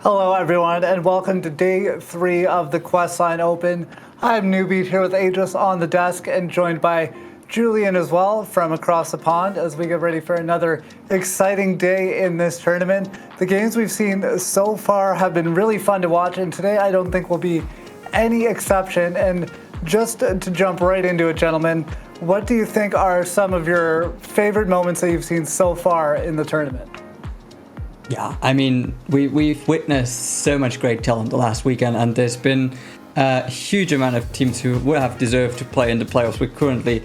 Hello everyone and welcome to day 3 of the Questline Open. I'm Newbie here with Aegis on the desk and joined by Julian as well from across the pond as we get ready for another exciting day in this tournament. The games we've seen so far have been really fun to watch, and today I don't think will be any exception. And just to jump right into it, gentlemen, what do you think are some of your favorite moments that you've seen so far in the tournament? Yeah, I mean, we've witnessed so much great talent the last weekend, and there's been a huge amount of teams who would have deserved to play in the playoffs. We're currently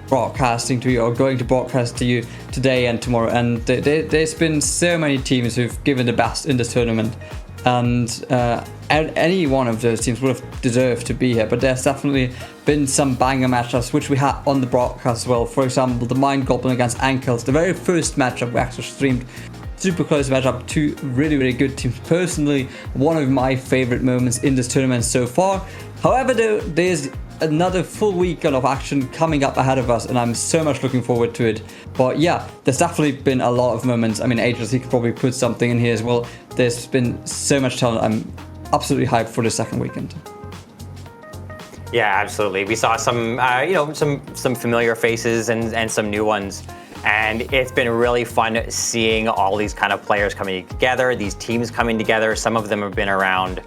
broadcasting to you, or going to broadcast to you today and tomorrow, and there's been so many teams who've given the best in this tournament, and any one of those teams would have deserved to be here. But there's definitely been some banger matchups which we had on the broadcast as well. For example, the Mind Goblin against Ankles, the very first matchup we actually streamed. Super close matchup, two really good teams. Personally, one of my favorite moments in this tournament so far. However, though, there's another full weekend of action coming up ahead of us, and I'm so much looking forward to it. But yeah, there's definitely been a lot of moments. I mean, Aegis, he could probably put something in here as well. There's been so much talent. I'm absolutely hyped for the second weekend. Yeah, absolutely. We saw some, some familiar faces and some new ones. And it's been really fun seeing all these kind of players coming together, these teams coming together. Some of them have been around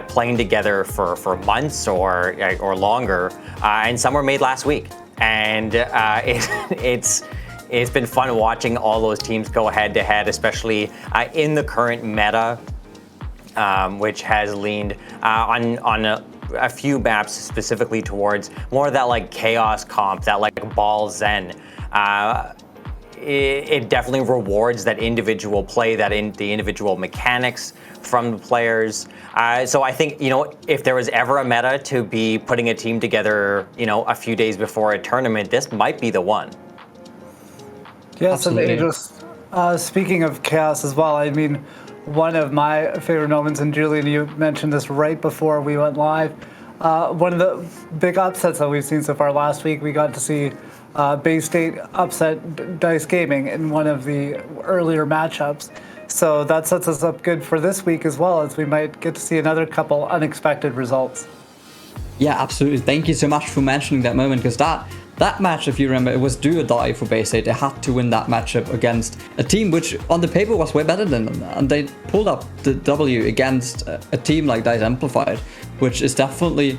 playing together for months or longer, and some were made last week. And it's been fun watching all those teams go head to head, especially in the current meta, which has leaned on a few maps specifically towards more of that like chaos comp, that like ball zen. It definitely rewards that individual play, the individual mechanics from the players. So I think, if there was ever a meta to be putting a team together, a few days before a tournament, this might be the one. Yes, and just speaking of chaos as well, I mean, one of my favorite moments, and Julian, you mentioned this right before we went live, one of the big upsets that we've seen so far last week, we got to see Bay State upset Dice Gaming in one of the earlier matchups. So that sets us up good for this week as well, as we might get to see another couple unexpected results. Yeah, absolutely. Thank you so much for mentioning that moment, because that match, if you remember, it was do or die for Bay State. They had to win that matchup against a team which on the paper was way better than them, and they pulled up the W against a team like Dice Amplified, which is definitely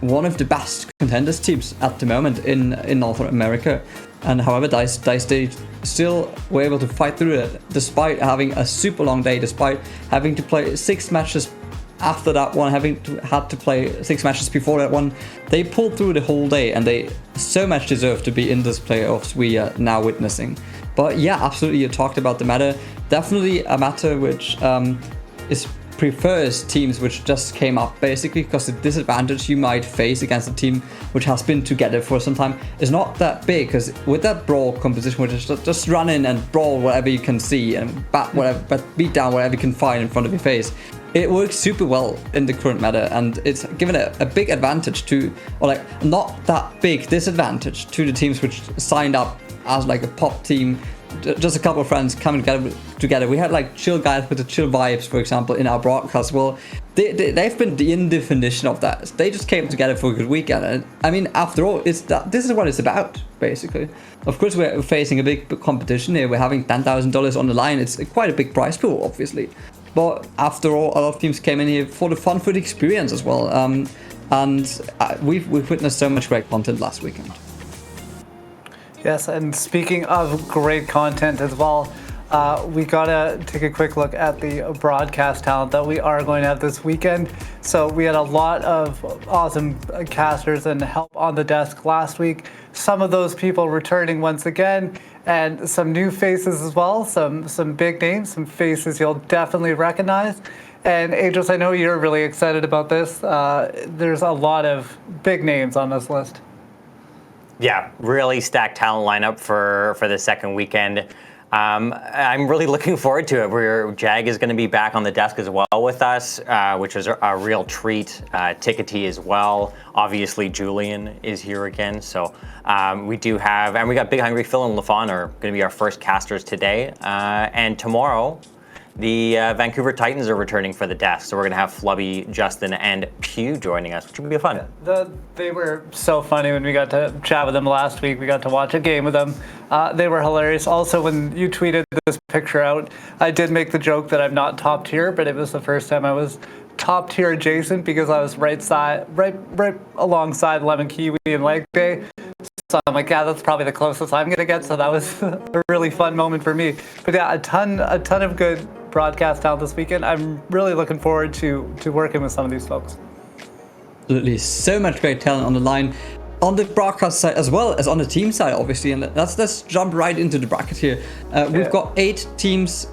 one of the best contenders teams at the moment in North America. And however, Dice State still were able to fight through it despite having a super long day, despite having to play 6 matches after that one, had to play 6 matches before that one. They pulled through the whole day, and they so much deserve to be in this playoffs we are now witnessing. But yeah, absolutely, you talked about the meta. Definitely a meta which prefers teams which just came up, basically, because the disadvantage you might face against a team which has been together for some time is not that big, because with that brawl composition, which is just run in and brawl whatever you can see and beat down whatever you can find in front of your face, it works super well in the current meta, and it's given a big advantage to, or like not that big disadvantage to the teams which signed up as like a pop team. Just a couple of friends coming together. We had like chill guys with the chill vibes, for example, in our broadcast. Well, they've been in the definition of that. They just came together for a good weekend. And I mean, after all, this is what it's about, basically. Of course, we're facing a big competition here. We're having $10,000 on the line. It's quite a big prize pool, obviously. But after all, a lot of teams came in here for the fun, for the experience as well. And we've witnessed so much great content last weekend. Yes, and speaking of great content as well, we gotta take a quick look at the broadcast talent that we are going to have this weekend. So we had a lot of awesome casters and help on the desk last week. Some of those people returning once again, and some new faces as well, some big names, some faces you'll definitely recognize. And Aegis, I know you're really excited about this. There's a lot of big names on this list. Yeah, really stacked talent lineup for the second weekend. I'm really looking forward to it. Jag is going to be back on the desk as well with us, which is a real treat. Tickety as well. Obviously, Julian is here again. So we got BiggHungryPhill and Lafon are going to be our first casters today. And tomorrow, the Vancouver Titans are returning for the desk. So we're going to have Flubby, Justin, and Pew joining us, which will be fun. They were so funny when we got to chat with them last week. We got to watch a game with them. They were hilarious. Also, when you tweeted this picture out, I did make the joke that I'm not top tier, but it was the first time I was top tier adjacent because I was right alongside Lemon Kiwi and Leg Day. So I'm like, yeah, that's probably the closest I'm gonna get. So that was a really fun moment for me. But yeah, a ton of good broadcast talent this weekend. I'm really looking forward to working with some of these folks. Absolutely, so much great talent on the line, on the broadcast side as well as on the team side, obviously. And let's jump right into the bracket here. We've got 8 teams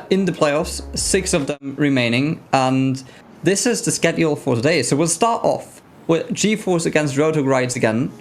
in the playoffs, 6 of them remaining, and this is the schedule for today. So we'll start off with GeForce against Roadhog Rides again.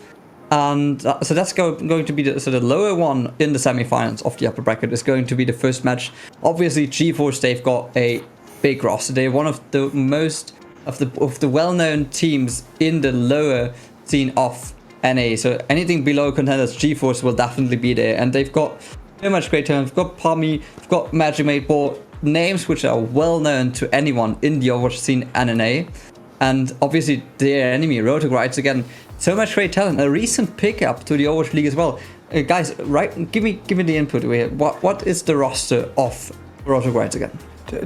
And so that's going to be the lower one in the semifinals of the upper bracket is going to be the first match. Obviously, GeForce, they've got a big roster. They're one of the most of the well-known teams in the lower scene of NA. So anything below contenders, GeForce will definitely be there. And they've got so much great talent. They've got Pommy, they've got Magic Mate Ball, names which are well-known to anyone in the Overwatch scene and NA. And obviously, their enemy, Roadhog Rides again. So much great talent. A recent pickup to the Overwatch League as well. Guys, right? Give me the input here. What is the roster of Roadhog Rides again?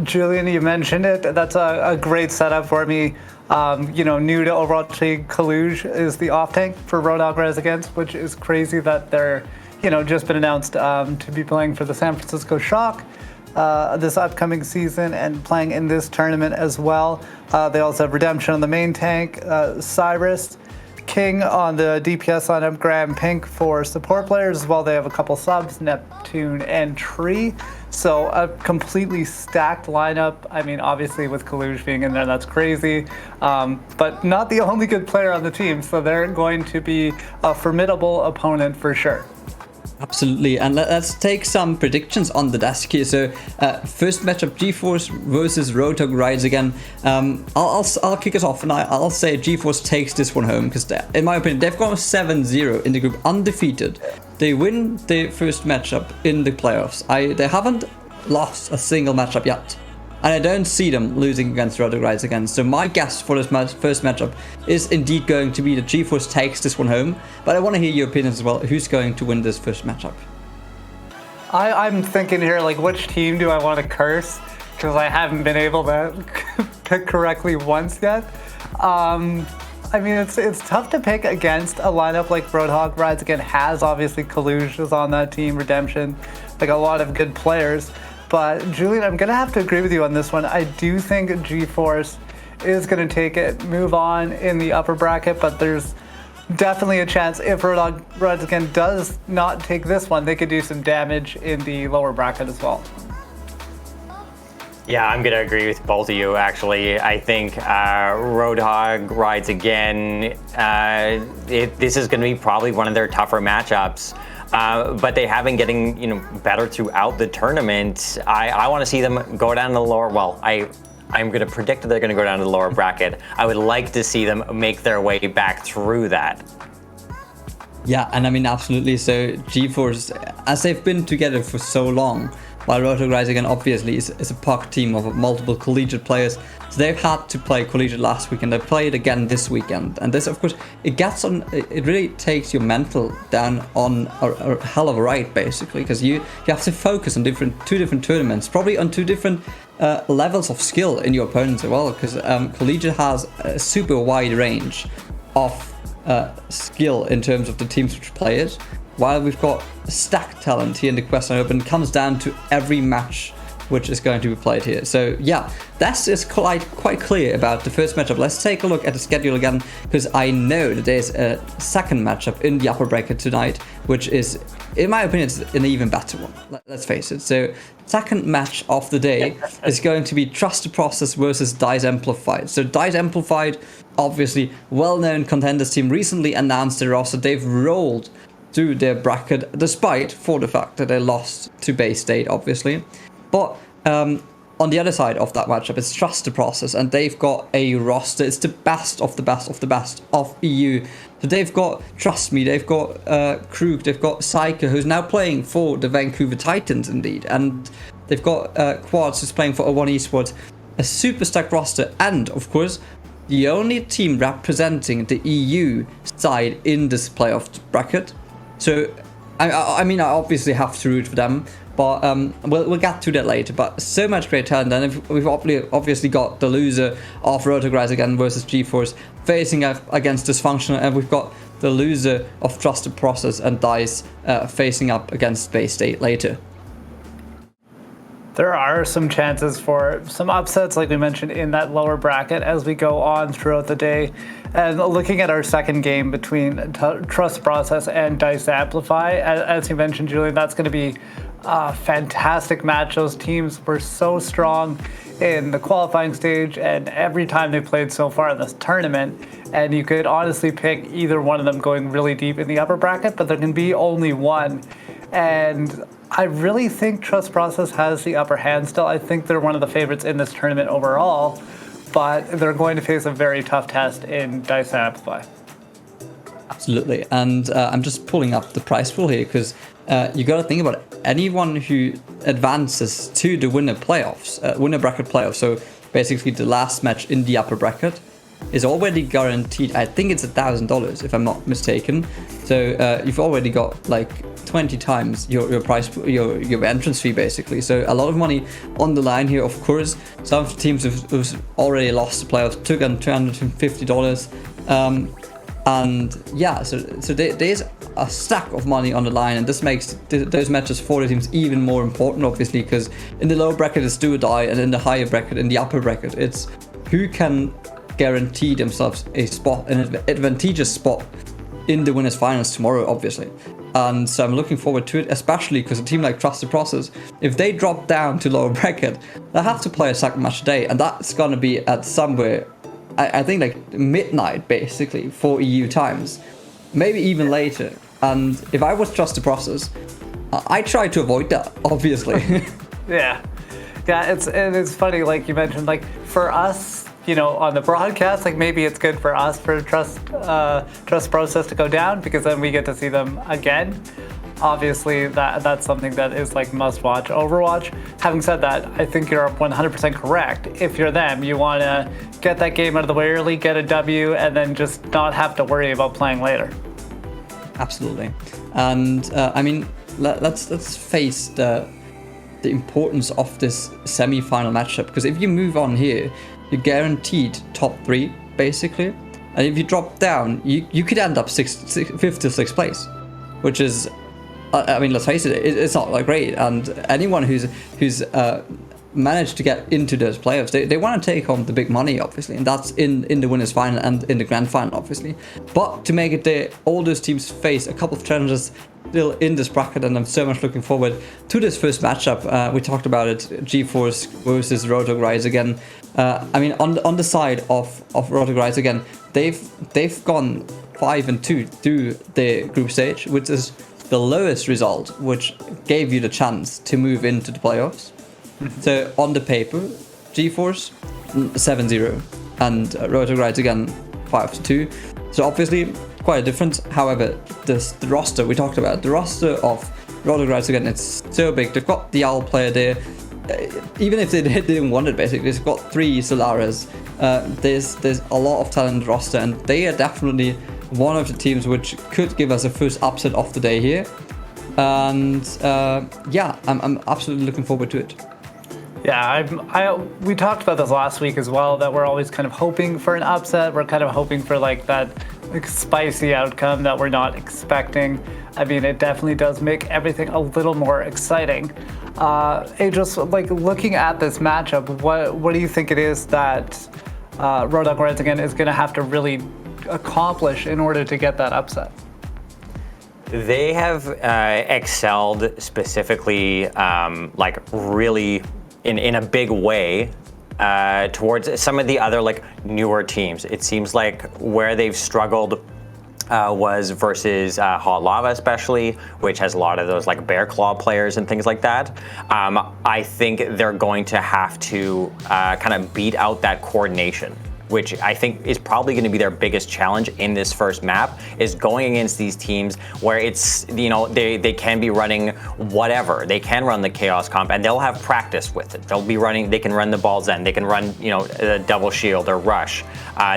Julian, you mentioned it. That's a great setup for me. New to Overwatch League, Kaluge is the off tank for Roadhog Rides against, which is crazy that they're, just been announced to be playing for the San Francisco Shock this upcoming season and playing in this tournament as well. They also have Redemption on the main tank, Cyrus, King on the DPS lineup, Graham Pink for support players as well. They have a couple subs, Neptune and Tree. So a completely stacked lineup. I mean, obviously with Kaluge being in there, that's crazy. But not the only good player on the team. So they're going to be a formidable opponent for sure. Absolutely, and let's take some predictions on the desk here. So, first matchup, GeForce versus Roadhog Rides again. I'll kick us off, and I'll say GeForce takes this one home because, in my opinion, they've gone 7-0 in the group, undefeated. They win their first matchup in the playoffs. They haven't lost a single matchup yet. And I don't see them losing against Roadhog Rides again. So my guess for this first matchup is indeed going to be that GeForce takes this one home. But I want to hear your opinions as well. Who's going to win this first matchup? I'm thinking here, like, which team do I want to curse? Because I haven't been able to pick correctly once yet. I mean, it's tough to pick against a lineup like Roadhog Rides again has. Obviously, Kaluge is on that team, Redemption, like a lot of good players. But Julian, I'm going to have to agree with you on this one. I do think GeForce is going to take it, move on in the upper bracket, but there's definitely a chance if Roadhog Rides again does not take this one, they could do some damage in the lower bracket as well. Yeah, I'm going to agree with both of you, actually. I think Roadhog Rides again, this is going to be probably one of their tougher matchups. But they have been getting, better throughout the tournament. I want to see them go down to the lower. Well, I'm going to predict that they're going to go down to the lower bracket. I would like to see them make their way back through that. Yeah, and I mean, absolutely. So GeForce, as they've been together for so long, while Roadhog Rides again obviously is a puck team of multiple collegiate players. So they've had to play collegiate last weekend. They played again this weekend. And this, of course, it really takes your mental down on a hell of a ride, basically, because you have to focus on two different tournaments, probably on 2 different levels of skill in your opponents as well, because collegiate has a super wide range of skill in terms of the teams which play it. While we've got stacked talent here in the Questline Open, comes down to every match which is going to be played here. So yeah, that is quite clear about the first matchup. Let's take a look at the schedule again, because I know that there's a second matchup in the upper bracket tonight, which is, in my opinion, it's an even better one. Let's face it. So second match of the day is going to be Trust the Process versus Dice Amplified. So Dice Amplified, obviously well-known contenders team, recently announced their roster. They've rolled through their bracket, despite for the fact that they lost to Bay State, obviously. But on the other side of that matchup, it's Trust the Process, and they've got a roster. It's the best of the best of the best of EU. So they've got Trust Me, they've got Krug, they've got Psycho, who's now playing for the Vancouver Titans, indeed. And They've got Quads, who's playing for O1 Esports, a super stacked roster, and of course, the only team representing the EU side in this playoff bracket. So, I mean, I obviously have to root for them, but we'll get to that later. But so much great talent, and we've obviously got the loser of Roadhog again versus GeForce facing up against Dysfunctional, and we've got the loser of Trusted Process and DICE facing up against Bay State later. There are some chances for some upsets, like we mentioned, in that lower bracket as we go on throughout the day. And looking at our second game between Trust Process and DICE Amplify, as you mentioned, Julian, that's going to be a fantastic match. Those teams were so strong in the qualifying stage and every time they played so far in this tournament. And you could honestly pick either one of them going really deep in the upper bracket, but there can be only one. And I really think Trust Process has the upper hand still. I think they're one of the favorites in this tournament overall, but they're going to face a very tough test in DICE Amplify. Absolutely, and I'm just pulling up the prize pool here because you got to think about it. Anyone who advances to the winner playoffs, winner bracket playoffs, so basically the last match in the upper bracket, is already guaranteed. I think it's $1,000 if I'm not mistaken. So you've already got like 20 times your price, your entrance fee basically. So a lot of money on the line here. Of course, some teams who've already lost the playoffs took on $250. And yeah, so there's a stack of money on the line, and this makes those matches for the teams even more important, obviously, because in the lower bracket it's do or die, and in the higher bracket, in the upper bracket, it's who can guarantee themselves a spot, an advantageous spot in the winners finals tomorrow, obviously. And so I'm looking forward to it, especially because a team like Trusted Process, if they drop down to lower bracket, they have to play a second match today, and that's gonna be at somewhere, I think like midnight basically for EU times, maybe even later. And if I was Trusted Process, I try to avoid that, obviously. Yeah, it's funny, like you mentioned, like for us, you know, on the broadcast, like maybe it's good for us for Trust Process to go down because then we get to see them again. Obviously, that's something that is like must watch Overwatch. Having said that, I think you're 100% correct. If you're them, you want to get that game out of the way early, get a W, and then just not have to worry about playing later. Absolutely. And I mean, let's face the importance of this semi-final matchup, because if you move on here, you're guaranteed top 3 basically, and if you drop down, you could end up 5th to 6th place, which is, I mean, let's face it, it's not that great. And anyone who's managed to get into those playoffs, they want to take home the big money, obviously, and that's in the winners final and in the grand final, obviously. But to make it there, all those teams face a couple of challenges still in this bracket, and I'm so much looking forward to this first matchup. We talked about it, GeForce versus Roadhog Rise again. I mean, on the side of Roadhog Rise again, they've gone 5-2 through the group stage, which is the lowest result, which gave you the chance to move into the playoffs. So on the paper, GeForce 7-0 and Roadhog Rise again 5-2. So obviously quite a difference. However, the roster we talked about, the roster of Roadhog Rise again, it's so big. They've got the Owl player there. Even if they didn't want it, basically, they've got 3 Solaras. There's a lot of talent in the roster, and they are definitely one of the teams which could give us a first upset of the day here. And yeah, I'm absolutely looking forward to it. Yeah, we talked about this last week as well, that we're always kind of hoping for an upset. We're kind of hoping for like that spicy outcome that we're not expecting. I mean, it definitely does make everything a little more exciting. Just like looking at this matchup, what do you think it is that Roadhog Rise again is going to have to really accomplish in order to get that upset? They have excelled specifically, like really in a big way towards some of the other like newer teams. It seems like where they've struggled was versus Hot Lava, especially, which has a lot of those like Bear Claw players and things like that. I think they're going to have to kind of beat out that coordination which I think is probably going to be their biggest challenge in this first map, is going against these teams where it's, they can be running whatever. They can run the Chaos comp and they'll have practice with it. They can run the Ball Zen, they can run, the Double Shield or Rush.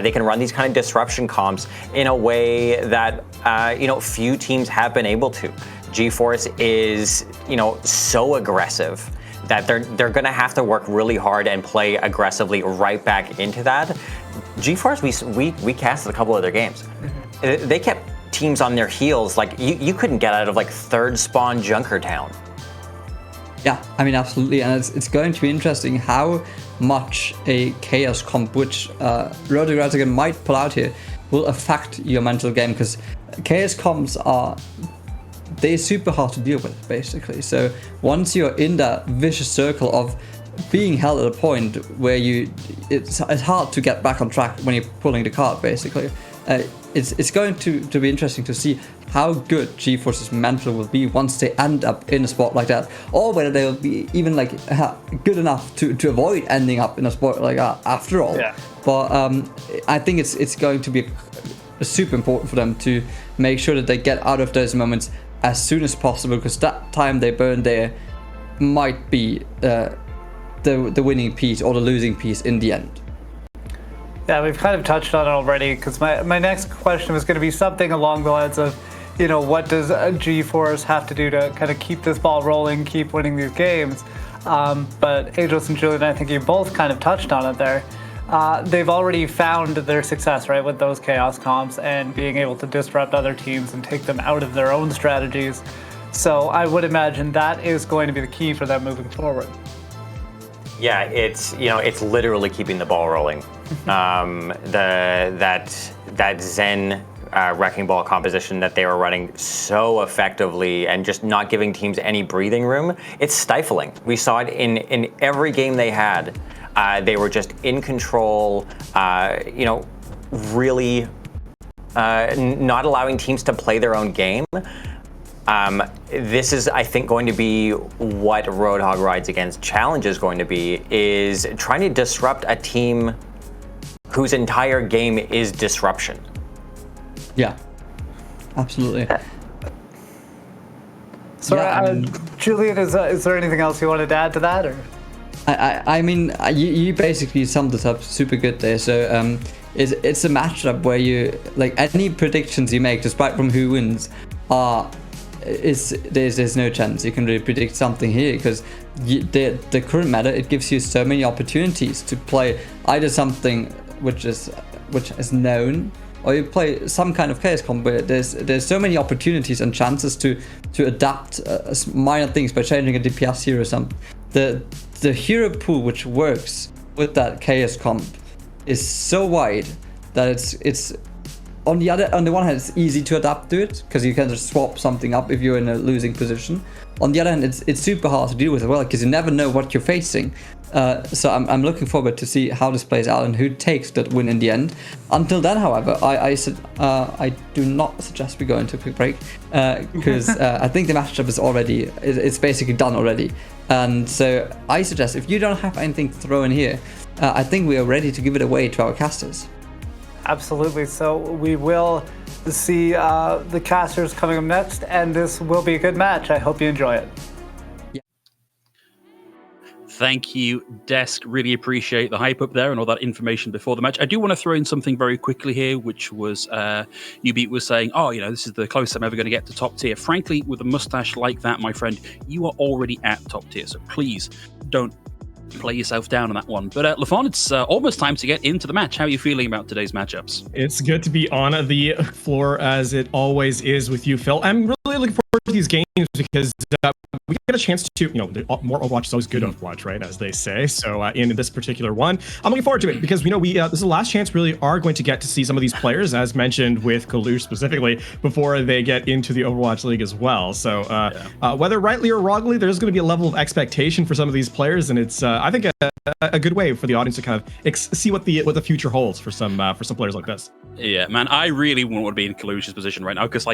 They can run these kind of disruption comps in a way that, few teams have been able to. GeForce is, so aggressive that they're going to have to work really hard and play aggressively right back into that. GeForce, we casted a couple of their games. They kept teams on their heels. Like you couldn't get out of like third spawn Junkertown. Yeah, I mean, absolutely, and it's going to be interesting how much a Chaos comp, which Roadhog again might pull out here, will affect your mental game, because Chaos comps they're super hard to deal with, basically. So once you're in that vicious circle of being held at a point where it's hard to get back on track when you're pulling the card, basically. It's going to be interesting to see how good GeForce's mental will be once they end up in a spot like that, or whether they'll be even like good enough to avoid ending up in a spot like that after all. Yeah. But I think it's going to be super important for them to make sure that they get out of those moments as soon as possible, because that time they burn there might be the winning piece or the losing piece in the end. Yeah, we've kind of touched on it already, because my next question was going to be something along the lines of, what does GeForce have to do to kind of keep this ball rolling, keep winning these games? But Aegis and Julian, I think you both kind of touched on it there. They've already found their success, right, with those Chaos comps and being able to disrupt other teams and take them out of their own strategies. So I would imagine that is going to be the key for them moving forward. Yeah, it's literally keeping the ball rolling. That Zen Wrecking Ball composition that they were running so effectively and just not giving teams any breathing room, it's stifling. We saw it in every game they had. They were just in control, really not allowing teams to play their own game. This is, I think, going to be what Roadhog Rides Against Challenge is going to be, is trying to disrupt a team whose entire game is disruption. Yeah, absolutely. So, Julian, is there anything else you wanted to add to that, or? I mean, you basically summed it up super good there. So it's a matchup where you, like, any predictions you make, despite from who wins, there's no chance you can really predict something here, because the current meta, it gives you so many opportunities to play either something which is known, or you play some kind of Chaos comp where there's so many opportunities and chances to adapt minor things by changing a DPS hero or something. The hero pool which works with that Chaos comp is so wide that it's on the one hand, it's easy to adapt to it, because you can just swap something up if you're in a losing position. On the other hand, it's super hard to deal with as well, because you never know what you're facing. So I'm looking forward to see how this plays out and who takes that win in the end. Until then, however, I do not suggest we go into a quick break, because I think the matchup is it's basically done already. And so I suggest, if you don't have anything to throw in here, I think we are ready to give it away to our casters. Absolutely. So we will see the casters coming up next, and this will be a good match. I hope you enjoy it. Thank you, Desk. Really appreciate the hype up there and all that information before the match. I do want to throw in something very quickly here, which was Ubeat was saying, this is the closest I'm ever going to get to top tier. Frankly, with a mustache like that, my friend, you are already at top tier. So please don't play yourself down on that one. But Lafon, it's almost time to get into the match. How are you feeling about today's matchups? It's good to be on the floor, as it always is with you, Phil. I'm really looking forward to these games, because we get a chance to, more Overwatch is always good Overwatch, right, as they say. So in this particular one, I'm looking forward to it, because we this is the last chance we really are going to get to see some of these players, as mentioned with Kalush specifically, before they get into the Overwatch League as well. So whether rightly or wrongly, there's going to be a level of expectation for some of these players, and it's I think a good way for the audience to kind of see what the future holds for some players like this. Yeah, man, I really want to be in Kalush's position right now, because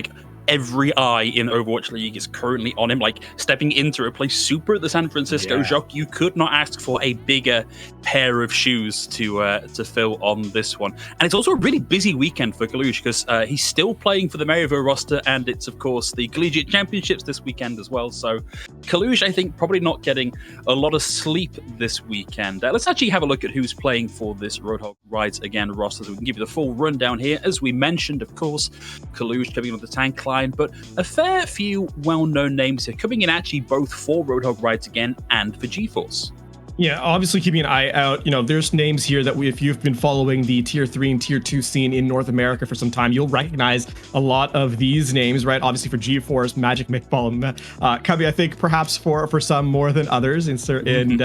every eye in Overwatch League is currently on him, like stepping in to replace Super at the San Francisco Shock. You could not ask for a bigger pair of shoes to fill on this one. And it's also a really busy weekend for Kalush because he's still playing for the Maryville roster, and it's of course the Collegiate Championships this weekend as well. So Kalush, I think, probably not getting a lot of sleep this weekend. Let's actually have a look at who's playing for this Roadhog Rides Again roster, so we can give you the full rundown here. As we mentioned, of course, Kalush coming in with the tank line, but a fair few well-known names here coming in actually both for Roadhog Rides Again and for GeForce. Yeah, obviously keeping an eye out. There's names here that if you've been following the tier 3 and tier 2 scene in North America for some time, you'll recognize a lot of these names, right? Obviously for GeForce, Magic McBall, Cubby, I think perhaps for some more than others. And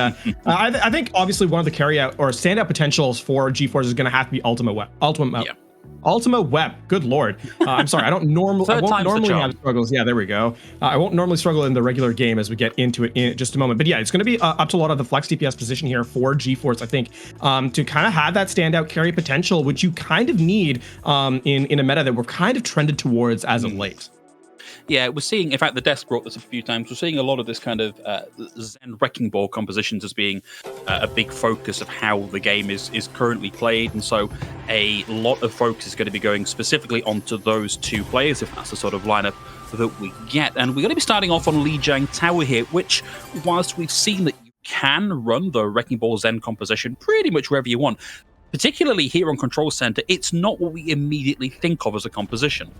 I think obviously one of the carry-out or standout potentials for GeForce is going to have to be Ultima Web. Good lord. I'm sorry. I won't normally have struggles. Yeah, there we go. I won't normally struggle in the regular game as we get into it in just a moment. But yeah, it's going to be up to a lot of the flex DPS position here for GeForce, I think, to kind of have that standout carry potential, which you kind of need in a meta that we're kind of trended towards as of late. Yeah, we're seeing, in fact, the desk brought this up a few times. We're seeing a lot of this kind of Zen Wrecking Ball compositions as being a big focus of how the game is currently played. And so a lot of focus is going to be going specifically onto those two players, if that's the sort of lineup that we get. And we're going to be starting off on Lijiang Tower here, which, whilst we've seen that you can run the Wrecking Ball Zen composition pretty much wherever you want, particularly here on Control Center, it's not what we immediately think of as a composition.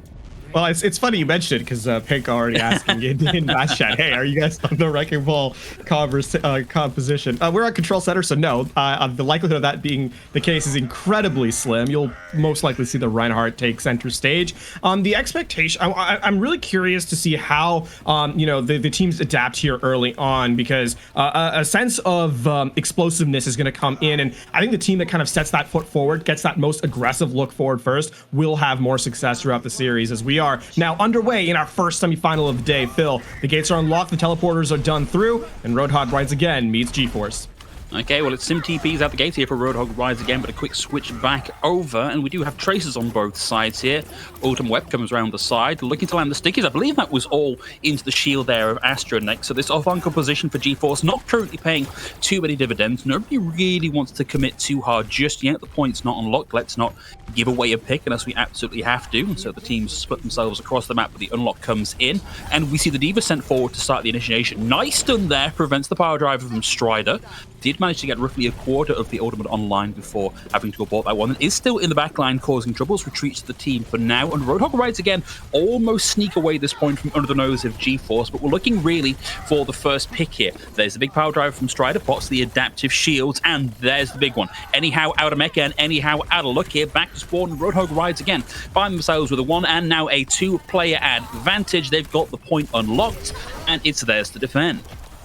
Well, it's funny you mentioned it because Pink already asking in Match Chat, hey, are you guys on the Wrecking Ball composition? We're on Control Center, so no. The likelihood of that being the case is incredibly slim. You'll most likely see the Reinhardt take center stage. The expectation, I'm really curious to see how the teams adapt here early on, because a sense of explosiveness is going to come in, and I think the team that kind of sets that foot forward, gets that most aggressive look forward first, will have more success throughout the series, as we are now underway in our first semifinal of the day. Phil, the gates are unlocked, the teleporters are done through, and Roadhog Rides Again meets GeForce. Okay, well, it's Sim TP's out the gates here for Roadhog Rides Again, but a quick switch back over, and we do have traces on both sides here. Autumn Web comes around the side, looking to land the stickies. I believe that was all into the shield there of Astronex, so this off-on composition for GeForce not currently paying too many dividends. Nobody really wants to commit too hard just yet. The point's not unlocked. Let's not give away a pick unless we absolutely have to, and so the teams split themselves across the map, but the unlock comes in, and we see the D.Va sent forward to start the initiation. Nice stun there, prevents the power driver from Strider. Did manage to get roughly a quarter of the ultimate online before having to abort that one. It is still in the back line causing troubles, retreats to the team for now, and Roadhog Rides Again almost sneak away this point from under the nose of GeForce, but we're looking really for the first pick here. There's the big power driver from Strider, pots the adaptive shields, and there's the big one. Anyhow out of mecha and anyhow out of luck here, back to spawn. Roadhog Rides Again find themselves with a 1 and now a 2-player advantage. They've got the point unlocked, and it's theirs to defend.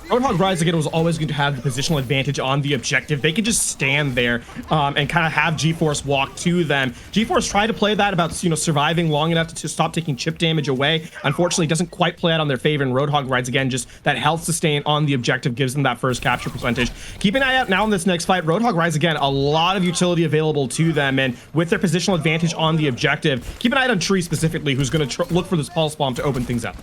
Roadhog Rides Again was always going to have the positional advantage on the objective. They could just stand there and kind of have GeForce walk to them. GeForce tried to play that about surviving long enough to stop taking chip damage away. Unfortunately, it doesn't quite play out on their favor, and Roadhog Rides Again, just that health sustain on the objective gives them that first capture percentage. Keep an eye out now in this next fight. Roadhog Rides Again, a lot of utility available to them, and with their positional advantage on the objective, keep an eye on Tree specifically, who's going to look for this pulse bomb to open things up.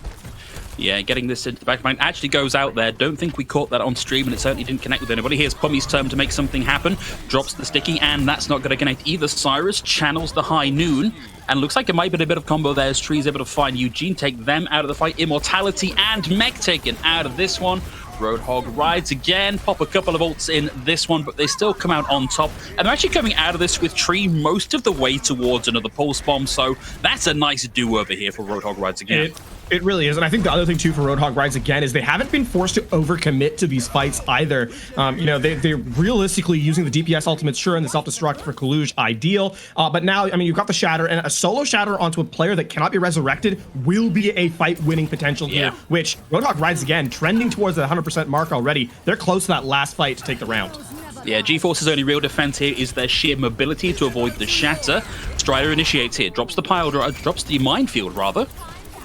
Yeah, getting this into the back of mind actually goes out there. Don't think we caught that on stream, and it certainly didn't connect with anybody. Here's Pummy's turn to make something happen. Drops the sticky, and that's not going to connect either. Cyrus channels the High Noon, and looks like it might be a bit of combo there as Tree's able to find Eugene, take them out of the fight. Immortality and Mech taken out of this one. Roadhog Rides Again, pop a couple of ults in this one, but they still come out on top. And they're actually coming out of this with Tree most of the way towards another pulse bomb, so that's a nice do-over here for Roadhog Rides Again. It really is, and I think the other thing too for Roadhog Rides Again is they haven't been forced to overcommit to these fights either. They're realistically using the DPS ultimate, sure, and the self-destruct for Kaluj, ideal. But now, you've got the Shatter, and a solo Shatter onto a player that cannot be resurrected will be a fight-winning potential here, which Roadhog Rides Again, trending towards the 100% mark already. They're close to that last fight to take the round. Yeah, GeForce's only real defense here is their sheer mobility to avoid the Shatter. Strider initiates here, drops the minefield rather.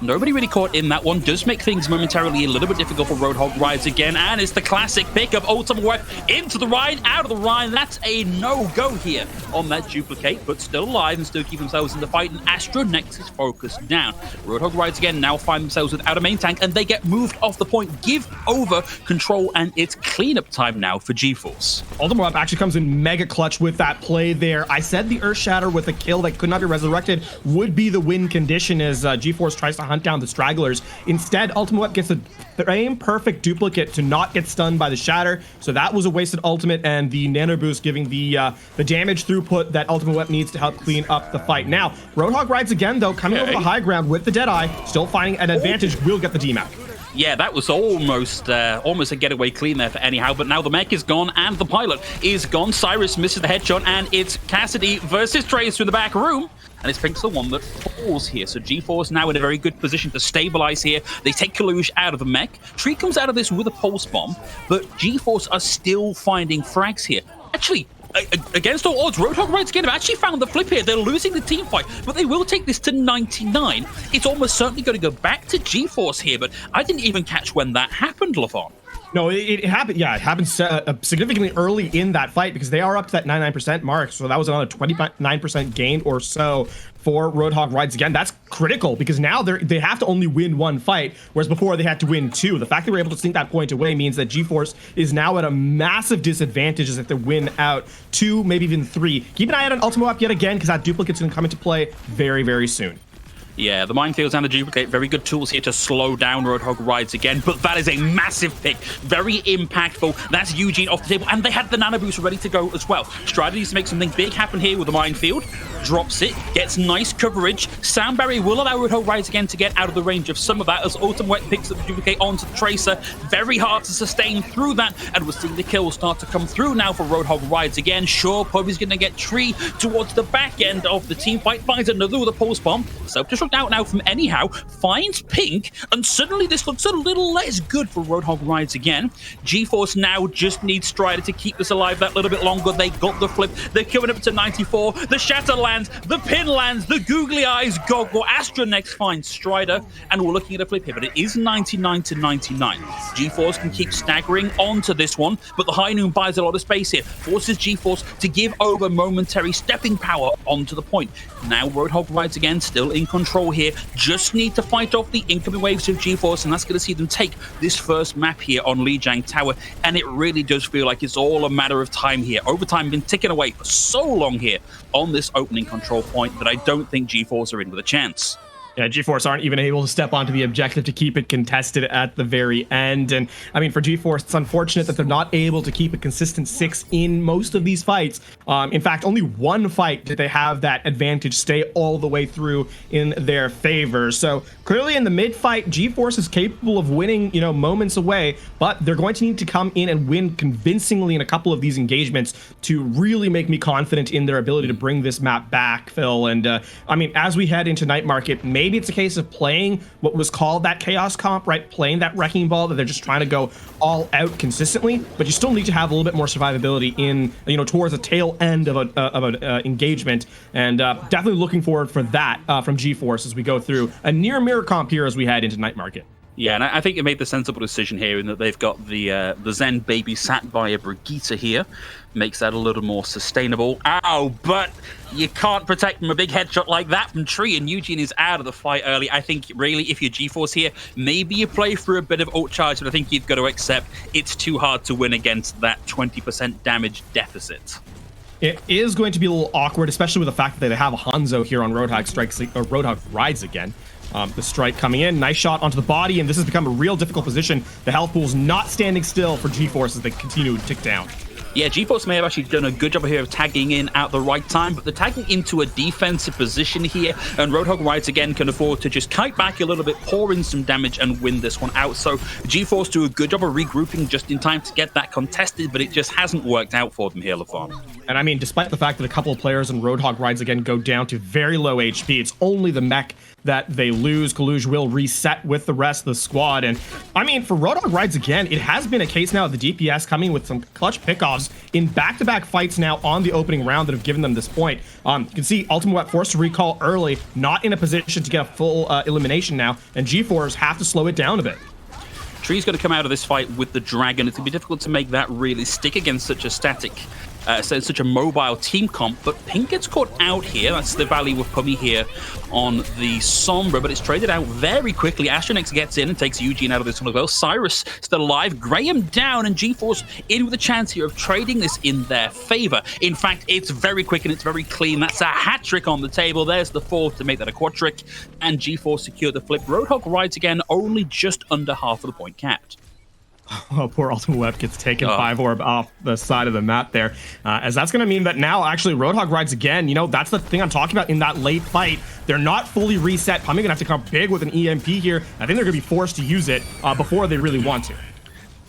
Nobody really caught in that one. Does make things momentarily a little bit difficult for Roadhog Rides again, and it's the classic pick of Ultimate Web into the Rhine, out of the Rhine. That's a no-go here on that duplicate, but still alive and still keep themselves in the fight, and Astronex is focused down. Roadhog Rides again now find themselves without a main tank, and they get moved off the point, give over control, and it's cleanup time now for GeForce. Ultimate Web actually comes in mega clutch with that play there. I said the Earth Shatter with a kill that could not be resurrected would be the win condition as GeForce tries to hunt down the stragglers. Instead, Ultimate Web gets a frame perfect duplicate to not get stunned by the Shatter, so that was a wasted ultimate, and the Nano Boost giving the damage throughput that Ultimate Web needs to help clean up the fight. Now, Roadhog Rides again, though, coming over the high ground with the Deadeye, still finding an advantage, will get the DMAC. Yeah, that was almost a getaway clean there for anyhow, but now the mech is gone and the pilot is gone. Cyrus misses the headshot, and it's Cassidy versus Tracer in the back room. And it's Pink's the one that falls here. So GeForce now in a very good position to stabilize here. They take Kalush out of the mech. Tree comes out of this with a pulse bomb, but GeForce are still finding frags here. Actually, against all odds, Roadhog Rides again have actually found the flip here. They're losing the team fight, but they will take this to 99. It's almost certainly going to go back to GeForce here, but I didn't even catch when that happened, Lafon. No, it happened. Yeah, it happened significantly early in that fight because they are up to that 99% mark. So that was another 29% gain or so for Roadhog Rides again. That's critical because now they have to only win one fight, whereas before they had to win two. The fact that we're able to sink that point away means that GeForce is now at a massive disadvantage as if they win out 2, maybe even 3. Keep an eye out on Ultimate Up yet again because that duplicate's going to come into play very, very soon. Yeah, the minefields and the duplicate, very good tools here to slow down Roadhog Rides again, but that is a massive pick, very impactful. That's Eugene off the table, and they had the Nano Boost ready to go as well. Strider needs to make something big happen here with the minefield, drops it, gets nice coverage. Sound Barrier will allow Roadhog Rides again to get out of the range of some of that as Ultimate Wet picks up the duplicate onto the Tracer. Very hard to sustain through that, and we're seeing the kills start to come through now for Roadhog Rides again. Sure, Pub is going to get Tree towards the back end of the team fight, finds another with a pulse bomb. Self-destruct out now from anyhow, finds Pink, and suddenly this looks a little less good for Roadhog Rides again. GeForce now just needs Strider to keep this alive that little bit longer. They got the flip. They're coming up to 94. The Shatter lands. The pin lands. The googly eyes goggle. Astronex finds Strider, and we're looking at a flip here, but it is 99 to 99. GeForce can keep staggering onto this one, but the High Noon buys a lot of space here, forces GeForce to give over momentary stepping power onto the point. Now Roadhog Rides again, still in control here. Just need to fight off the incoming waves of GeForce, and that's going to see them take this first map here on Lijiang Tower, and it really does feel like it's all a matter of time here. Overtime been ticking away for so long here on this opening control point that I don't think GeForce are in with a chance. Yeah, GeForce aren't even able to step onto the objective to keep it contested at the very end. And I mean, for GeForce, it's unfortunate that they're not able to keep a consistent 6 in most of these fights. In fact, only one fight did they have that advantage stay all the way through in their favor. So clearly in the mid fight, GeForce is capable of winning, moments away, but they're going to need to come in and win convincingly in a couple of these engagements to really make me confident in their ability to bring this map back, Phil. And I mean, as we head into Night Market, maybe it's a case of playing what was called that chaos comp, right? Playing that wrecking ball, that they're just trying to go all out consistently, but you still need to have a little bit more survivability in, towards the tail end of an engagement. And definitely looking forward for that from GeForce as we go through a near mirror comp here as we head into Night Market. Yeah, and I think they made the sensible decision here in that they've got the Zen baby sat by a Brigitte here. Makes that a little more sustainable. Ow, but you can't protect from a big headshot like that from Tree, and Eugene is out of the fight early. I think, really, if you're GeForce here, maybe you play through a bit of ult charge, but I think you've got to accept it's too hard to win against that 20% damage deficit. It is going to be a little awkward, especially with the fact that they have a Hanzo here on Roadhog Rides again. The strike coming in, nice shot onto the body, and this has become a real difficult position. The health pool's not standing still for GeForce as they continue to tick down. Yeah, GeForce may have actually done a good job here of tagging in at the right time, but they're tagging into a defensive position here, and Roadhog Rides again can afford to just kite back a little bit, pour in some damage, and win this one out. So GeForce do a good job of regrouping just in time to get that contested, but it just hasn't worked out for them here, Lafon. And I mean, despite the fact that a couple of players in Roadhog Rides Again go down to very low HP, it's only the mech that they lose. Kaluj will reset with the rest of the squad. And I mean, for Roadhog Rides Again, it has been a case now of the DPS coming with some clutch pickoffs in back-to-back fights now on the opening round that have given them this point. You can see Ultimate Web forced to recall early, not in a position to get a full elimination now, and G-Force have to slow it down a bit. Tree's going to come out of this fight with the Dragon. It's going to be difficult to make that really stick against such a static, such a mobile team comp, but Pink gets caught out here. That's the value of Pummy here on the Sombra, but it's traded out very quickly. Astronex gets in and takes Eugene out of this one as well. Cyrus still alive, Graham down, and G-Force in with a chance here of trading this in their favor. In fact, it's very quick and it's very clean. That's a hat trick on the table. There's the fourth to make that a quad trick, and G-Force secured the flip. Roadhog Rides Again, only just under half of the point capped. Oh, poor Ultimate Web gets taken 5 orb off the side of the map there. As that's going to mean that now, actually, Roadhog Rides Again, you know, that's the thing I'm talking about in that late fight. They're not fully reset. Probably going to have to come big with an EMP here. I think they're going to be forced to use it before they really want to.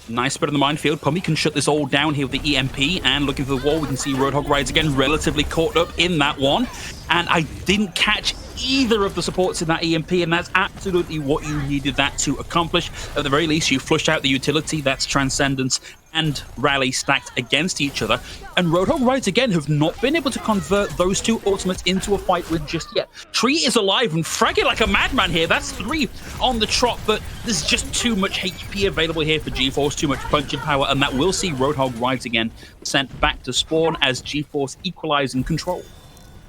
Nice bit of the minefield. Pummy can shut this all down here with the EMP, and looking for the wall, we can see Roadhog Rides Again relatively caught up in that one. And I didn't catch either of the supports in that EMP, and that's absolutely what you needed that to accomplish. At the very least, you flushed out the utility. That's Transcendence and Rally stacked against each other. And Roadhog Rides Again have not been able to convert those two ultimates into a fight with just yet. Tree is alive and fragging like a madman here. That's 3 on the trot, but there's just too much HP available here for G-Force, too much punching power, and that will see Roadhog Rides Again sent back to spawn as G-Force equalize and control.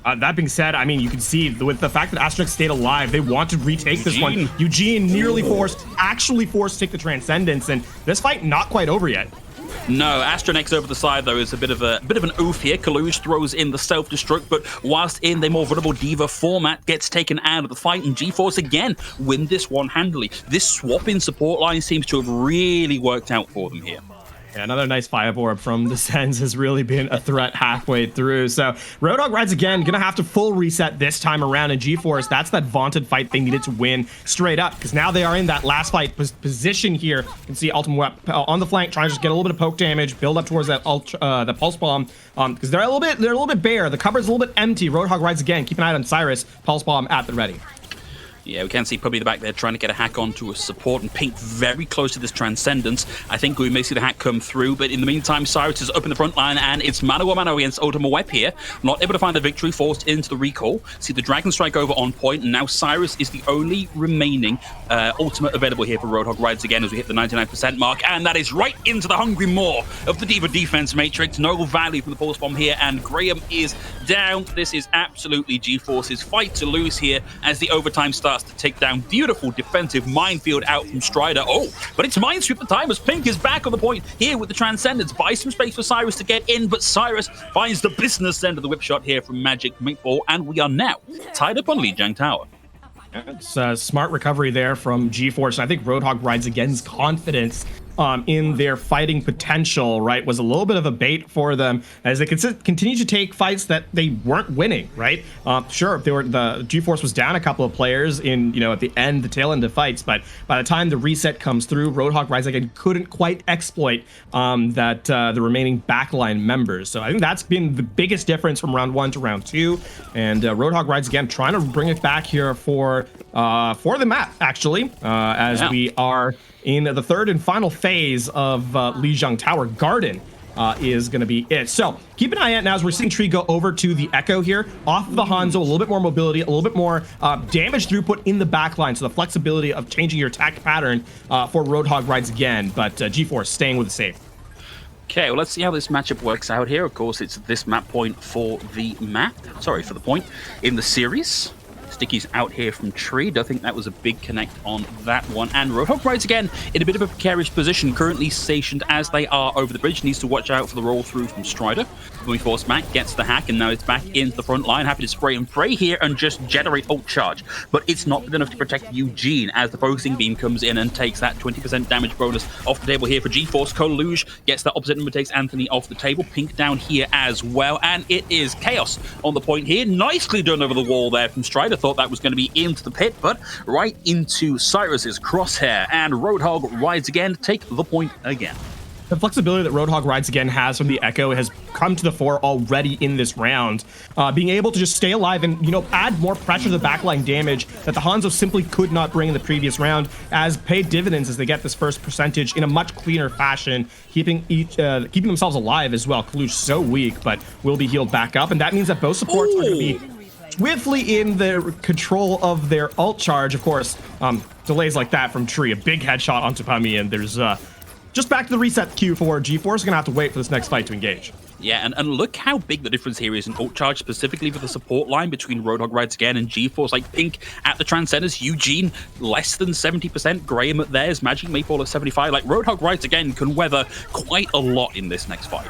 That being said, I mean, you can see with the fact that Asterix stayed alive, they want to retake this one. Eugene nearly actually forced to take the Transcendence, and this fight not quite over yet. No, Astronex over the side, though, is a bit of an oof here. Kaluj throws in the self-destruct, but whilst in the more vulnerable Diva format, gets taken out of the fight, and G-Force again win this one handily. This swap in support line seems to have really worked out for them here. Yeah, another nice 5 orb from the Sens has really been a threat halfway through. So Roadhog Rides Again, gonna have to full reset this time around, and G-Force, that's that vaunted fight they needed to win straight up, because now they are in that last fight position here. You can see Ultimate Web on the flank, trying to just get a little bit of poke damage, build up towards that the Pulse Bomb, because they're a little bit bare. The cupboard's a little bit empty. Roadhog Rides Again, keep an eye on Cyrus, Pulse Bomb at the ready. Yeah, we can see Pubby in the back there trying to get a hack onto a support, and Pink very close to this Transcendence. I think we may see the hack come through, but in the meantime, Cyrus is up in the front line, and it's mano-a-mano against Ultimate Web here. Not able to find the victory, forced into the recall. See the Dragon Strike over on point, and now Cyrus is the only remaining ultimate available here for Roadhog Rides Again as we hit the 99% mark, and that is right into the hungry maw of the Diva defense matrix. No value from the Pulse Bomb here, and Graham is down. This is absolutely G-Force's fight to lose here as the overtime starts to take down. Beautiful defensive minefield out from Strider. Oh, but it's Minesweep the time as Pink is back on the point here with the Transcendence. Buy some space for Cyrus to get in, but Cyrus finds the business end of the whip shot here from Magic Meatball, and we are now tied up on Lijiang Tower. It's a smart recovery there from G-Force. I think Roadhog Rides Again's confidence in their fighting potential, right, was a little bit of a bait for them as they continue to take fights that they weren't winning, right? Sure, the G-Force was down a couple of players in, at the tail end of fights, but by the time the reset comes through, Roadhog Rides Again couldn't quite exploit the remaining backline members. So I think that's been the biggest difference from round 1 to round 2, and Roadhog Rides Again trying to bring it back here for the map, actually, as we are in the third and final phase of Lijiang Tower. Garden is going to be it. So keep an eye out now as we're seeing Tree go over to the Echo here. Off of the Hanzo, a little bit more mobility, a little bit more damage throughput in the backline. So the flexibility of changing your attack pattern for Roadhog Rides Again. But G-Force staying with the save. Okay, well, let's see how this matchup works out here. Of course, it's this map point for the point in the series. Sticky's out here from Tree. I think that was a big connect on that one. And Roadhog Rides Again in a bit of a precarious position, currently stationed as they are over the bridge. Needs to watch out for the roll through from Strider. Moving force Mac gets the hack, and now it's back into the front line. Happy to spray and pray here and just generate ult charge. But it's not good enough to protect Eugene as the focusing beam comes in and takes that 20% damage bonus off the table here for G-Force. Kaluj gets that opposite number, takes Anthony off the table. Pink down here as well. And it is Chaos on the point here. Nicely done over the wall there from Strider. Thought that was going to be into the pit, but right into Cyrus's crosshair, and Roadhog Rides Again take the point again. the flexibility that Roadhog Rides Again has from the Echo has come to the fore already in this round. Being able to just stay alive and, add more pressure to the backline damage that the Hanzo simply could not bring in the previous round, as paid dividends as they get this first percentage in a much cleaner fashion, keeping themselves alive as well. Kalush so weak, but will be healed back up, and that means that both supports are going to be swiftly in the control of their ult charge. Of course, delays like that from Tree, a big headshot onto Pummy, and there's just back to the reset queue for G4. Is going to have to wait for this next fight to engage. Yeah, and look how big the difference here is in ult charge, specifically for the support line between Roadhog Rides Again and GeForce. Like Pink at the Transcenders, Eugene less than 70%, Graham at theirs, Magic Maypole at 75. Like Roadhog Rides Again can weather quite a lot in this next fight.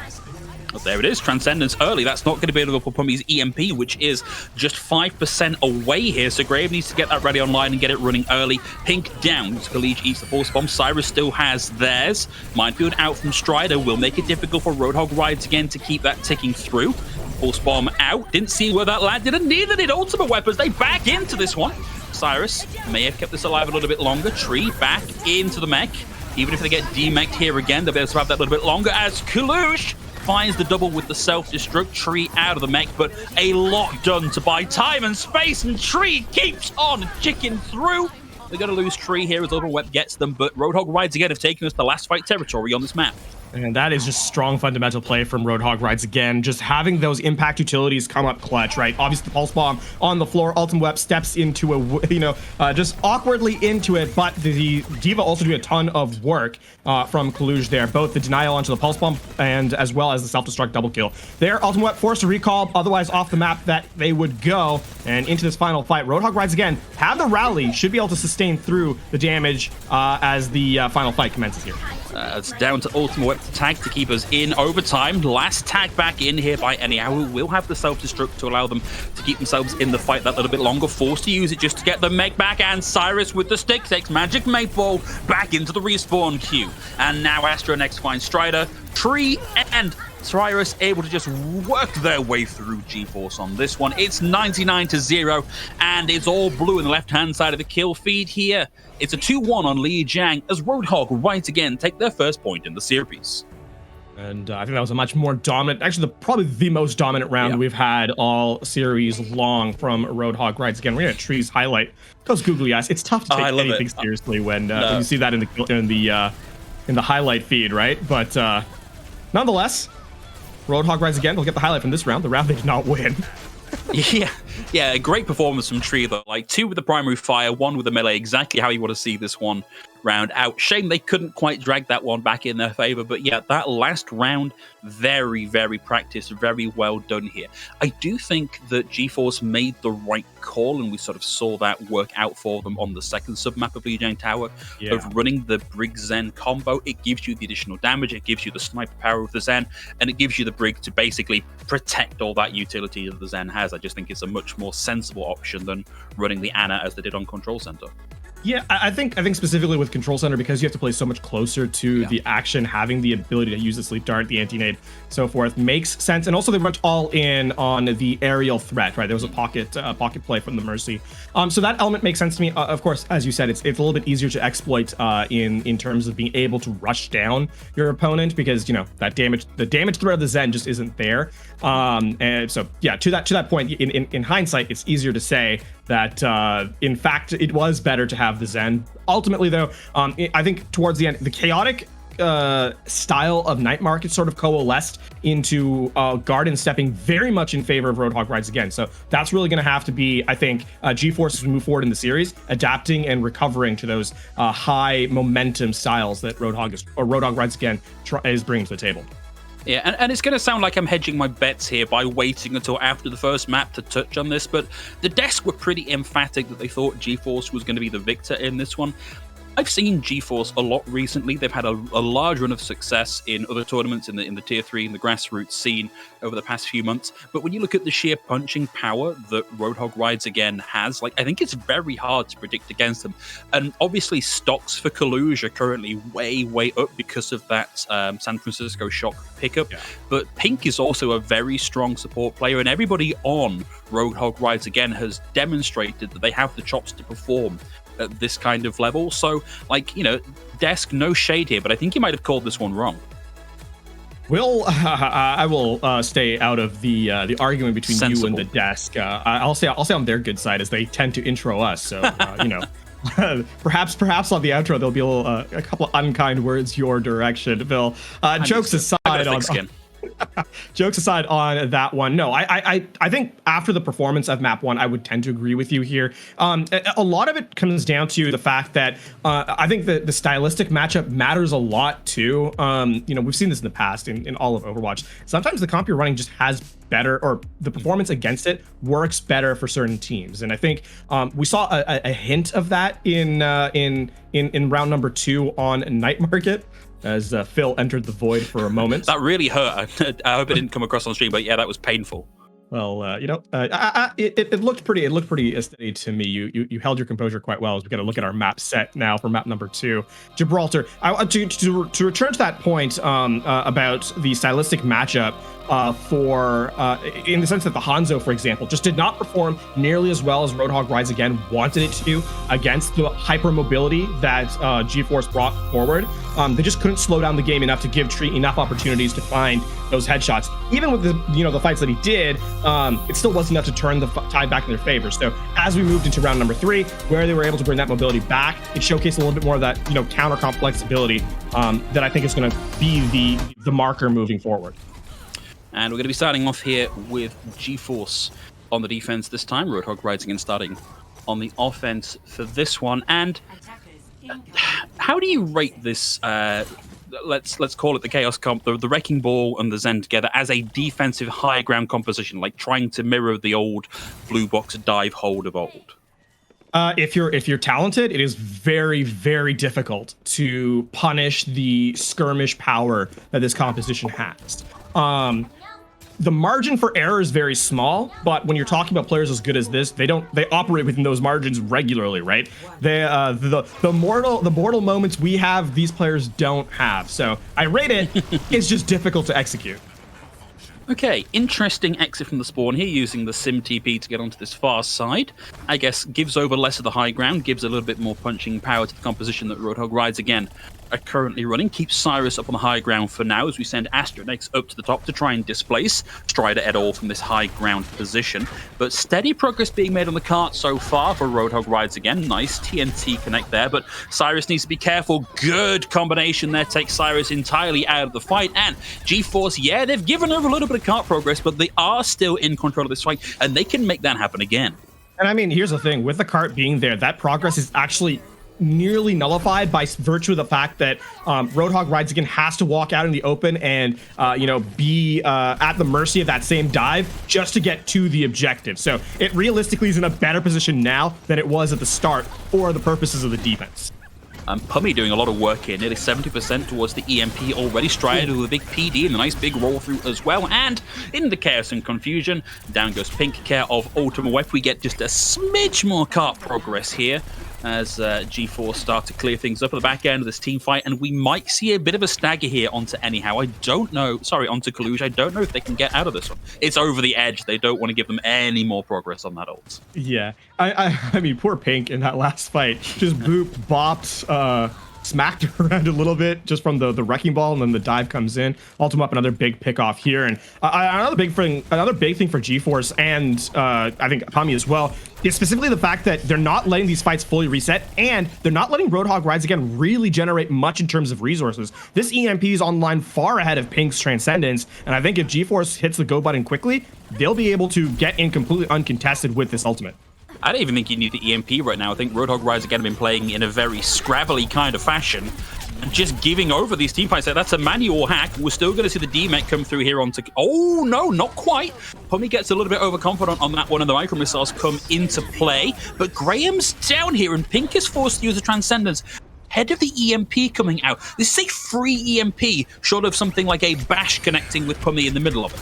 But there it is, Transcendence early. That's not going to be able to put Pummy's EMP, which is just 5% away here. So Graham needs to get that ready online and get it running early. Pink down. Khalij eats the Force Bomb. Cyrus still has theirs. Minefield out from Strider will make it difficult for Roadhog Rides Again to keep that ticking through. Force Bomb out. Didn't see where that landed, and neither did Ultimate Weapons. They back into this one. Cyrus may have kept this alive a little bit longer. Tree back into the mech. Even if they get demeched here again, they'll be able to have that a little bit longer as Kalush finds the double with the self-destruct. Tree out of the mech, but a lot done to buy time and space, and Tree keeps on chicken through. They're going to lose Tree here as Overweb gets them, but Roadhog Rides Again have taken us to last fight territory on this map. And that is just strong fundamental play from Roadhog Rides Again. Just having those impact utilities come up clutch, right? Obviously, the Pulse Bomb on the floor. Ultimate Web steps into just awkwardly into it. But the Diva also doing a ton of work from Kaluj there. Both the denial onto the Pulse Bomb and as well as the self-destruct double kill. There, Ultimate Web forced to recall. Otherwise, off the map that they would go. And into this final fight, Roadhog Rides Again have the rally. Should be able to sustain through the damage as the final fight commences here. It's down to Ultimate Web to tag to keep us in overtime. Last tag back in here by Anyhow, who will have the self-destruct to allow them to keep themselves in the fight that little bit longer. Forced to use it just to get the mech back, and Cyrus with the stick takes Magic Maypole back into the respawn queue. And now Astronex finds Strider, Tree, and Cyrus able to just work their way through GeForce on this one. It's 99-0, and it's all blue in the left-hand side of the kill feed here. It's a 2-1 on Li Jiang as Roadhog Rides Again take their first point in the series. And I think that was a much more dominant, actually probably the most dominant round we've had all series long from Roadhog Rides Again. We're going to Tree's highlight. Those googly eyes. It's tough to take anything seriously when you see that in the highlight feed, right? But nonetheless, Roadhog Rides Again. We'll get the highlight from this round. The round they did not win. Yeah, a great performance from Tree, though. Like 2 with the primary fire, 1 with the melee, exactly how you want to see this one round out. Shame they couldn't quite drag that one back in their favor, but yeah, that last round, very, very practiced, very well done here. I do think that GeForce made the right call, and we sort of saw that work out for them on the second submap of Lijiang Tower, of running the Brig Zen combo. It gives you the additional damage, it gives you the sniper power of the Zen, and it gives you the Brig to basically protect all that utility that the Zen has. I just think it's a much more sensible option than running the Ana as they did on Control Center. Yeah, I think specifically with Control Center, because you have to play so much closer to the action, having the ability to use the Sleep Dart, the Anti-Nade, so forth, makes sense. And also they went all in on the aerial threat, right? There was a pocket play from the Mercy. So that element makes sense to me. Of course, as you said, it's a little bit easier to exploit in terms of being able to rush down your opponent, because the damage threat of the Zen just isn't there. And so yeah, to that point, in hindsight, it's easier to say that in fact it was better to have the Zen. Ultimately, though, I think towards the end, the chaotic style of Night Market sort of coalesced into Garden stepping very much in favor of Roadhog Rides Again. So that's really going to have to be, I think, GeForce as we move forward in the series, adapting and recovering to those high momentum styles that Roadhog Rides Again is bringing to the table. Yeah, and it's going to sound like I'm hedging my bets here by waiting until after the first map to touch on this, but the desk were pretty emphatic that they thought GeForce was going to be the victor in this one. I've seen GeForce a lot recently. They've had a large run of success in other tournaments in the tier 3 and the grassroots scene over the past few months. But when you look at the sheer punching power that Roadhog Rides Again has, I think it's very hard to predict against them. And obviously stocks for Kaluj are currently way, way up because of that San Francisco Shock pickup. Yeah. But Pink is also a very strong support player, and everybody on Roadhog Rides Again has demonstrated that they have the chops to perform at this kind of level. So, Desk, no shade here, but I think you might have called this one wrong. I will stay out of the argument between you and Sensible. the desk. I'll say on their good side as they tend to intro us. So perhaps on the outro there'll be a couple of unkind words your direction, Phil. Jokes aside on skin. Jokes aside on that one, no, I think after the performance of map 1, I would tend to agree with you here. A lot of it comes down to the fact that I think the stylistic matchup matters a lot too. We've seen this in the past in all of Overwatch. Sometimes the comp you're running just has better, or the performance against it works better for certain teams, and I think we saw a hint of that in round number 2 on Night Market, as Phil entered the void for a moment. That really hurt. I hope it didn't come across on stream, but yeah, that was painful. Well, it looked pretty steady to me. You held your composure quite well. As we got to look at our map set now for map number 2, Gibraltar. To return to that point about the stylistic matchup in the sense that the Hanzo, for example, just did not perform nearly as well as Roadhog Rise Again wanted it to against the hypermobility that GeForce brought forward. They just couldn't slow down the game enough to give Tree enough opportunities to find those headshots. Even with the fights that he did, it still wasn't enough to turn the tide back in their favor. So as we moved into round number 3, where they were able to bring that mobility back, it showcased a little bit more of that counter comp flexibility that I think is going to be the marker moving forward. And we're going to be starting off here with GeForce on the defense this time. Roadhog Rise Again starting on the offense for this one. And how do you rate this? Let's call it the Chaos comp, the Wrecking Ball and the Zen together as a defensive high ground composition, like trying to mirror the old blue box dive hold of old. If you're talented, it is very, very difficult to punish the skirmish power that this composition has. The margin for error is very small, but when you're talking about players as good as this, they operate within those margins regularly, right? The mortal moments we have, these players don't have. So I rate it. It's just difficult to execute. Okay, interesting exit from the spawn here, using the Sim TP to get onto this far side. I guess gives over less of the high ground, gives a little bit more punching power to the composition that Roadhog Rise Again are currently running. Keeps Cyrus up on the high ground for now as we send Astronex up to the top to try and displace Strider et al. From this high ground position. But steady progress being made on the cart so far for Roadhog Rise Again. Nice TNT connect there, but Cyrus needs to be careful. Good combination there, takes Cyrus entirely out of the fight. And GeForce, yeah, they've given over a little bit of cart progress, but they are still in control of this fight, and they can make that happen again. And I mean, here's the thing, with the cart being there, that progress is actually nearly nullified by virtue of the fact that Roadhog Rise Again has to walk out in the open and be at the mercy of that same dive just to get to the objective. So it realistically is in a better position now than it was at the start for the purposes of the defense. Pummy doing a lot of work here, nearly 70% towards the EMP already. Strider with a big PD and a nice big roll through as well. And in the chaos and confusion, down goes Pink, care of Ultima Web. We get just a smidge more cart progress here as GeForce start to clear things up at the back end of this team fight, and we might see a bit of a stagger here onto Anyhow. Onto Kaluj. I don't know if they can get out of this one. It's over the edge. They don't want to give them any more progress on that ult. Yeah, I mean, poor Pink in that last fight, just bopped, smacked around a little bit just from the wrecking ball, and then the dive comes in. Ultima up, another big pick off here, and another big thing for GeForce and I think Pummy as well is specifically the fact that they're not letting these fights fully reset, and they're not letting Roadhog Rise Again really generate much in terms of resources. This EMP is online far ahead of Pink's Transcendence, and I think if GeForce hits the go button quickly, they'll be able to get in completely uncontested with this ultimate. I don't even think you need the EMP right now. I think Roadhog Rise Again have been playing in a very scrabbly kind of fashion and just giving over these team fights. That's a manual hack. We're still going to see the D-Mech come through here onto... Oh, no, not quite. Pummy gets a little bit overconfident on that one, and the micro missiles come into play. But Graham's down here, and Pink is forced to use the Transcendence. Head of the EMP coming out. This is a free EMP, short of something like a bash connecting with Pummy in the middle of it.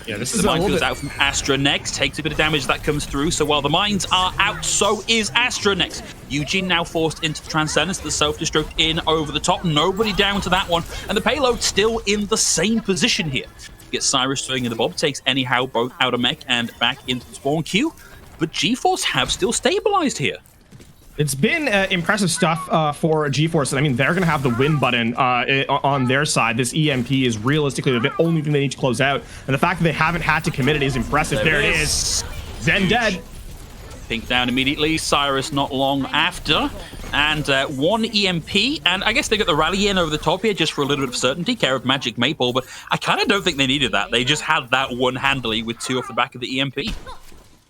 Yeah, this is the mine goes out from Astra next, takes a bit of damage that comes through. So while the mines are out, so is Astra next. Eugene now forced into the Transcendence, the self-destruct in over the top. Nobody down to that one. And the payload still in the same position here. Gets Cyrus throwing in the bob, takes Anyhow both out of mech and back into the spawn queue. But GeForce have still stabilized here. It's been impressive stuff for GeForce. And I mean, they're going to have the win button on their side. This EMP is realistically the only thing they need to close out. And the fact that they haven't had to commit it is impressive. There it is. Zen dead. Pink down immediately. Cyrus not long after. And one EMP. And I guess they got the rally in over the top here just for a little bit of certainty. Care of Magic Maple. But I kind of don't think they needed that. They just had that one handily with 2 off the back of the EMP.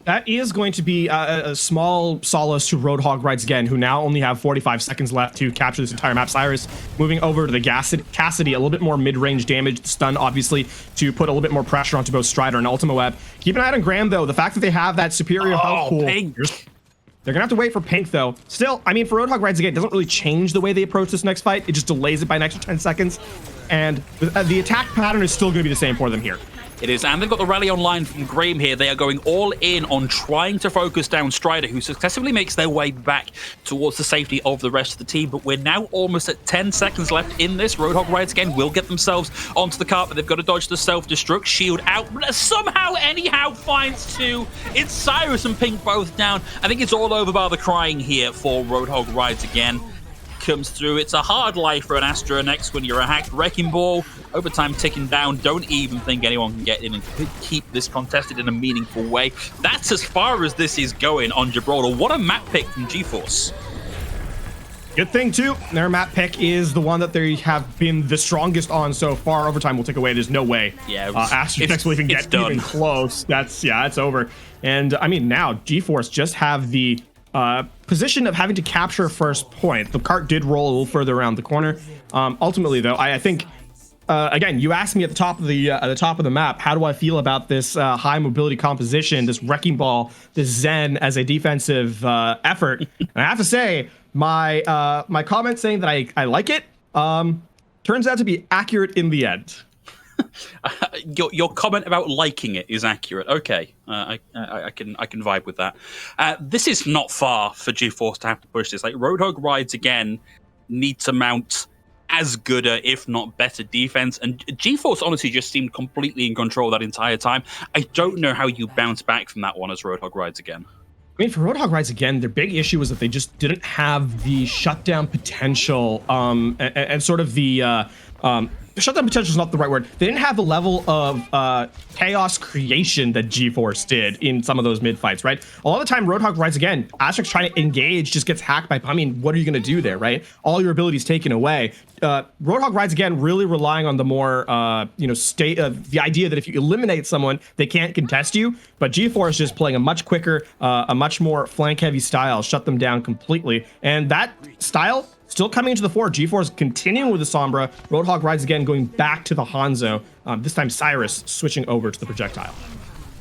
That is going to be a small solace to Roadhog Rides Again, who now only have 45 seconds left to capture this entire map. Cyrus moving over to the Cassidy, a little bit more mid-range damage, stun obviously, to put a little bit more pressure onto both Strider and Ultima Web. Keep an eye on Graham, though. The fact that they have that superior health pool. Pink. They're going to have to wait for Pink, though. Still, I mean, for Roadhog Rides Again, it doesn't really change the way they approach this next fight. It just delays it by an extra 10 seconds. And the attack pattern is still going to be the same for them here. It is, and they've got the rally online from Graham here. They are going all in on trying to focus down Strider, who successfully makes their way back towards the safety of the rest of the team. But we're now almost at 10 seconds left in this. Roadhog Rides Again will get themselves onto the cart, but they've got to dodge the self-destruct. Shield out, somehow, anyhow, finds 2. It's Cyrus and Pink both down. I think it's all over by the crying here for Roadhog Rides Again. Comes through. It's a hard life for an Astra next when you're a hacked Wrecking Ball. Overtime ticking down. Don't even think anyone can get in and keep this contested in a meaningful way. That's as far as this is going on Gibraltar. What a map pick from GeForce. Good thing, too. Their map pick is the one that they have been the strongest on so far. Overtime will take away. There's no way Astra next will even get even close. It's over. And, I mean, now GeForce just have the position of having to capture first point. The cart did roll a little further around the corner. Ultimately, though, I think again, you asked me at the top of the map, how do I feel about this high mobility composition, this Wrecking Ball, this Zen as a defensive effort? And I have to say, my comment saying that I like it turns out to be accurate in the end. Your comment about liking it is accurate. Okay, I can vibe with that. This is not far for GeForce to have to push this. Like Roadhog Rides Again need to mount as good a, if not better, defense, and GeForce honestly just seemed completely in control that entire time. I don't know how you bounce back from that one as Roadhog Rides Again. I mean, for Roadhog Rides Again, their big issue was that they just didn't have the shutdown potential, and sort of the shutdown potential is not the right word. They didn't have the level of chaos creation that GeForce did in some of those mid fights, right? A lot of the time, Roadhog Rides Again, Asterix trying to engage just gets hacked by. I mean, what are you going to do there, right? All your abilities taken away. Roadhog Rides Again, really relying on the more, the idea that if you eliminate someone, they can't contest you. But GeForce just playing a much quicker, a much more flank-heavy style, shut them down completely. And that style still coming into the fore. GeForce continuing with the Sombra. Roadhog Rides Again going back to the Hanzo. This time Cyrus switching over to the projectile.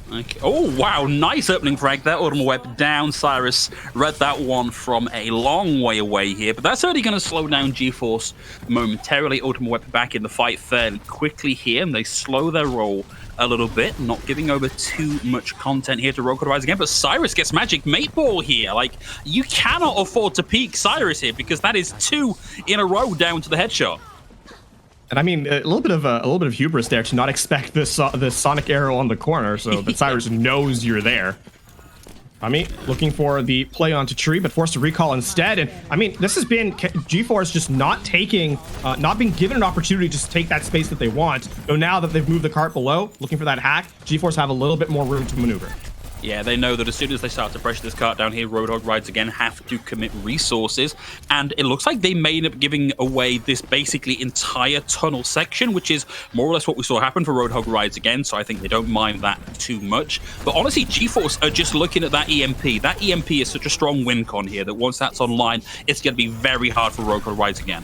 Okay. Oh, wow. Nice opening frag there. Ultima Web down. Cyrus read that one from a long way away here. But that's only going to slow down GeForce momentarily. Ultima Web back in the fight fairly quickly here. And they slow their roll a little bit, not giving over too much content here to Roadhog Rides Again. But Cyrus gets Magic Mate Ball here. Like, you cannot afford to peek Cyrus here because that is 2 in a row down to the headshot. And I mean, a little bit of hubris there to not expect this sonic arrow on the corner, so that Cyrus knows you're there. I mean, looking for the play onto Tree, but forced to recall instead. And I mean, this has been GeForce just not being given an opportunity to take that space that they want. So now that they've moved the cart below, looking for that hack, GeForce have a little bit more room to maneuver. Yeah, they know that as soon as they start to pressure this cart down here, Roadhog Rides Again have to commit resources. And it looks like they may end up giving away this basically entire tunnel section, which is more or less what we saw happen for Roadhog Rides Again, so I think they don't mind that too much. But honestly, GeForce are just looking at that EMP. That EMP is such a strong win con here that once that's online, it's going to be very hard for Roadhog Rides Again.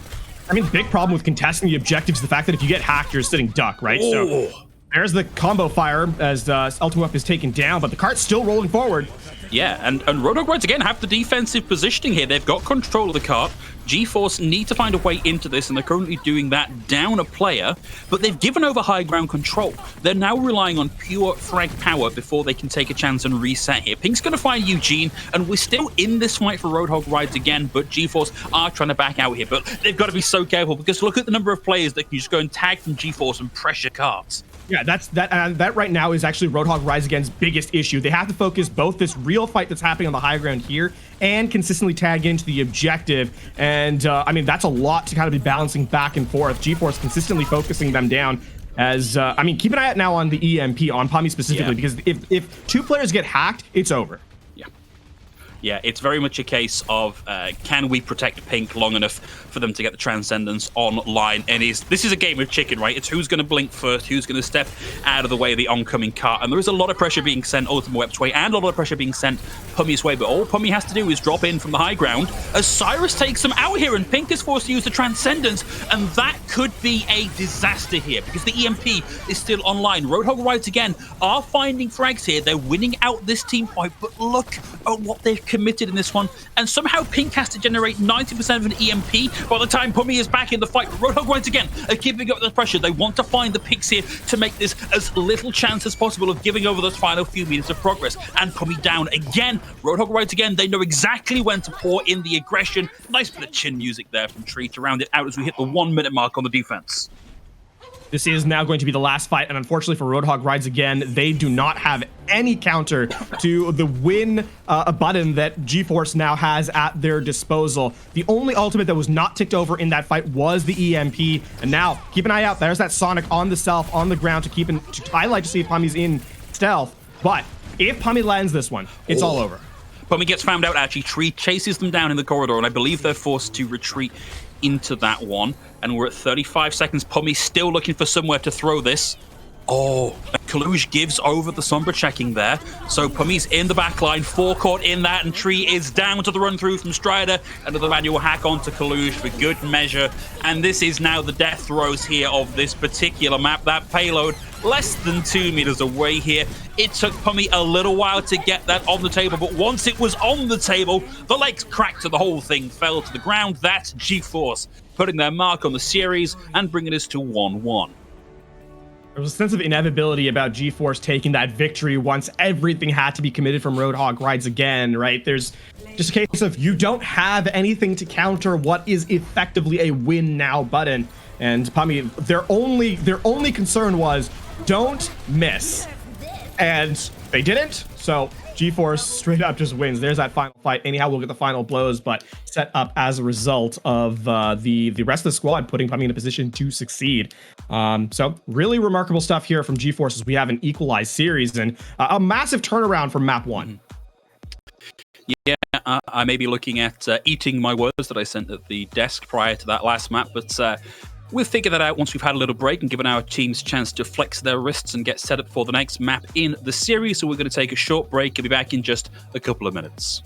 I mean, the big problem with contesting the objective is the fact that if you get hacked, you're a sitting duck, right? Oh. So there's the combo fire as Ultima Web is taken down, but the cart's still rolling forward. Yeah, and Roadhog Rides Again have the defensive positioning here. They've got control of the cart. GeForce need to find a way into this, and they're currently doing that down a player, but they've given over high ground control. They're now relying on pure frag power before they can take a chance and reset here. Pink's going to find Eugene, and we're still in this fight for Roadhog Rides Again, but GeForce are trying to back out here, but they've got to be so careful, because look at the number of players that can just go and tag from GeForce and pressure carts. Yeah, that right now is actually Roadhog Rise Again's biggest issue. They have to focus both this real fight that's happening on the high ground here and consistently tag into the objective. And I mean, that's a lot to kind of be balancing back and forth. GeForce consistently focusing them down. As I mean, keep an eye out now on the EMP on Pommy specifically, because if 2 players get hacked, it's over. Yeah, it's very much a case of can we protect Pink long enough for them to get the Transcendence online? And this is a game of chicken, right? It's who's going to blink first, who's going to step out of the way of the oncoming car. And there is a lot of pressure being sent Ultimate Web's way and a lot of pressure being sent Pummy's way. But all Pummy has to do is drop in from the high ground as Cyrus takes them out here and Pink is forced to use the Transcendence. And that could be a disaster here because the EMP is still online. Roadhog Rides again are finding frags here. They're winning out this team fight. But look at what they've committed in this one, and somehow Pink has to generate 90% of an EMP by the time Pummy is back in the fight. Roadhog once again are keeping up the pressure. They want to find the picks here to make this as little chance as possible of giving over those final few meters of progress. And Pummy down again. Roadhog rides again. They know exactly when to pour in the aggression. Nice bit of chin music there from Tree to round it out as we hit the 1 minute mark on the defense. This is now going to be the last fight, and unfortunately for Roadhog Rides Again, they do not have any counter to the win button that GeForce now has at their disposal. The only ultimate that was not ticked over in that fight was the EMP, and now keep an eye out. There's that Sonic on the self, on the ground to highlight to see if Pummy's in stealth. But if Pummy lands this one, it's all over. Pummy gets found out, actually. Tree chases them down in the corridor, and I believe they're forced to retreat into that one. And we're at 35 seconds. Pummy still looking for somewhere to throw this. Oh, Kalush gives over the Sombra checking there. So Pummy's in the back line, forecourt in that, and Tree is down to the run through from Strider. Another manual hack onto Kalush for good measure. And this is now the death throes here of this particular map. That payload less than 2 meters away here. It took Pummy a little while to get that on the table, but once it was on the table, the legs cracked and the whole thing fell to the ground. That's GeForce putting their mark on the series and bringing us to 1-1. There was a sense of inevitability about GeForce taking that victory once everything had to be committed from Roadhog Rides Again, right? There's just a case of you don't have anything to counter what is effectively a win now button. And Pummy, their only concern was don't miss. And they didn't, so GeForce straight up just wins. There's that final fight. Anyhow, we'll get the final blows, but set up as a result of the rest of the squad putting Pummy in a position to succeed. So really remarkable stuff here from GeForce as we have an equalized series and a massive turnaround from map 1. Yeah, I may be looking at eating my words that I sent at the desk prior to that last map, but we'll figure that out once we've had a little break and given our teams a chance to flex their wrists and get set up for the next map in the series. So we're going to take a short break and be back in just a couple of minutes.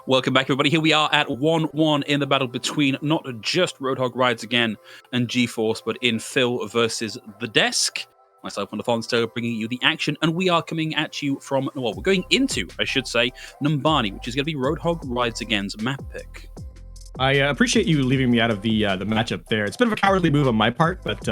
Welcome back, everybody. Here we are at 1-1 in the battle between not just Roadhog Rides Again and GeForce, but in Phil versus The Desk. Myself and Lafon still bringing you the action, and we are coming at you from, well, we're going into, I should say, Numbani, which is going to be Roadhog Rides Again's map pick. I appreciate you leaving me out of the matchup there. It's a bit of a cowardly move on my part, but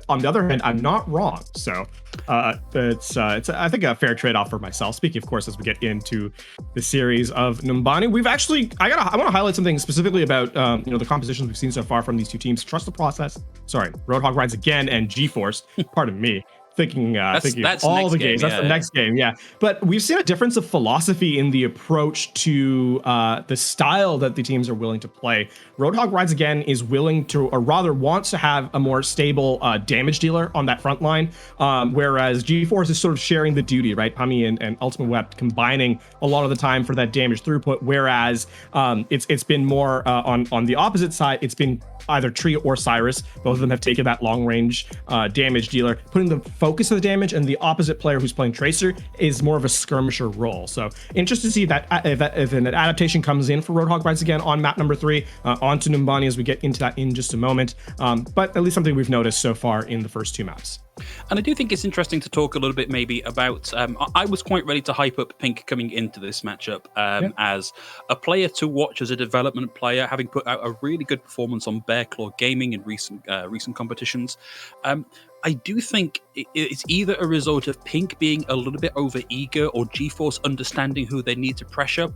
on the other hand, I'm not wrong. So it's I think a fair trade-off for myself. Speaking, of course, as we get into the series of Numbani, we've actually I want to highlight something specifically about the compositions we've seen so far from these two teams. Trust the process. Sorry, Roadhog Rides Again and GeForce. Pardon me. Thinking that's all the game, games. That's the next game, yeah. But we've seen a difference of philosophy in the approach to the style that the teams are willing to play. Roadhog Rides Again is willing to, or rather wants to have a more stable damage dealer on that front line, whereas GeForce is sort of sharing the duty, right? Pummy and Ultimate Wept combining a lot of the time for that damage throughput, whereas it's been more on the opposite side. It's been either Tree or Cyrus. Both of them have taken that long range damage dealer, putting the focus of the damage, and the opposite player who's playing Tracer is more of a skirmisher role. So interested to see that if an adaptation comes in for Roadhog Rides Again on map number 3, onto Numbani as we get into that in just a moment. But at least something we've noticed so far in the first 2 maps. And I do think it's interesting to talk a little bit maybe about, I was quite ready to hype up Pink coming into this matchup as a player to watch, as a development player, having put out a really good performance on Bear Claw Gaming in recent competitions. I do think it's either a result of Pink being a little bit over-eager or GeForce understanding who they need to pressure.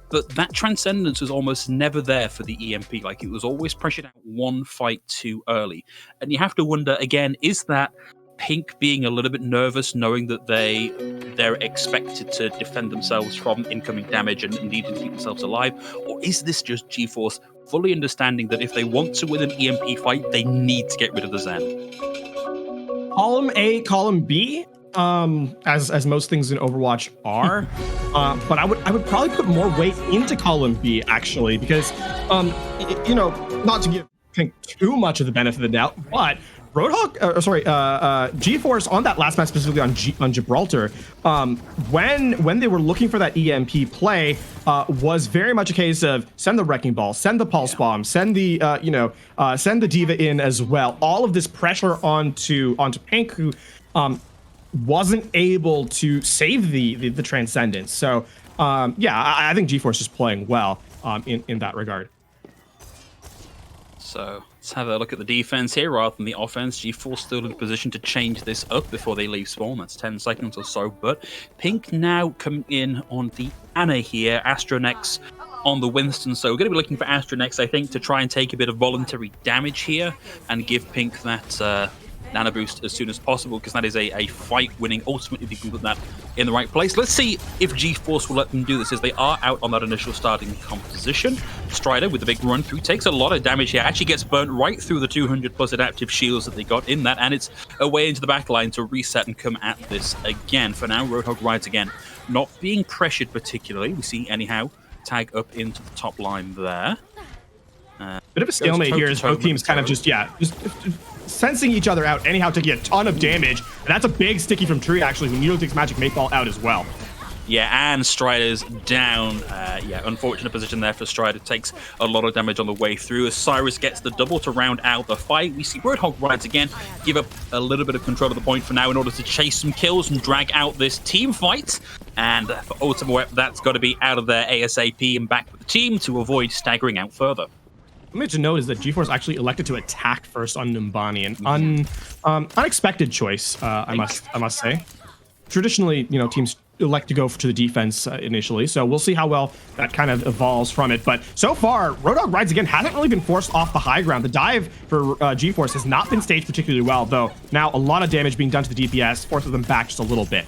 But that transcendence was almost never there for the EMP. Like, it was always pressured out one fight too early. And you have to wonder, again, is that Pink being a little bit nervous, knowing that they're expected to defend themselves from incoming damage and needing to keep themselves alive? Or is this just GeForce fully understanding that if they want to win an EMP fight, they need to get rid of the Zen? Column A, column B, as most things in Overwatch are, but I would probably put more weight into column B actually, because not to give Pink too much of the benefit of the doubt, but Roadhog, GeForce on that last match, specifically on Gibraltar, when they were looking for that EMP play, was very much a case of send the Wrecking Ball, send the Pulse Bomb, send the send the D.Va in as well. All of this pressure onto Pink, who wasn't able to save the Transcendence. So I think GeForce is playing well in that regard. So let's have a look at the defense here rather than the offense. GeForce still in a position to change this up before they leave spawn. That's 10 seconds or so. But Pink now coming in on the Ana here. Astronex on the Winston. So we're going to be looking for Astronex, I think, to try and take a bit of voluntary damage here and give Pink that Nano Boost as soon as possible, because that is a fight winning. Ultimately, they can put that in the right place. Let's see if GeForce will let them do this, as they are out on that initial starting composition. Strider with the big run through takes a lot of damage here, actually gets burnt right through the 200 plus adaptive shields that they got in that, and it's away into the back line to reset and come at this again. For now, Roadhog Rides Again not being pressured particularly. We see anyhow tag up into the top line there. Bit of a stalemate here as both teams kind of just sensing each other out, anyhow taking a ton of damage. And that's a big sticky from Tree, actually, who nearly takes Magic Mayfall out as well. Yeah, and Strider's down. Unfortunate position there for Strider. Takes a lot of damage on the way through. As Cyrus gets the double to round out the fight, we see Roadhog Rides Again give up a little bit of control of the point for now in order to chase some kills and drag out this team fight. And for Ultimate Weapon, that's got to be out of there ASAP and back with the team to avoid staggering out further. Something to note is that GeForce actually elected to attack first on Numbani, an unexpected choice, I must say. Traditionally, teams elect to go to the defense initially, so we'll see how well that kind of evolves from it. But so far, Roadhog Rides Again hasn't really been forced off the high ground. The dive for GeForce has not been staged particularly well, though. Now a lot of damage being done to the DPS forces them back just a little bit.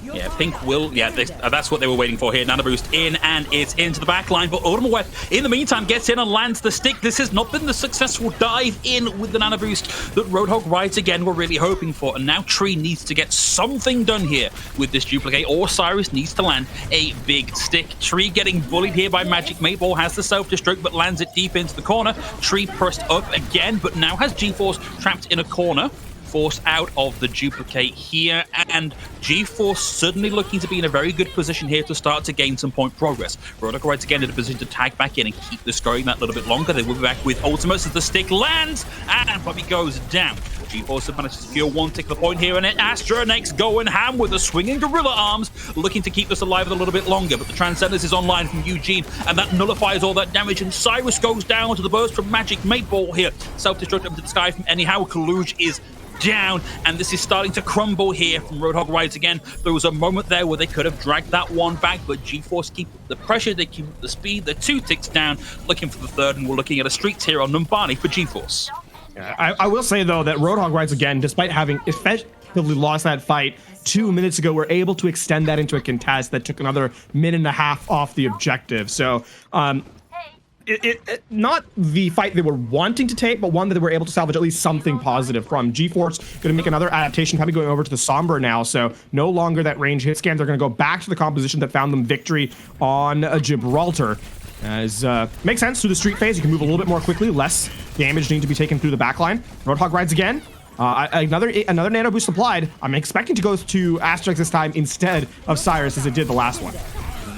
Yeah, Pink will, that's what they were waiting for here. Nano Boost in, and it's into the back line, but Ultimate Weapon, in the meantime, gets in and lands the stick. This has not been the successful dive in with the Nano Boost that Roadhog Rides Again were really hoping for, and now Tree needs to get something done here with this duplicate, or Cyrus needs to land a big stick. Tree getting bullied here by Magic Mayball, has the self-destruct, but lands it deep into the corner. Tree pressed up again, but now has GeForce trapped in a corner. forced out of the duplicate here, and G-Force suddenly looking to be in a very good position here to start to gain some point progress. Roadhog right again in a position to tag back in and keep this going that little bit longer. They will be back with ultimates as the stick lands, and Puppy goes down. G-Force have managed to secure one tick of the point here, and then Astra next going ham with the swinging gorilla arms, looking to keep this alive a little bit longer, but the Transcendence is online from Eugene, and that nullifies all that damage, and Cyrus goes down to the burst from Magic Mateball here. Self-destruct up to the sky from Anyhow. Kaluge is down, and this is starting to crumble here from Roadhog Rides again. There was a moment there where they could have dragged that one back, but G-Force keep the pressure, they keep the speed. They're 2 ticks down, looking for the third, and we're looking at a streak tier on Numbani for G-Force. I will say, though, that Roadhog Rides again, despite having effectively lost that fight 2 minutes ago, were able to extend that into a contest that took another minute and a half off the objective. So, not the fight they were wanting to take, but one that they were able to salvage at least something positive from. G-Force going to make another adaptation, probably going over to the Sombra now, so no longer that range hit scan. They're going to go back to the composition that found them victory on Gibraltar. As makes sense through the street phase, you can move a little bit more quickly, less damage needing to be taken through the backline. Roadhog Rides again. Another nano boost applied. I'm expecting to go to Asterix this time instead of Cyrus as it did the last one.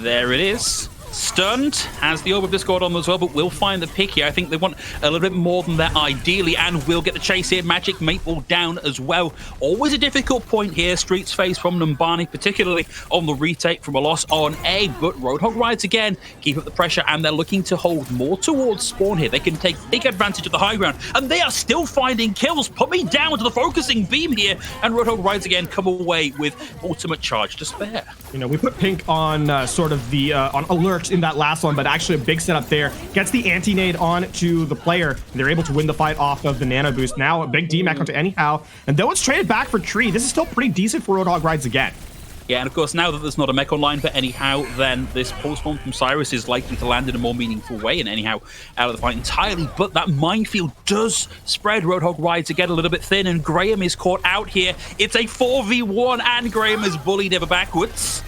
There it is. Stunned, has the Orb of Discord on as well, but will find the pick here. I think they want a little bit more than that ideally, and will get the chase here. Magic Mateball down as well. Always a difficult point here, Streets face from Numbani, particularly on the retake from a loss on A, but Roadhog Rides again, keep up the pressure, and they're looking to hold more towards spawn here. They can take big advantage of the high ground, and they are still finding kills. Put me down to the focusing beam here, and Roadhog Rides again come away with ultimate charge to spare. You know, we put Pink on sort of the on alert in that last one, but actually a big setup there. Gets the anti-nade on to the player, and they're able to win the fight off of the nano boost. Now a big DMAC onto Anyhow, and though it's traded back for Tree, this is still pretty decent for Roadhog Rides again. Yeah, and of course, now that there's not a mech online for Anyhow, then this pulse bomb from Cyrus is likely to land in a more meaningful way, and Anyhow out of the fight entirely. But that minefield does spread. Roadhog Rides again a little bit thin, and Graham is caught out here. It's a 4v1, and Graham is bullied ever backwards.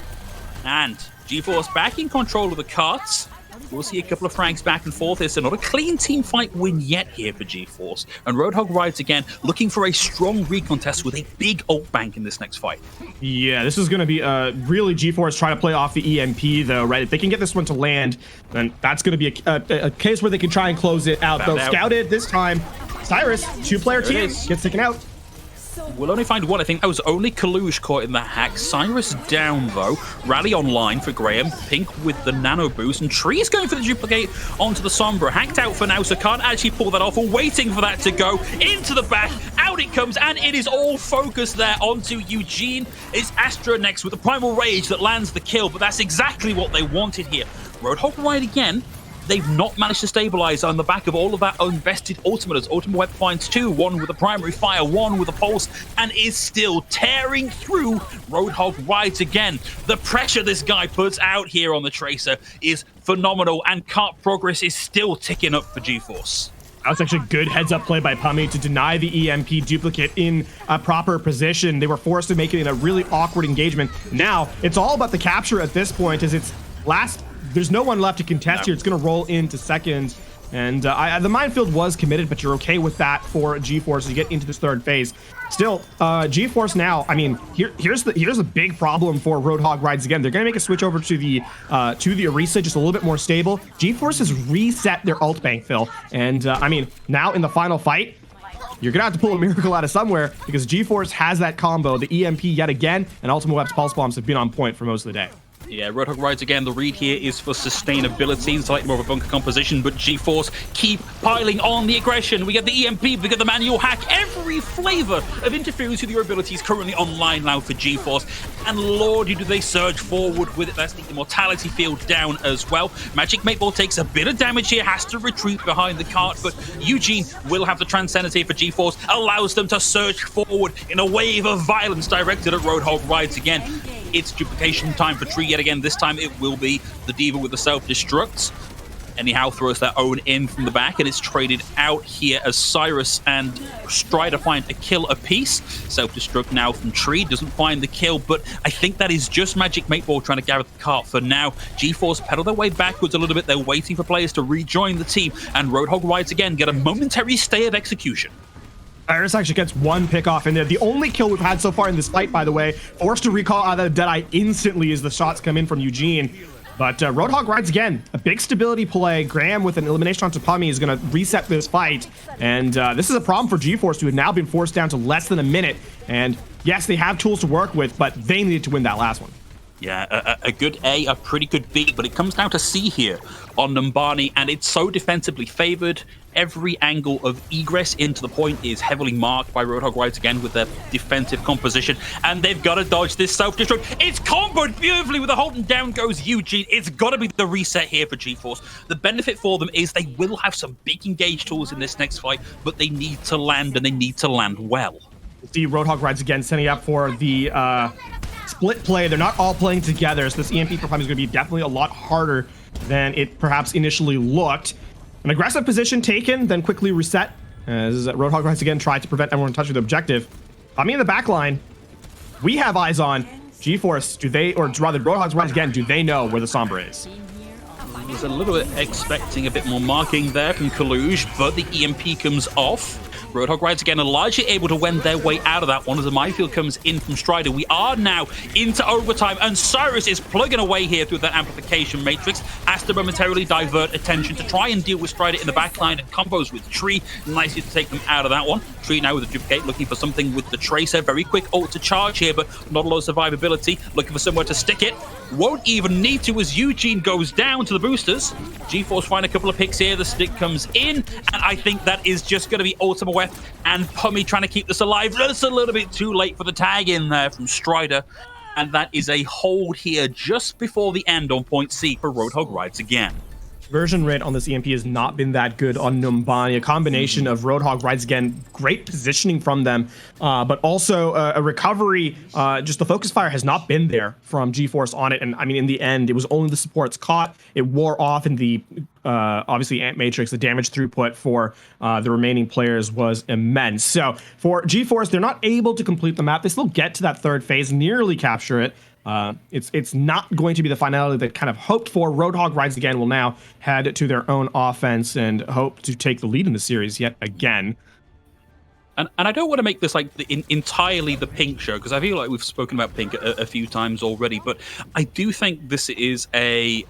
And G-Force back in control of the carts. We'll see a couple of frags back and forth. It's not a clean team fight win yet here for G-Force. And Roadhog Rides again, looking for a strong recontest with a big ult bank in this next fight. Yeah, this is going to be really G-Force trying to play off the EMP, though, right? If they can get this one to land, then that's going to be a case where they can try and close it out. Though scouted this time, Cyrus, 2-player team, gets taken out. We'll only find one. I think that was only Kaluge caught in the hack. Cyrus down, though. Rally online for Graham. Pink with the nano boost. And Tree is going for the duplicate onto the Sombra. Hacked out for now, so can't actually pull that off. We're waiting for that to go into the back. Out it comes, and it is all focused there onto Eugene. It's Astra next with the Primal Rage that lands the kill, but that's exactly what they wanted here. Roadhog Ride again. They've not managed to stabilize on the back of all of that invested ultimates. Ultimate Web finds 2, one with a primary fire, one with a pulse, and is still tearing through. Roadhog Rides again. The pressure this guy puts out here on the Tracer is phenomenal, and cart progress is still ticking up for G-Force. That was actually good heads-up play by Pummy to deny the EMP duplicate in a proper position. They were forced to make it in a really awkward engagement. Now, it's all about the capture at this point, as it's last... There's no one left to contest here. It's going to roll into second. And the minefield was committed, but you're okay with that for G-Force to get into this third phase. Still, G-Force now, I mean, here's a big problem for Roadhog Rides again. They're going to make a switch over to the Orisa, just a little bit more stable. G-Force has reset their ult bank, Phil. And, I mean, now in the final fight, you're going to have to pull a miracle out of somewhere, because G-Force has that combo, the EMP yet again, and Ultimate Web's Pulse Bombs have been on point for most of the day. Yeah, Roadhog Rides again. The read here is for sustainability. It's like more of a bunker composition, but G-Force keep piling on the aggression. We get the EMP, we get the manual hack. Every flavor of interference with your abilities currently online now for G-Force. And lordy, do they surge forward with it. That's the immortality field down as well. Magic Mateball takes a bit of damage here, has to retreat behind the cart, but Eugene will have the Transcendence here for G-Force, allows them to surge forward in a wave of violence directed at Roadhog Rides again. It's duplication time for Tree yet again. This time it will be the Diva with the self-destructs. Anyhow throws their own in from the back, and it's traded out here as Cyrus and Strider find a kill apiece. Self-destruct now from Tree, doesn't find the kill, but I think that is just Magic Mateball trying to gather the cart for now. G-Force pedal their way backwards a little bit. They're waiting for players to rejoin the team, and Roadhog Rides again get a momentary stay of execution. Iris actually gets one pick off in there. The only kill we've had so far in this fight, by the way, forced to recall out of Deadeye instantly as the shots come in from Eugene. But Roadhog rides again. A big stability play. Graham with an elimination onto Pummy is going to reset this fight. And this is a problem for GeForce, who had now been forced down to less than a minute. And yes, they have tools to work with, but they needed to win that last one. Yeah, a good A, a pretty good B, but it comes down to C here on Numbani, and it's so defensively favored. Every angle of egress into the point is heavily marked by Roadhog Rides again with their defensive composition, and they've got to dodge this self-destruct. It's comboed beautifully with a hold, and down goes Eugene. It's got to be the reset here for GeForce. The benefit for them is they will have some big engage tools in this next fight, but they need to land, and they need to land well. See Roadhog Rides again setting up for the split play. They're not all playing together, so this EMP for Pummy is going to be definitely a lot harder than it perhaps initially looked. An aggressive position taken, then quickly reset as Roadhog Rides again tried to prevent everyone touching the objective. Pummy in the back line. We have eyes on GeForce. Do they, or rather Roadhog Rides again, do they know where the Sombra is? I was a little bit expecting a bit more marking there from Kaluge, but the EMP comes off. Roadhog Rides again are largely able to wend their way out of that one as the minefield comes in from Strider. We are now into overtime, and Cyrus is plugging away here through that amplification matrix. Has to momentarily divert attention to try and deal with Strider in the backline and combos with Tree. Nicely to take them out of that one. Tree now with the duplicate, looking for something with the Tracer. Very quick ult to charge here, but not a lot of survivability. Looking for somewhere to stick it. Won't even need to as Eugene goes down to the boosters. GeForce find a couple of picks here. The stick comes in, and I think that is just going to be Ultima Weth and Pummy trying to keep this alive. Just a little bit too late for the tag in there from Strider. And that is a hold here just before the end on point C for Roadhog Rides again. Conversion rate on this EMP has not been that good on Numbani. A combination of Roadhog Rides again, great positioning from them, but also a recovery. Just the focus fire has not been there from GeForce on it. And I mean, in the end, it was only the supports caught. It wore off in the obviously Ant Matrix. The damage throughput for the remaining players was immense. So for GeForce, they're not able to complete the map. They still get to that third phase, nearly capture it. It's not going to be the finality that kind of hoped for. Roadhog Rides again will now head to their own offense and hope to take the lead in the series yet again. And I don't want to make this like entirely the Pink show, because I feel like we've spoken about Pink a few times already, but I do think this is a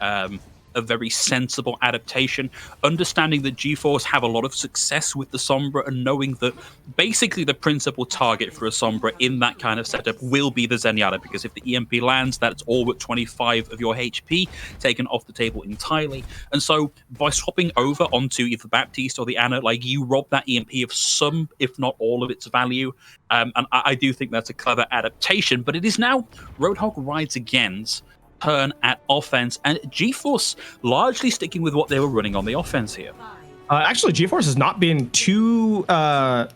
very sensible adaptation, understanding that GeForce have a lot of success with the Sombra and knowing that basically the principal target for a Sombra in that kind of setup will be the Zenyatta, because if the EMP lands, that's all but 25 of your HP taken off the table entirely. And so by swapping over onto either the Baptiste or the Ana, like, you rob that EMP of some, if not all of its value. And I do think that's a clever adaptation, but it is now Roadhog Rides Again's turn at offense, and GeForce largely sticking with what they were running on the offense here. Actually, GeForce has not been too has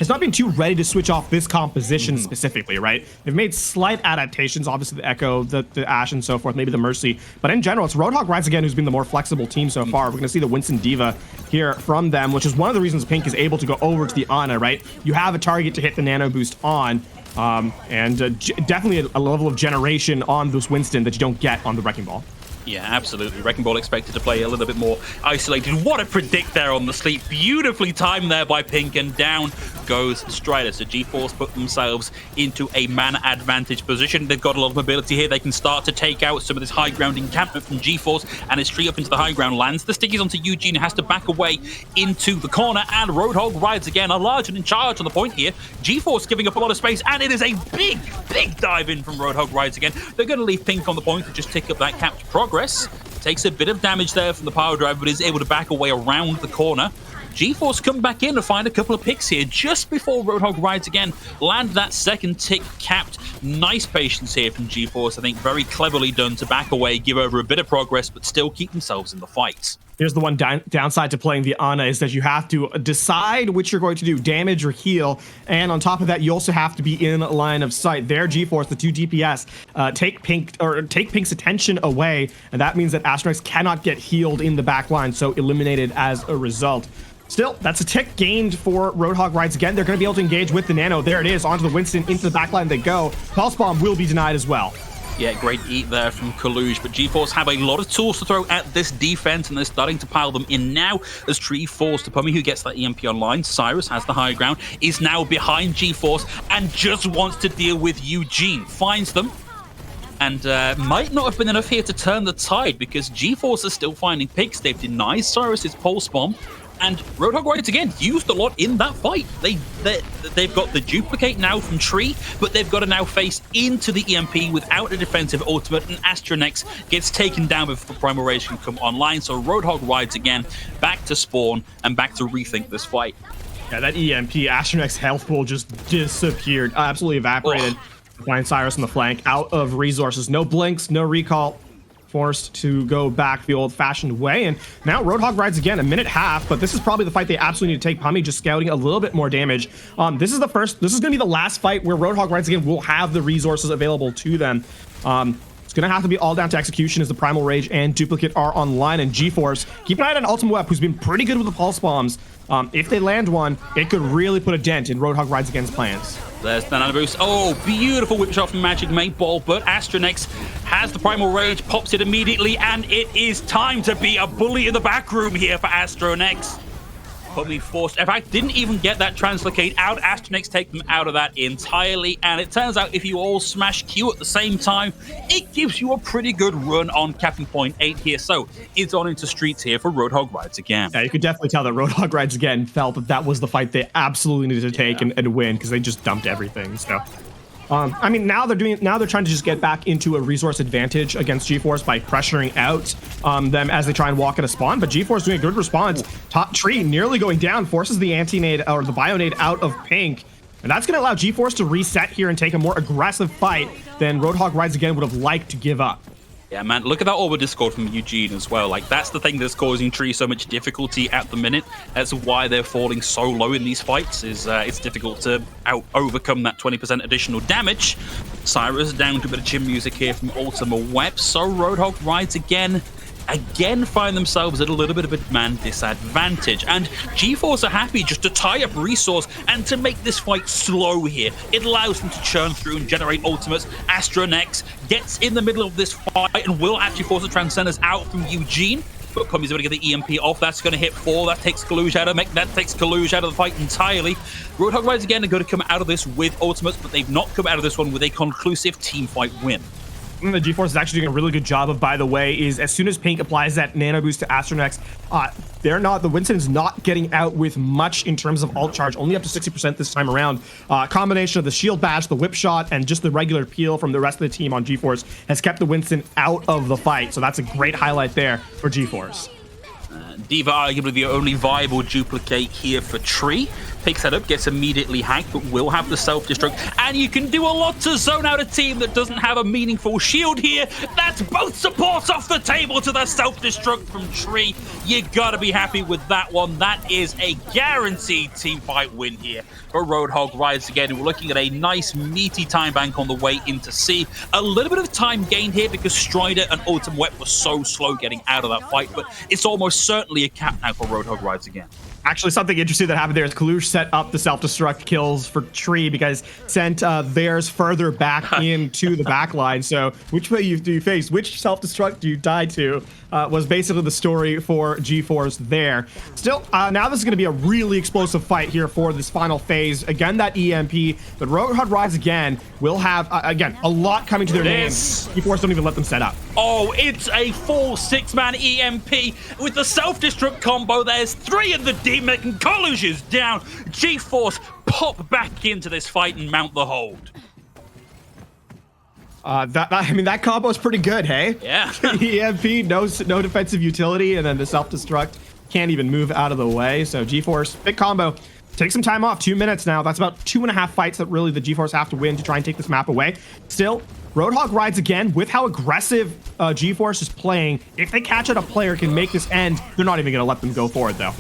not been too ready to switch off this composition specifically, right? They've made slight adaptations, obviously the Echo, the Ashe, and so forth, maybe the Mercy, but in general, it's Roadhog Rides again who's been the more flexible team so far. We're going to see the Winston Diva here from them, which is one of the reasons Pink is able to go over to the Ana, right? You have a target to hit the nano boost on, and definitely a level of generation on this Winston that you don't get on the Wrecking Ball. Yeah, absolutely. Wrecking Ball expected to play a little bit more isolated. What a predict there on the sleep. Beautifully timed there by Pink, and down goes Strider. So GeForce put themselves into a mana advantage position. They've got a lot of mobility here. They can start to take out some of this high ground encampment from GeForce, and it's straight up into the high ground lands. The stickies onto Eugene, who has to back away into the corner, and Roadhog Rides again are large and in charge on the point here. GeForce giving up a lot of space, and it is a big dive in from Roadhog Rides again. They're going to leave Pink on the point to just tick up that capped progress. Takes a bit of damage there from the power drive, but is able to back away around the corner. GeForce come back in to find a couple of picks here just before Roadhog Rides again land that second tick capped. Nice patience here from GeForce. I think very cleverly done to back away, give over a bit of progress, but still keep themselves in the fight. Here's the one downside to playing the Ana is that you have to decide which you're going to do, damage or heal. And on top of that, you also have to be in line of sight. There, GeForce, the 2 DPS, take Pink's attention away. And that means that Asterix cannot get healed in the back line, so eliminated as a result. Still, that's a tick gained for Roadhog Rides again. They're going to be able to engage with the Nano. There it is, onto the Winston, into the backline they go. Pulse Bomb will be denied as well. Yeah, great eat there from Kaluj, but GeForce have a lot of tools to throw at this defense, and they're starting to pile them in now as Tree falls to Pummy, who gets that EMP online. Cyrus has the high ground, is now behind GeForce, and just wants to deal with Eugene. Finds them, and might not have been enough here to turn the tide, because GeForce is still finding picks. They've denied Cyrus's pulse bomb, and Roadhog once again used a lot in that fight. They've got the duplicate now from Tree, but they've got to now face into the EMP without a defensive ultimate, and Astronex gets taken down before Primal Rage can come online. So Roadhog rides again back to spawn and back to rethink this fight. Yeah, that EMP, Astronex health pool just disappeared, absolutely evaporated. Find Cyrus on the flank, out of resources, no blinks, no recall. Forced to go back the old-fashioned way, and now Roadhog rides again, a minute half, but this is probably the fight they absolutely need to take. Pummy just scouting a little bit more damage. This is gonna be the last fight where Roadhog rides again will have the resources available to them. It's gonna have to be all down to execution as the Primal Rage and Duplicate are online, and GeForce, keep an eye on Ultimate Web, who's been pretty good with the pulse bombs. If they land one, it could really put a dent in Roadhog rides again's plans. There's the nano boost. Oh, beautiful whip shot from Magic 8 Ball, but Astronex has the Primal Rage, pops it immediately, and it is time to be a bully in the back room here for Astronex. Pummy forced, in fact, didn't even get that translocate out. Astronex take them out of that entirely, and it turns out if you all smash Q at the same time, it gives you a pretty good run on capping point 8 here. So it's on into streets here for Roadhog rides again. Yeah, you could definitely tell that Roadhog rides again felt that that was the fight they absolutely needed to take and win, because they just dumped everything. So I mean, now they're trying to just get back into a resource advantage against GeForce by pressuring out them as they try and walk at a spawn. But GeForce doing a good response. Top Tree nearly going down, forces the anti-nade or the bio-nade out of pink. And that's going to allow GeForce to reset here and take a more aggressive fight than Roadhog rides again would have liked to give up. Yeah, man, look at that Orbital Discord from Eugene as well. Like, that's the thing that's causing Tree so much difficulty at the minute. That's why they're falling so low in these fights, is it's difficult to overcome that 20% additional damage. Cyrus down to a bit of chin music here from Ultima Web. So Roadhog rides again find themselves at a little bit of a man disadvantage, and GeForce are happy just to tie up resource and to make this fight slow here. It allows them to churn through and generate ultimates. Astronex gets in the middle of this fight and will actually force the Transcenders out from Eugene, but Pummy's able to get the EMP off. That's going to hit 4. That takes Kaluj out of the fight entirely. Roadhog rides again are going to come out of this with ultimates, but they've not come out of this one with a conclusive team fight win. The GeForce is actually doing a really good job of, by the way, is as soon as Pink applies that nano boost to Astronex, the Winston's not getting out with much in terms of ult charge, only up to 60% this time around. Combination of the shield bash, the whip shot, and just the regular peel from the rest of the team on GeForce has kept the Winston out of the fight. So that's a great highlight there for GeForce. D.Va arguably the only viable duplicate here for Tree. Picks that up, gets immediately hacked, but will have the self-destruct. And you can do a lot to zone out a team that doesn't have a meaningful shield here. That's both supports off the table to the self-destruct from Tree. You gotta be happy with that one. That is a guaranteed team fight win here for Roadhog rides again. We're looking at a nice meaty time bank on the way into C. A little bit of time gained here because Strider and Ultimate Wet were so slow getting out of that fight, but it's almost certainly a cap now for Roadhog rides again. Actually, something interesting that happened there is Kalush set up the self-destruct kills for Tree because sent theirs further back into the back line. So which way do you face? Which self-destruct do you die to? Was basically the story for GeForce there. Still, now this is going to be a really explosive fight here for this final phase. Again, that EMP, but Roadhog rides again will have, again, a lot coming to their names. GeForce don't even let them set up. Oh, it's a full 6-man EMP with the self-destruct combo. There's 3 of the D-Mech and Kalush is down. GeForce pop back into this fight and mount the hold. I mean, that combo is pretty good, hey? Yeah. EMP, no defensive utility, and then the self-destruct can't even move out of the way. So GeForce, big combo. Take some time off, 2 minutes now. That's about 2.5 fights that really the GeForce have to win to try and take this map away. Still, Roadhog rides again with how aggressive GeForce is playing. If they catch out a player can make this end, they're not even going to let them go forward, though.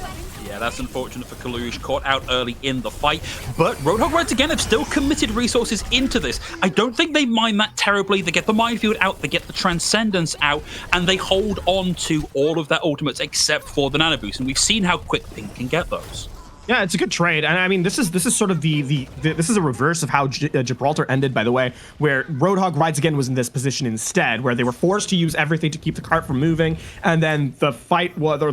Yeah, that's unfortunate for Kalush, caught out early in the fight. But Roadhog rides again have still committed resources into this. I don't think they mind that terribly. They get the minefield out, they get the Transcendence out, and they hold on to all of their ultimates except for the nano boost. And we've seen how quick Pink can get those. Yeah, it's a good trade, and I mean, this is sort of this is a reverse of how Gibraltar ended, by the way, where Roadhog Rides Again was in this position instead, where they were forced to use everything to keep the cart from moving, and then the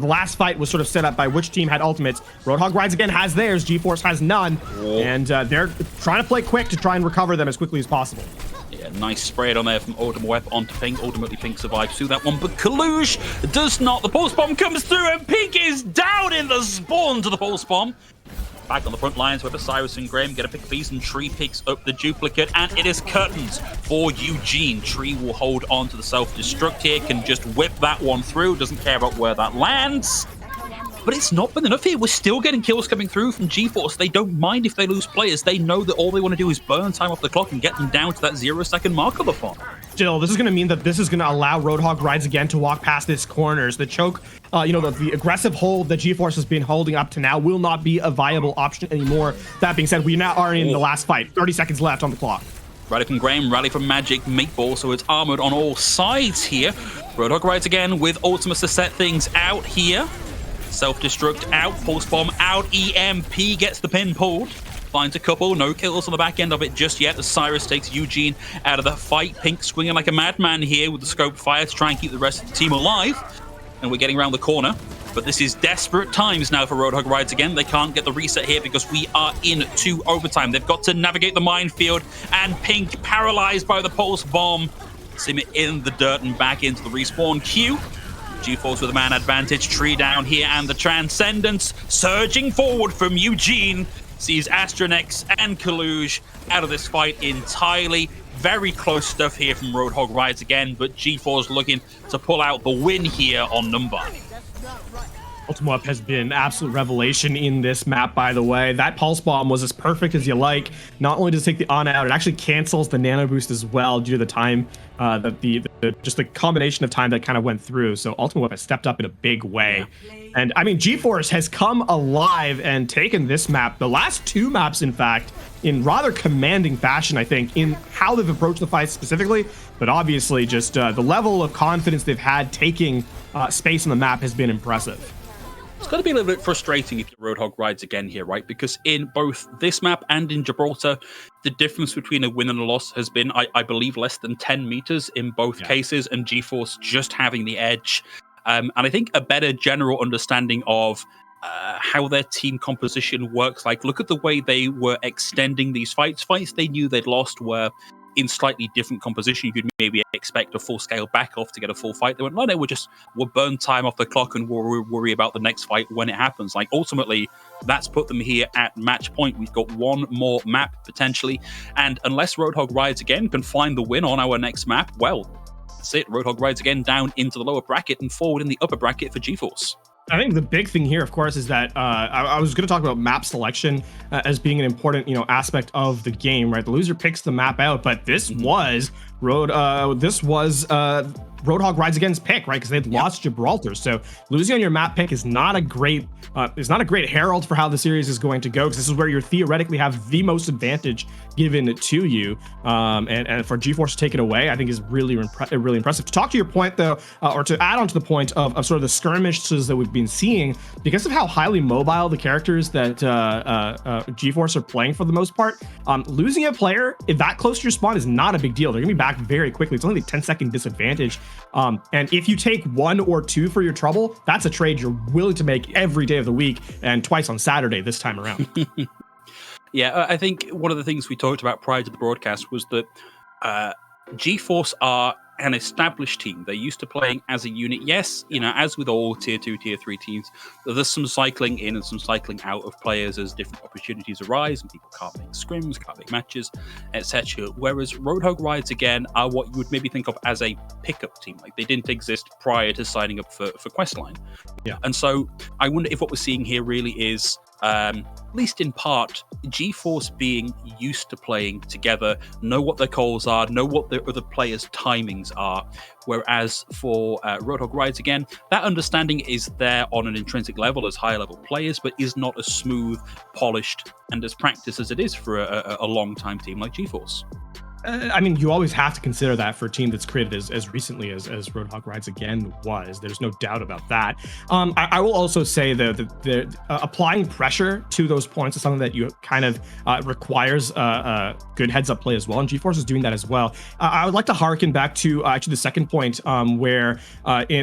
last fight was sort of set up by which team had ultimates. Roadhog Rides Again has theirs, GeForce has none, and they're trying to play quick to try and recover them as quickly as possible. Yeah, nice spread on there from Ultimate onto Pink. Ultimately, Pink survives through that one, but Kalush does not. The pulse bomb comes through, and Pink is down in the spawn to the pulse bomb. Back on the front lines where Cyrus and Graham get a pick of these, and Tree picks up the duplicate, and it is curtains for Eugene. Tree will hold on to the self-destruct here, can just whip that one through, doesn't care about where that lands. But it's not been enough here. We're still getting kills coming through from GeForce. They don't mind if they lose players. They know that all they want to do is burn time off the clock and get them down to that 0-second mark of the phone. Still, this is going to mean that this is going to allow Roadhog Rides Again to walk past this corners. The choke, the aggressive hold that GeForce has been holding up to now will not be a viable option anymore. That being said, we now are in the last fight. 30 seconds left on the clock. Rally from Graham, rally from Magic, Meatball, so it's armored on all sides here. Roadhog Rides Again with Ultimus to set things out here. Self-destruct out, pulse bomb out, EMP gets the pin pulled. Finds a couple, no kills on the back end of it just yet as Cyrus takes Eugene out of the fight. Pink swinging like a madman here with the scope fire to try and keep the rest of the team alive. And we're getting around the corner. But this is desperate times now for Roadhog Rides Again. They can't get the reset here because we are into overtime. They've got to navigate the minefield, and Pink, paralyzed by the pulse bomb, sim it in the dirt and back into the respawn queue. GeForce with a man advantage, Tree down here, and the Transcendence surging forward from Eugene sees Astronex and Kalush out of this fight entirely. Very close stuff here from Roadhog Rides Again, but GeForce looking to pull out the win here on number. Ultimate has been absolute revelation in this map, by the way. That pulse bomb was as perfect as you like. Not only does it take the on out, it actually cancels the nano boost as well due to the time that just the combination of time that kind of went through. So Ultimate has stepped up in a big way. And I mean, GeForce has come alive and taken this map, the last two maps, in fact, in rather commanding fashion, I think, in how they've approached the fight specifically. But obviously, just the level of confidence they've had taking space on the map has been impressive. It's going to be a little bit frustrating if your Roadhog Rides Again here, right? Because in both this map and in Gibraltar, the difference between a win and a loss has been, I believe, less than 10 meters in both cases, and GeForce just having the edge. And I think a better general understanding of how their team composition works. Like, look at the way they were extending these fights. Fights they knew they'd lost were in slightly different composition. You could maybe expect a full-scale back-off to get a full fight. They went, no, we'll burn time off the clock and we'll worry about the next fight when it happens. Like, ultimately, that's put them here at match point. We've got one more map, potentially, and unless Roadhog Rides Again can find the win on our next map, well, that's it. Roadhog Rides Again down into the lower bracket and forward in the upper bracket for GeForce. I think the big thing here, of course, is that I was going to talk about map selection as being an important, aspect of the game, right? The loser picks the map out, but this was Roadhog Rides Again's pick, right? Because they'd lost Gibraltar, so losing on your map pick is not a great herald for how the series is going to go. Because this is where you theoretically have the most advantage given to you, and for GeForce to take it away, I think is really impressive. To talk to your point, though, or to add on to the point of sort of the skirmishes that we've been seeing, because of how highly mobile the characters that GeForce are playing for the most part, losing a player if that close to your spawn is not a big deal. They're gonna be back very quickly. It's only a 10-second disadvantage. And if you take 1 or 2 for your trouble, that's a trade you're willing to make every day of the week and twice on Saturday this time around. Yeah, I think one of the things we talked about prior to the broadcast was that GeForce are an established team. They're used to playing as a unit. Yes, as with all tier 2, tier 3 teams, there's some cycling in and some cycling out of players as different opportunities arise and people can't make scrims, can't make matches, etc. Whereas Roadhog Rides Again are what you would maybe think of as a pickup team. Like, they didn't exist prior to signing up for Questline. Yeah. And so I wonder if what we're seeing here really is, at least in part, GeForce being used to playing together, know what their calls are, know what their other players' timings are. Whereas for Roadhog Rides Again, that understanding is there on an intrinsic level as higher level players, but is not as smooth, polished, and as practiced as it is for a long-time team like GeForce. I mean, you always have to consider that for a team that's created as recently as Roadhog Rides again was. There's no doubt about that. I will also say that applying pressure to those points is something that you kind of requires good heads-up play as well, and GeForce is doing that as well. I would like to harken back to actually the second point where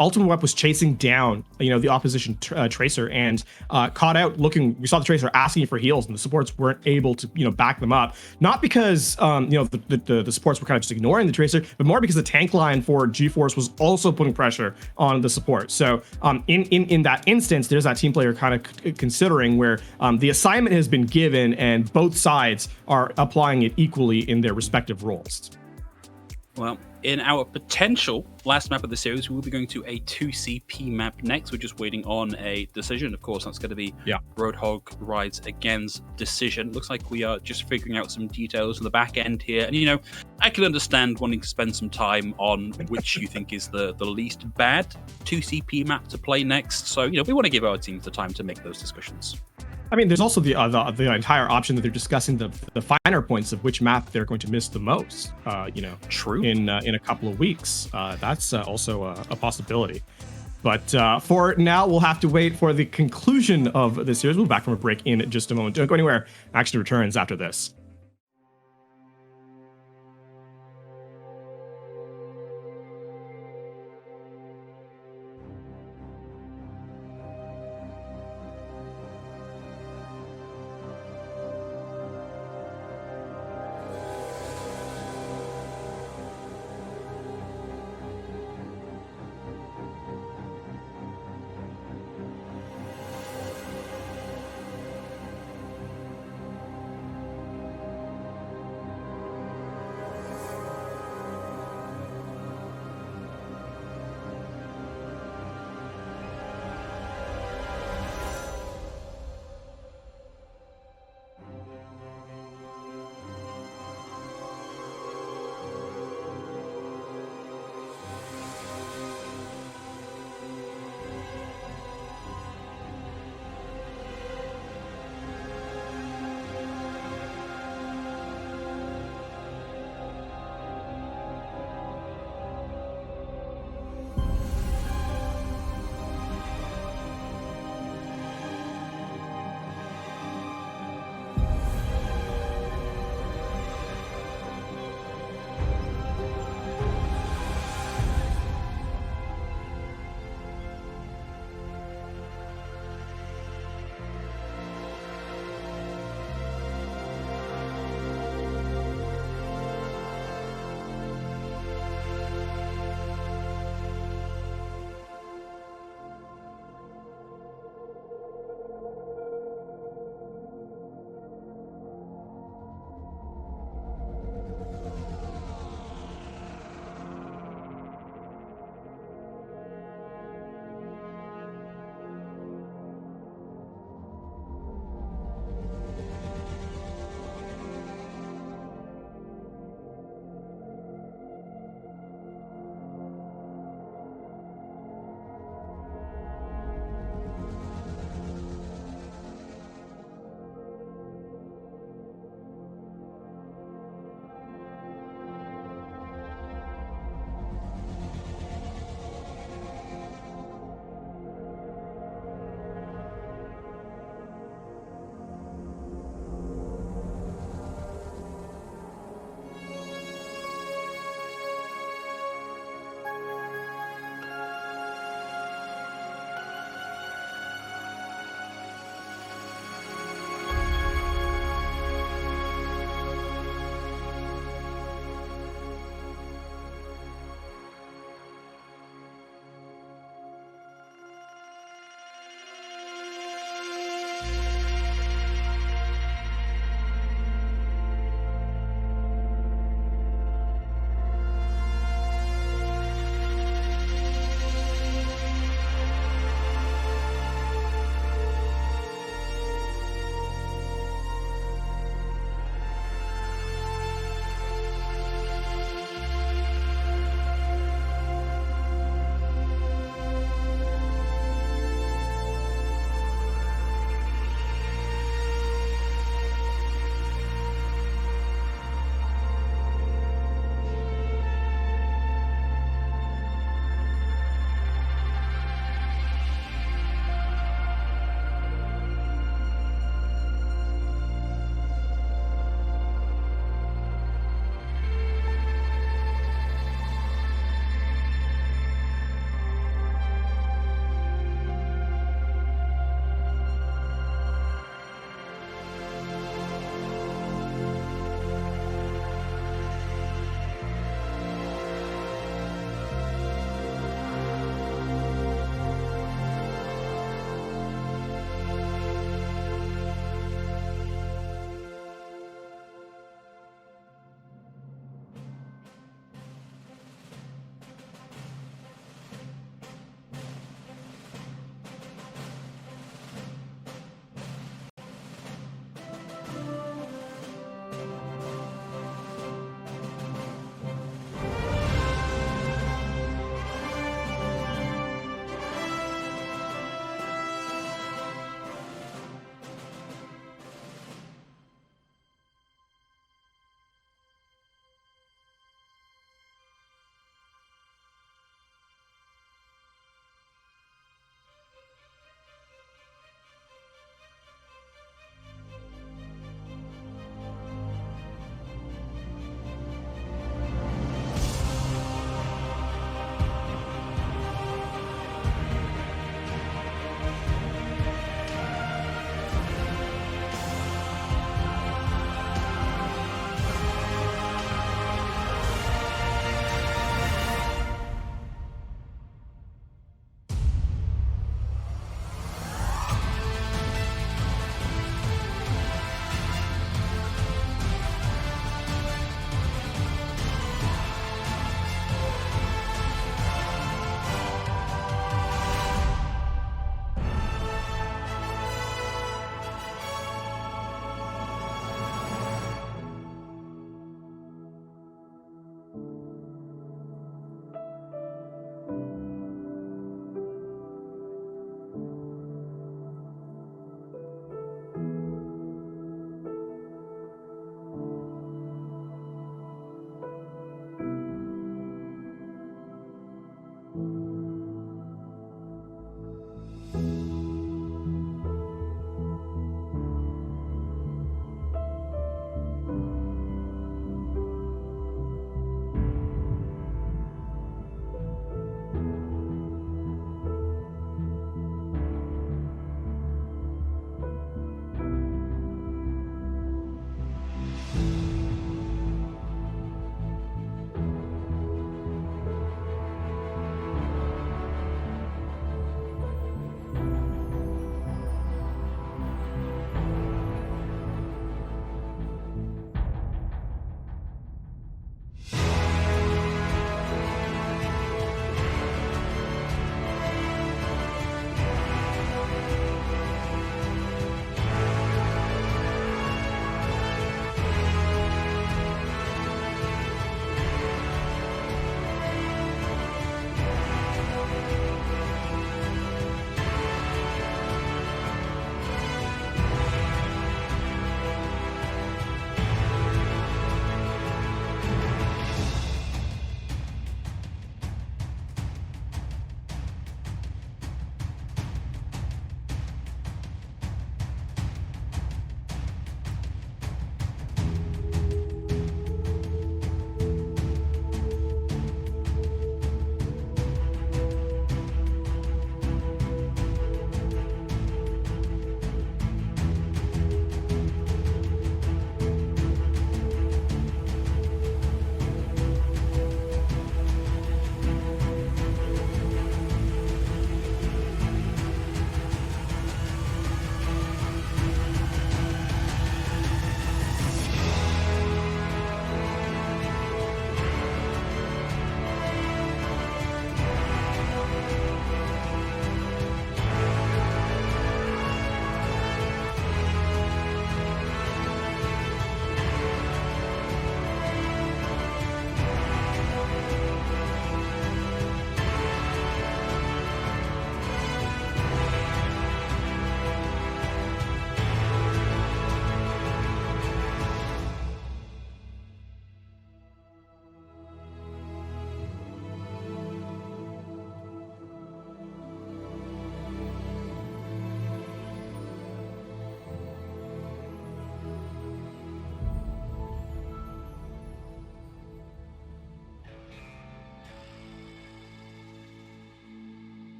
Ultimate Web was chasing down the opposition Tracer and caught out looking. We saw the Tracer asking for heals, and the supports weren't able to back them up. Not because the supports were kind of just ignoring the Tracer, but more because the tank line for GeForce was also putting pressure on the support. So in that instance, there's that team player kind of considering where the assignment has been given and both sides are applying it equally in their respective roles. Well, in our potential last map of the series, we will be going to a 2CP map next. We're just waiting on a decision. Of course, that's going to be Roadhog Rides Again's decision. Looks like we are just figuring out some details on the back end here. And, I can understand wanting to spend some time on which you think is the least bad 2CP map to play next. So, we want to give our teams the time to make those discussions. I mean, there's also the entire option that they're discussing the finer points of which map they're going to miss the most. True. In a couple of weeks, that's also a possibility. But for now, we'll have to wait for the conclusion of the series. We'll be back from a break in just a moment. Don't go anywhere. Action returns after this.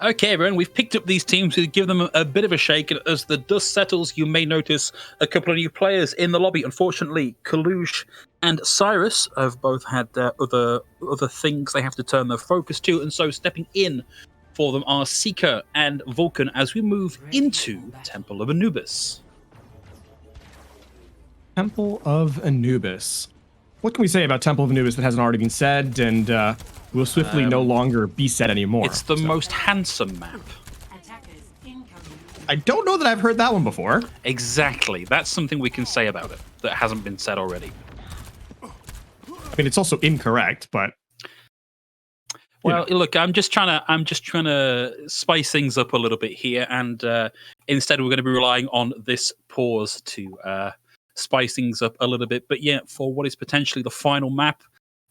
Okay, everyone, we've picked up these teams to give them a bit of a shake. And as the dust settles, you may notice a couple of new players in the lobby. Unfortunately, Kalush and Cyrus have both had other things they have to turn their focus to. And so stepping in for them are Seeker and Vulcan as we move into Temple of Anubis. Temple of Anubis. What can we say about Temple of Anubis that hasn't already been said and will swiftly no longer be said anymore? It's the most handsome map. I don't know that I've heard that one before. Exactly. That's something we can say about it that hasn't been said already. I mean, it's also incorrect, but well, look, I'm just trying to spice things up a little bit here, and instead we're going to be relying on this pause to spice things up a little bit. But yeah, for what is potentially the final map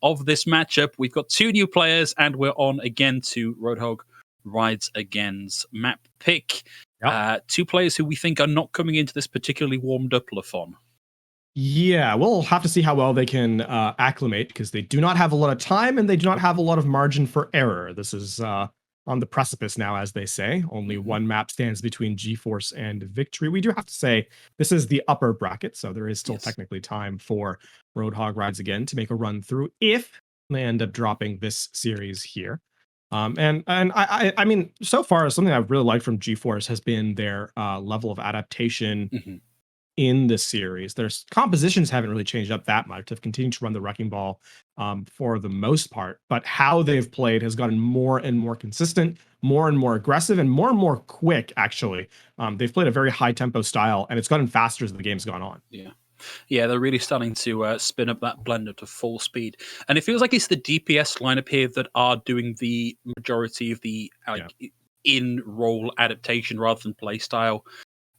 of this matchup, we've got two new players, and we're on again to Roadhog Rides Again's map pick. Yep. Two players who we think are not coming into this particularly warmed up, Lafon. Yeah, we'll have to see how well they can acclimate, because they do not have a lot of time and they do not have a lot of margin for error. This is on the precipice now, as they say. Only one map stands between GeForce and victory. We do have to say this is the upper bracket, so there is still technically time for Roadhog Rides Again to make a run through if they end up dropping this series here. And I mean, so far, something I've really liked from GeForce has been their level of adaptation in the series. Their compositions haven't really changed up that much. They've continued to run the wrecking ball for the most part, but how they've played has gotten more and more consistent, more and more aggressive, and more quick, actually. They've played a very high tempo style, and it's gotten faster as the game's gone on. Yeah, they're really starting to spin up that blender to full speed. And it feels like it's the DPS lineup here that are doing the majority of the in-role adaptation rather than playstyle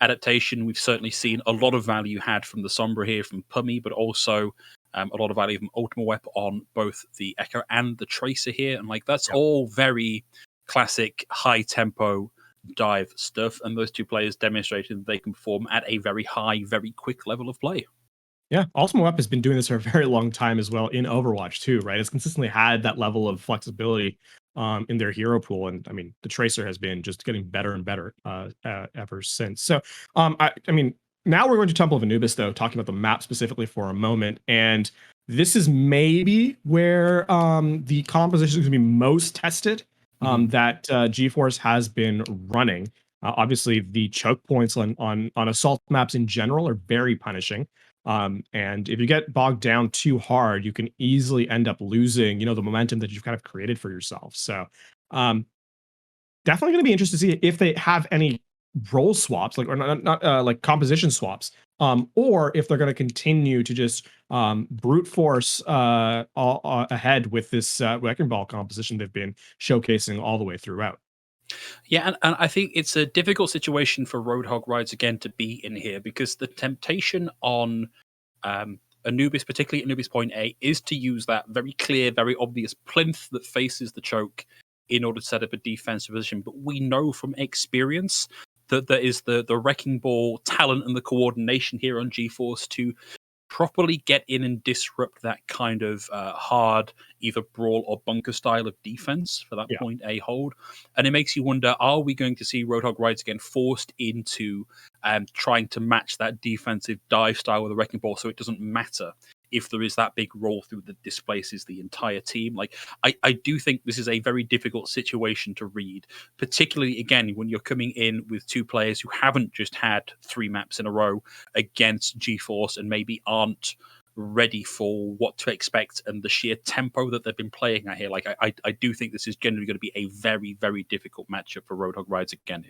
adaptation. We've certainly seen a lot of value had from the Sombra here, from Pummy, but also a lot of value from Ultima Web on both the Echo and the Tracer here. And that's all very classic high-tempo dive stuff, and those two players demonstrated that they can perform at a very high, very quick level of play. Yeah, Ultima Web has been doing this for a very long time as well in Overwatch too, right? It's consistently had that level of flexibility in their hero pool, and I mean the Tracer has been just getting better and better ever since. So, I mean, now we're going to Temple of Anubis, though, talking about the map specifically for a moment, and this is maybe where the composition is going to be most tested. That GeForce has been running. Obviously, the choke points on assault maps in general are very punishing. And if you get bogged down too hard, you can easily end up losing, the momentum that you've kind of created for yourself. So, definitely going to be interested to see if they have any role swaps, or not like composition swaps, or if they're going to continue to just brute force ahead with this wrecking ball composition they've been showcasing all the way throughout. Yeah, and I think it's a difficult situation for Roadhog Rides Again to be in here, because the temptation on Anubis, particularly Anubis Point A, is to use that very clear, very obvious plinth that faces the choke in order to set up a defensive position. But we know from experience that there is the wrecking ball talent and the coordination here on GeForce to properly get in and disrupt that kind of hard, either brawl or bunker style of defense for that point A hold. And it makes you wonder, are we going to see Roadhog Rides Again forced into trying to match that defensive dive style with the wrecking ball, so it doesn't matter if there is that big roll through that displaces the entire team? I do think this is a very difficult situation to read, particularly, again, when you're coming in with two players who haven't just had 3 maps in a row against GeForce and maybe aren't ready for what to expect and the sheer tempo that they've been playing at here. I do think this is generally going to be a very, very difficult matchup for Roadhog Rides Again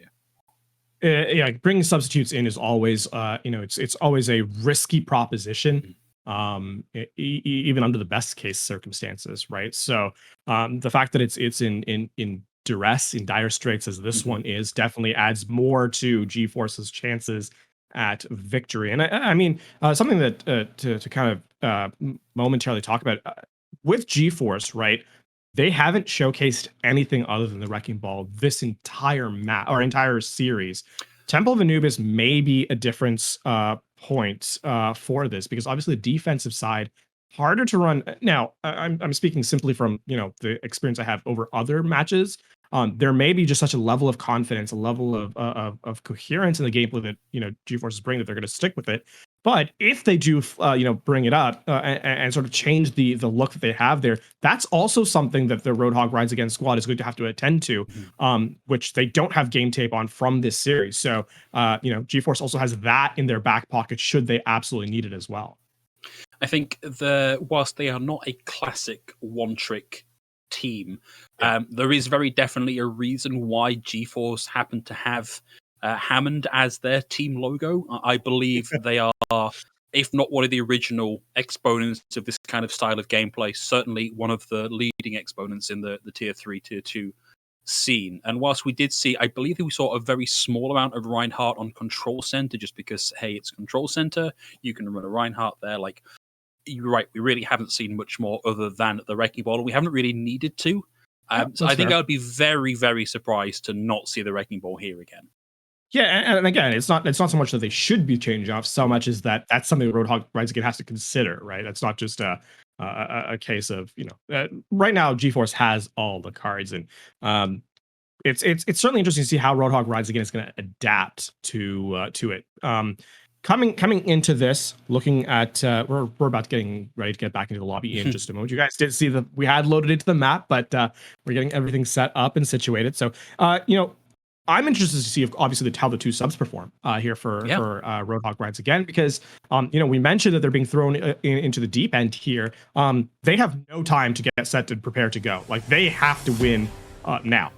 here. Bringing substitutes in is always, it's always a risky proposition. Even under the best case circumstances, right? So the fact that it's in duress, in dire straits as this one is, definitely adds more to GeForce's chances at victory. And I mean, something that to kind of momentarily talk about with GeForce, right? They haven't showcased anything other than the wrecking ball this entire map or entire series. Temple of Anubis may be a difference point for this, because obviously the defensive side harder to run. Now, I'm speaking simply from the experience I have over other matches. there may be just such a level of confidence, a level of coherence in the gameplay that GeForce is bringing that they're going to stick with it. But if they do, bring it up and sort of change the look that they have there, that's also something that the Roadhog Rides Again squad is going to have to attend to, which they don't have game tape on from this series. So, GeForce also has that in their back pocket should they absolutely need it as well. I think whilst they are not a classic one-trick team, there is very definitely a reason why GeForce happened to have Hammond as their team logo. I believe they are, if not one of the original exponents of this kind of style of gameplay, certainly one of the leading exponents in the tier 3, tier 2 scene. And whilst we did see, I believe we saw a very small amount of Reinhardt on Control Center, just because, hey, it's Control Center, you can run a Reinhardt there. Like, you're right, we really haven't seen much more other than the Wrecking Ball. We haven't really needed to. So I think I would be very, very surprised to not see the Wrecking Ball here again. Yeah, and again, it's not so much that they should be changing off, so much as that's something Roadhog Rides Again has to consider, right? That's not just a case of right now GeForce has all the cards, and it's certainly interesting to see how Roadhog Rides Again is going to adapt to it. Coming into this, looking at we're about getting ready to get back into the lobby in just a moment. You guys did see that we had loaded into the map, but we're getting everything set up and situated. So I'm interested to see if obviously how the two subs perform here for Roadhog Rides Again, because we mentioned that they're being thrown into the deep end here. They have no time to get set and prepare to go. Like, they have to win now.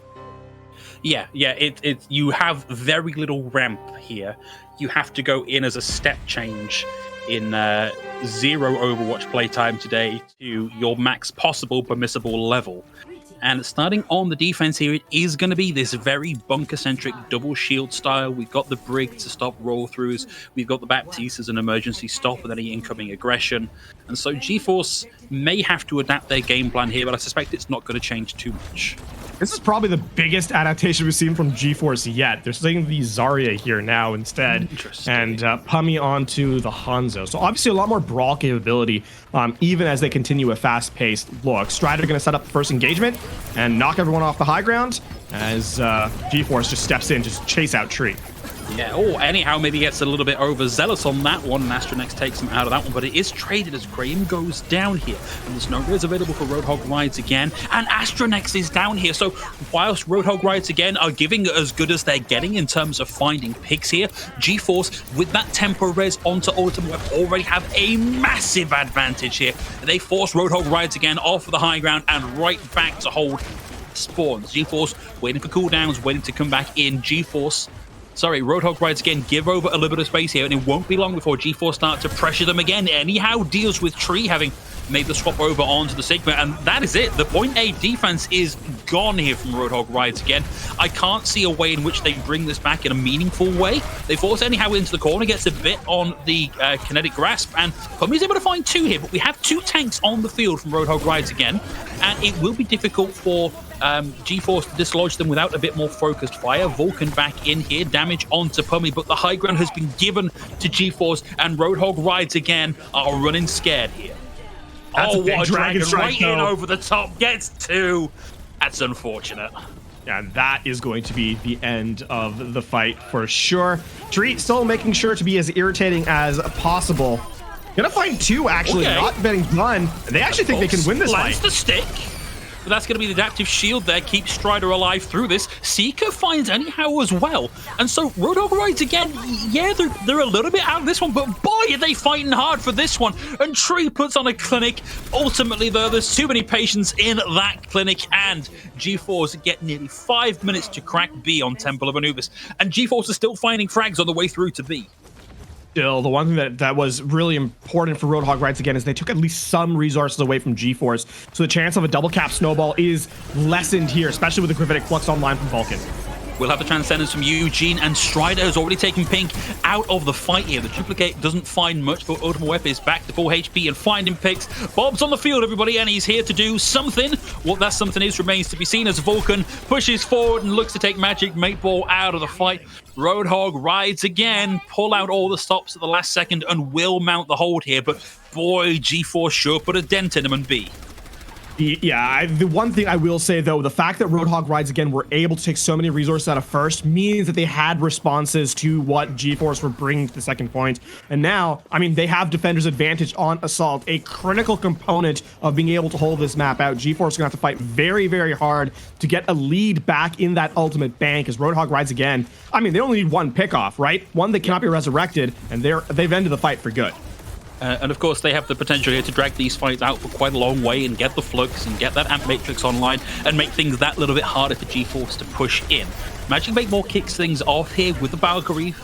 Yeah, you have very little ramp here. You have to go in as a step change in 0 Overwatch playtime today to your max possible permissible level. And starting on the defense here, it is going to be this very bunker-centric double shield style. We've got the Brig to stop roll-throughs. We've got the Baptiste as an emergency stop with any incoming aggression. And so GeForce may have to adapt their game plan here, but I suspect it's not going to change too much. This is probably the biggest adaptation we've seen from GeForce yet. They're saying the Zarya here now instead, and Pummy onto the Hanzo. So obviously a lot more brawl capability, even as they continue a fast-paced look. Strider going to set up the first engagement and knock everyone off the high ground as GeForce just steps in, just chase out Tree. Yeah, anyhow, maybe gets a little bit overzealous on that one, and Astronex takes him out of that one, but it is traded as Graham goes down here, and there's no res available for Roadhog Rides Again, and Astronex is down here, so whilst Roadhog Rides Again are giving as good as they're getting in terms of finding picks here, GeForce, with that tempo res onto Ultimate Web, already have a massive advantage here. They force Roadhog Rides Again off of the high ground and right back to hold spawns. GeForce waiting for cooldowns, waiting to come back in. Roadhog Rides Again give over a little bit of space here, and it won't be long before GeForce start to pressure them again. Anyhow, deals with Tree having made the swap over onto the Sigma, and that is it. The point A defense is gone here from Roadhog Rides Again. I can't see a way in which they bring this back in a meaningful way. They force anyhow into the corner, gets a bit on the kinetic grasp, and Pummy's able to find 2 here, but we have 2 tanks on the field from Roadhog Rides Again, and it will be difficult for GeForce to dislodge them without a bit more focused fire. Vulcan back in here, damage onto Pummy, but the high ground has been given to GeForce, and Roadhog Rides Again are running scared here. That's a what a dragon strike, right in over the top, gets 2. That's unfortunate. Yeah, that is going to be the end of the fight for sure. Tree still making sure to be as irritating as possible. Gonna find 2 actually, not betting done. And they actually think they can win this fight. Lands the stick. But that's going to be the adaptive shield there, keeps Strider alive through this. Seeker finds anyhow as well. And so Roadhog Rides Again, yeah, they're a little bit out of this one, but boy, are they fighting hard for this one. And Tree puts on a clinic. Ultimately, though, there's too many patients in that clinic, and GeForce get nearly 5 minutes to crack B on Temple of Anubis. And GeForce is still finding frags on the way through to B. Still, the one thing that was really important for Roadhog Rides Again is they took at least some resources away from GeForce, so the chance of a double cap snowball is lessened here, especially with the Gravitic Flux online from Vulcan. We'll have the Transcendence from Eugene, and Strider has already taken Pink out of the fight here. The duplicate doesn't find much, but Ultimate Web is back to full HP and finding picks. Bob's on the field, everybody, and he's here to do something. What that something is remains to be seen as Vulcan pushes forward and looks to take Magic Mate Ball out of the fight. Roadhog Rides Again, pull out all the stops at the last second and will mount the hold here, but boy, GeForce sure put a dent in him and B. Yeah, the one thing I will say, though, the fact that Roadhog Rides Again were able to take so many resources out of first means that they had responses to what GeForce were bringing to the second point. And now, I mean, they have Defender's advantage on Assault, a critical component of being able to hold this map out. GeForce are going to have to fight very, very hard to get a lead back in that ultimate bank as Roadhog Rides Again. I mean, they only need one pickoff, right? One that cannot be resurrected, and they've ended the fight for good. And of course, they have the potential here to drag these fights out for quite a long way and get the flux and get that Amp Matrix online and make things that little bit harder for GeForce to push in. Magic Make More kicks things off here with the Valkyrie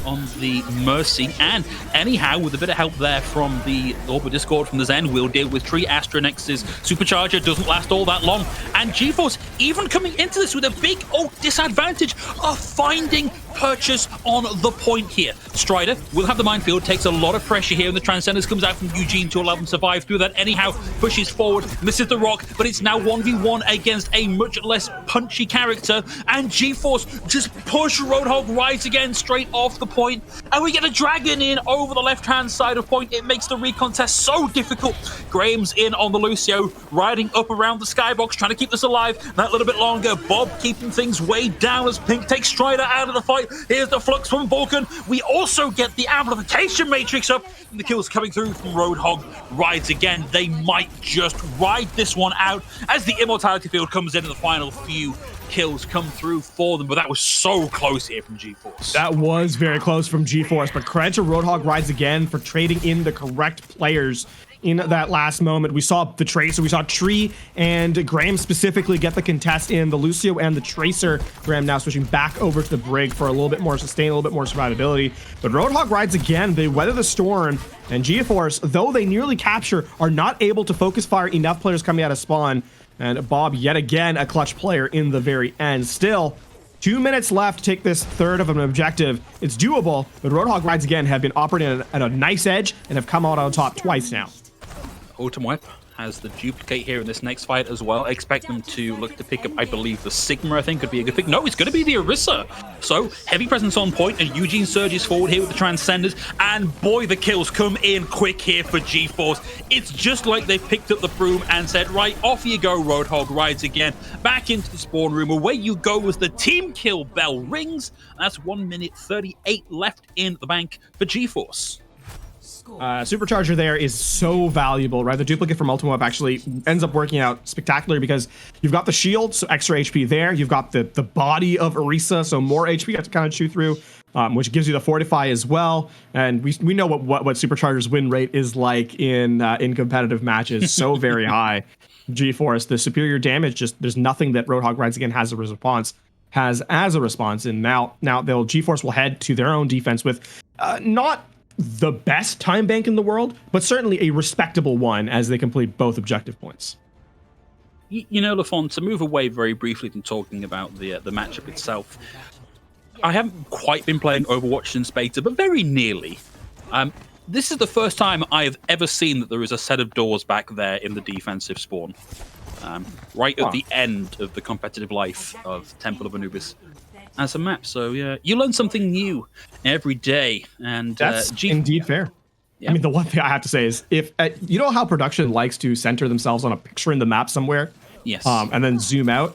on the Mercy, and anyhow, with a bit of help there from the Orbital Discord from the Zen, we'll deal with Tree. Astronex's Supercharger doesn't last all that long, and GeForce even coming into this with a big disadvantage of finding purchase on the point here. Strider will have the minefield, takes a lot of pressure here, and the Transcendence comes out from Eugene to allow them to survive through that. Anyhow, pushes forward, misses the rock, but it's now 1v1 against a much less punchy character, and GeForce just push Roadhog Rides Again straight off the point, and we get a dragon in over the left-hand side of point. It makes the recontest so difficult. Graham's in on the Lucio, riding up around the skybox, trying to keep this alive that little bit longer. Bob keeping things way down as Pink takes Strider out of the fight. Here's the flux from Vulcan. We also get the amplification matrix up, and the kills coming through from Roadhog Rides Again. They might just ride this one out as the immortality field comes in and the final few kills come through for them, but that was so close here from GeForce. That was very close from GeForce, but credit to Roadhog Rides Again for trading in the correct players in that last moment. We saw the Tracer, we saw Tree and Graham specifically get the contest in, the Lucio and the Tracer. Graham now switching back over to the Brig for a little bit more sustain, a little bit more survivability. But Roadhog Rides Again, they weather the storm, and GeForce, though they nearly capture, are not able to focus fire enough players coming out of spawn. And Bob, yet again, a clutch player in the very end. Still, 2 minutes left to take this third of an objective. It's doable, but Roadhog Rides Again have been operating at a nice edge and have come out on top twice now. Autumn Wipe has the duplicate here in this next fight as well. I expect them to look to pick up, I believe, the Sigma, I think, could be a good pick. No, it's going to be the Orisa. So, heavy presence on point, and Eugene surges forward here with the Transcenders, and boy, the kills come in quick here for GeForce. It's just like they've picked up the broom and said, right, off you go, Roadhog Rides Again. Back into the spawn room. Away you go as the team kill bell rings. That's 1 minute 38 left in the bank for GeForce. Supercharger there is so valuable, right? The duplicate from Ultimate Web actually ends up working out spectacularly because you've got the shield, so extra HP there. You've got the body of Orisa, so more HP you have to kind of chew through, which gives you the Fortify as well. And we know what Supercharger's win rate is like in competitive matches, so very high. GeForce, the superior damage, just there's nothing that Roadhog Rides Again has as a response. And now GeForce will head to their own defense with not the best time bank in the world, but certainly a respectable one as they complete both objective points. You know, Lafon, to move away very briefly from talking about the matchup itself, I haven't quite been playing Overwatch since beta, but very nearly. This is the first time I've ever seen that there is a set of doors back there in the defensive spawn. Right at the end of the competitive life of Temple of Anubis as a map. So yeah, you learn something new every day, and that's indeed fair. Yeah. I mean, the one thing I have to say is, if you know how production likes to center themselves on a picture in the map somewhere, yes, and then zoom out,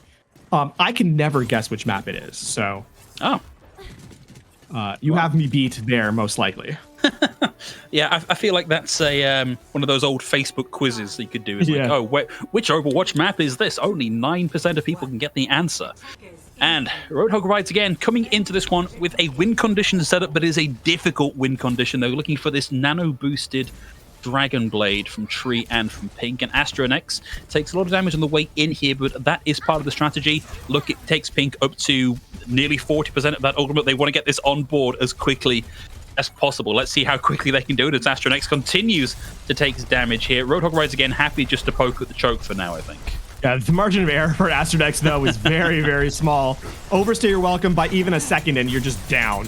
I can never guess which map it is. So, you have me beat there most likely. Yeah, I feel like that's one of those old Facebook quizzes that you could do. Is like, oh, which Overwatch map is this? Only 9% of people can get the answer. And Roadhog Rides Again coming into this one with a win condition setup, but is a difficult win condition. They're looking for this nano-boosted Dragon Blade from Tree and from Pink. And Astronex takes a lot of damage on the way in here, but that is part of the strategy. Look, it takes Pink up to nearly 40% of that ultimate. They want to get this on board as quickly as possible. Let's see how quickly they can do it as Astronex continues to take damage here. Roadhog Rides Again happy just to poke at the choke for now, I think. Yeah, the margin of error for Astronex, though, is very, very small. Overstay your welcome by even a second, and you're just down.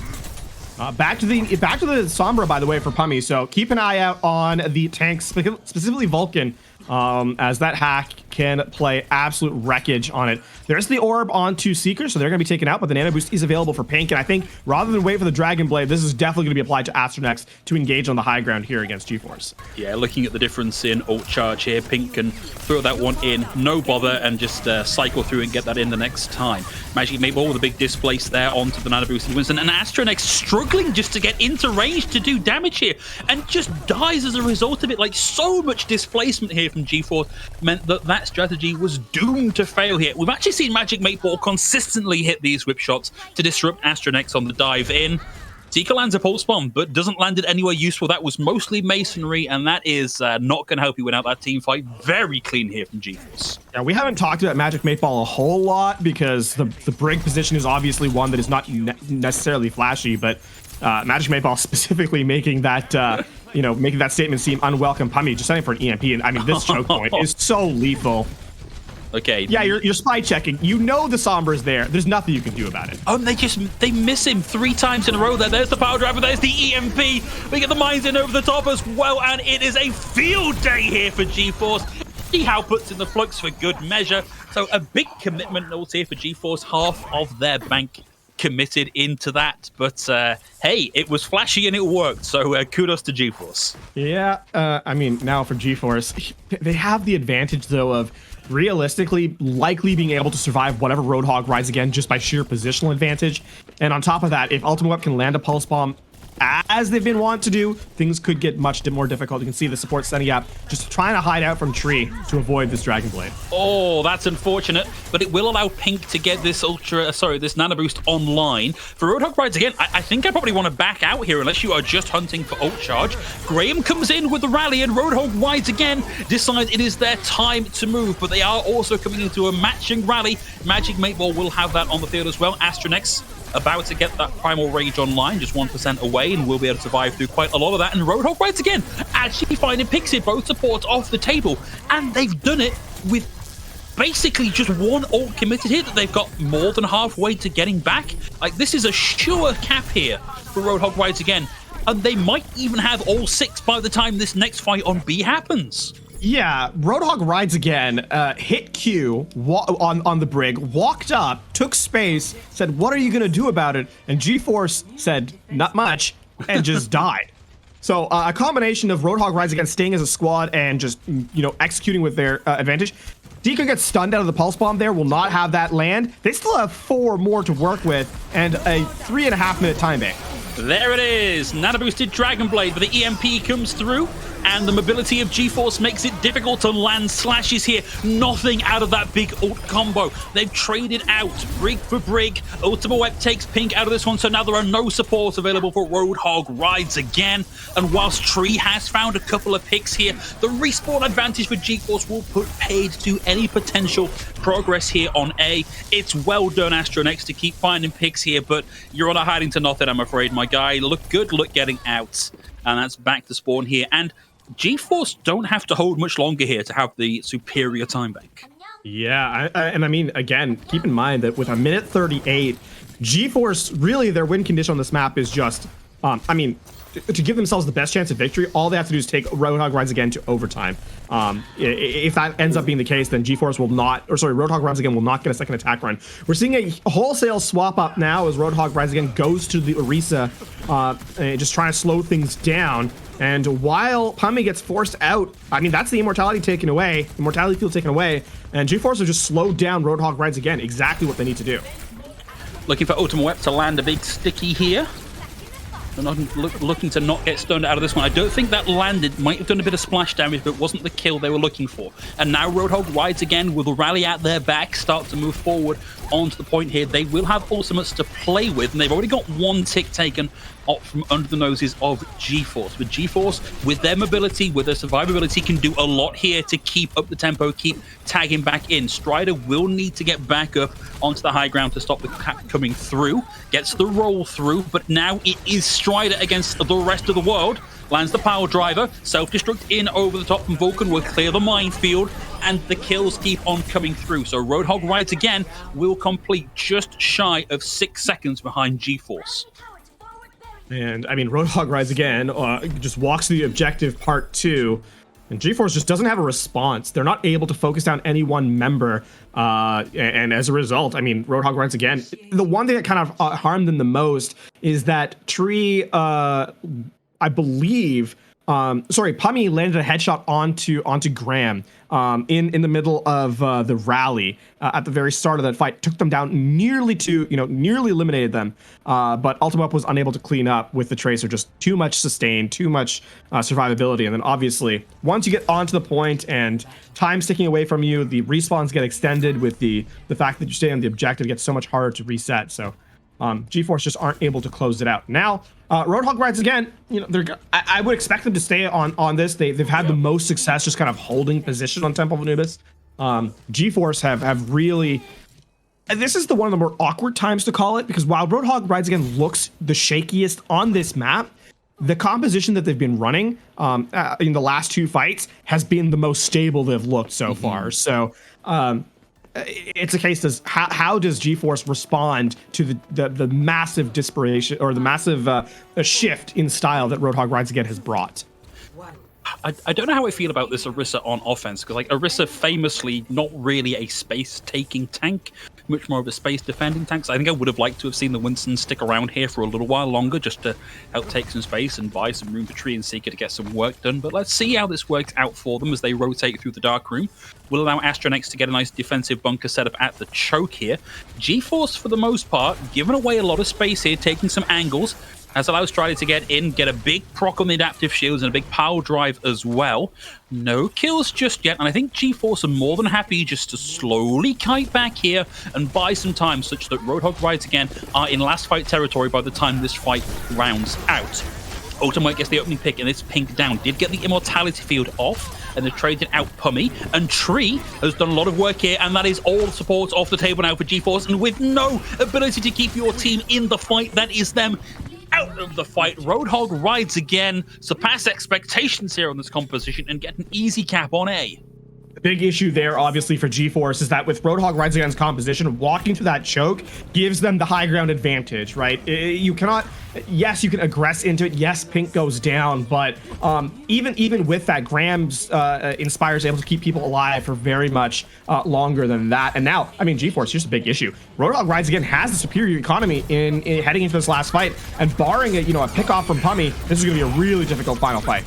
Back to the Sombra, by the way, for Pummy. So keep an eye out on the tanks, specifically Vulcan, as that hack can play absolute wreckage on it. There's the orb onto Seeker, so they're going to be taken out, but the Nano Boost is available for Pink, and I think rather than wait for the Dragon Blade, this is definitely going to be applied to Astronex to engage on the high ground here against GeForce. Yeah, looking at the difference in ult charge here, Pink can throw that one in, no bother, and just cycle through and get that in the next time. Magic Maple with a big displace there onto the Nano Boost and Winston, and Astronex struggling just to get into range to do damage here, and just dies as a result of it. Like, so much displacement here from GeForce meant that that strategy was doomed to fail here. We've actually seen Magic Maple consistently hit these whip shots to disrupt Astronex on the dive in. Seeker lands a pulse bomb, but doesn't land it anywhere useful. That was mostly masonry, and that is not going to help you win out that team fight. Very clean here from GeForce. Yeah, we haven't talked about Magic Maple a whole lot because the brig position is obviously one that is not necessarily flashy, but Magic Maple specifically making that making that statement seem unwelcome. Pummy just setting for an EMP, and I mean this choke point is so lethal. Okay. Yeah, you're spy checking. You know the Sombra's there. There's nothing you can do about it. Oh, and they miss him 3 times in a row there. There's the power driver, there's the EMP. We get the mines in over the top as well, and it is a field day here for GeForce. See how puts in the flux for good measure. So a big commitment also here for GeForce, half of their bank committed into that. But hey, it was flashy and it worked. So kudos to GeForce. Yeah, I mean, now for GeForce, they have the advantage though of realistically likely being able to survive whatever Roadhog Rise Again just by sheer positional advantage. And on top of that, if Ultimate Web can land a pulse bomb as they've been wont to do, things could get much more difficult. You can see the support setting up, just trying to hide out from Tree to avoid this Dragon Blade. Oh, that's unfortunate, but it will allow Pink to get this this Nano Boost online. For Roadhog Rides Again, I think I probably want to back out here unless you are just hunting for ult charge. Graham comes in with the rally, and Roadhog Rides Again decides it is their time to move, but they are also coming into a matching rally. Magic Maple will have that on the field as well. Astronex about to get that Primal Rage online, just 1% away, and we'll be able to survive through quite a lot of that. And Roadhog Rides Again actually finding Pixie, both supports off the table, and they've done it with basically just one ult committed here that they've got more than halfway to getting back. Like, this is a sure cap here for Roadhog Rides Again, and they might even have all 6 by the time this next fight on B happens. Yeah, Roadhog Rides Again, hit Q on the brig, walked up, took space, said, "What are you going to do about it?" And GeForce said, "Not much," and just died. So a combination of Roadhog Rides Again staying as a squad and just, executing with their advantage. Deacon gets stunned out of the pulse bomb there, will not have that land. They still have 4 more to work with and a 3.5-minute time bank. There it is, Nano Boosted Dragon Blade, but the EMP comes through, and the mobility of GeForce makes it difficult to land slashes here. Nothing out of that big ult combo. They've traded out brig for brig. Ultimate Web takes Pink out of this one, so now there are no supports available for Roadhog Rides Again. And whilst Tree has found a couple of picks here, the respawn advantage for GeForce will put paid to any potential progress here on A. It's well done, Astronex, to keep finding picks here, but you're on a hiding to nothing, I'm afraid, my guy. Look good, look getting out. And that's back to spawn here. And GeForce don't have to hold much longer here to have the superior time bank. Yeah, and I mean, again, keep in mind that with a minute 38, GeForce, really their win condition on this map is just, to give themselves the best chance of victory, all they have to do is take Roadhog Rides Again to overtime. If that ends up being the case, then GeForce will not, Roadhog Rides Again will not get a second attack run. We're seeing a wholesale swap up now as Roadhog Rides Again goes to the Orisa, just trying to slow things down. And while Pummy gets forced out, I mean, that's the immortality taken away, immortality field taken away, and GeForce will just slow down Roadhog Rides Again, exactly what they need to do. Looking for Ultimate Web to land a big sticky here. They're not looking to not get stunned out of this one. I don't think that landed. Might have done a bit of splash damage, but wasn't the kill they were looking for. And now Roadhog Rides Again with a rally at their back, start to move forward onto the point here. They will have ultimates to play with, and they've already got 1 tick taken off from under the noses of GeForce. But GeForce, with their mobility, with their survivability, can do a lot here to keep up the tempo, keep tagging back in. Strider will need to get back up onto the high ground to stop the cap coming through. Gets the roll through, but now it is Strider against the rest of the world. Lands the power driver, self-destruct in over the top from Vulcan will clear the minefield, and the kills keep on coming through. So Roadhog Rides Again will complete just shy of 6 seconds behind GeForce. And I mean, Roadhog Rides Again just walks through the objective part 2. And GeForce just doesn't have a response. They're not able to focus down any one member. And as a result, I mean, Roadhog runs again. The one thing that kind of harmed them the most is that Tree, I believe, Pummy landed a headshot onto Graham in the middle of the rally at the very start of that fight. Took them down nearly eliminated them. But Ultimate was unable to clean up with the Tracer. Just too much sustain, too much survivability. And then obviously, once you get onto the point and time's ticking away from you, the respawns get extended with the fact that you stay on the objective gets so much harder to reset. So GeForce just aren't able to close it out. Now, Roadhog rides again. I would expect them to stay on this. They've had the most success just kind of holding position on Temple of Anubis. GeForce have really. This is one of the more awkward times to call it, because while Roadhog rides again looks the shakiest on this map, the composition that they've been running in the last 2 fights has been the most stable they've looked so far. So. It's a case of how does GeForce respond to the massive disparation or the massive shift in style that Roadhog Rides Again has brought. I don't know how I feel about this Orisa on offense, because like Orisa famously not really a space-taking tank, much more of a space-defending tank. So I think I would have liked to have seen the Winston stick around here for a little while longer, just to help take some space and buy some room for Tree and Seeker to get some work done. But let's see how this works out for them as they rotate through the dark room. Will allow Astronex to get a nice defensive bunker set up at the choke here. GeForce, for the most part, giving away a lot of space here, taking some angles, has allowed Strider to get in, get a big proc on the adaptive shields and a big power drive as well. No kills just yet, and I think GeForce are more than happy just to slowly kite back here and buy some time, such that Roadhog Rides Again are in last fight territory by the time this fight rounds out. Ultimate gets the opening pick, and it's Pink down. Did get the immortality field off, and they've traded out Pummy. And Tree has done a lot of work here, and that is all supports off the table now for GeForce. And with no ability to keep your team in the fight, that is them out of the fight. Roadhog Rides Again surpass expectations here on this composition and get an easy cap on A. The big issue there, obviously, for GeForce is that with Roadhog Rides Again's composition, walking through that choke gives them the high ground advantage, right? You cannot, yes, you can aggress into it. Yes, Pink goes down, but even with that, Graham's Inspire is able to keep people alive for very much longer than that. And now, I mean, GeForce, here's a big issue. Roadhog Rides Again has the superior economy in heading into this last fight, and barring a pick off from Pummy, this is going to be a really difficult final fight.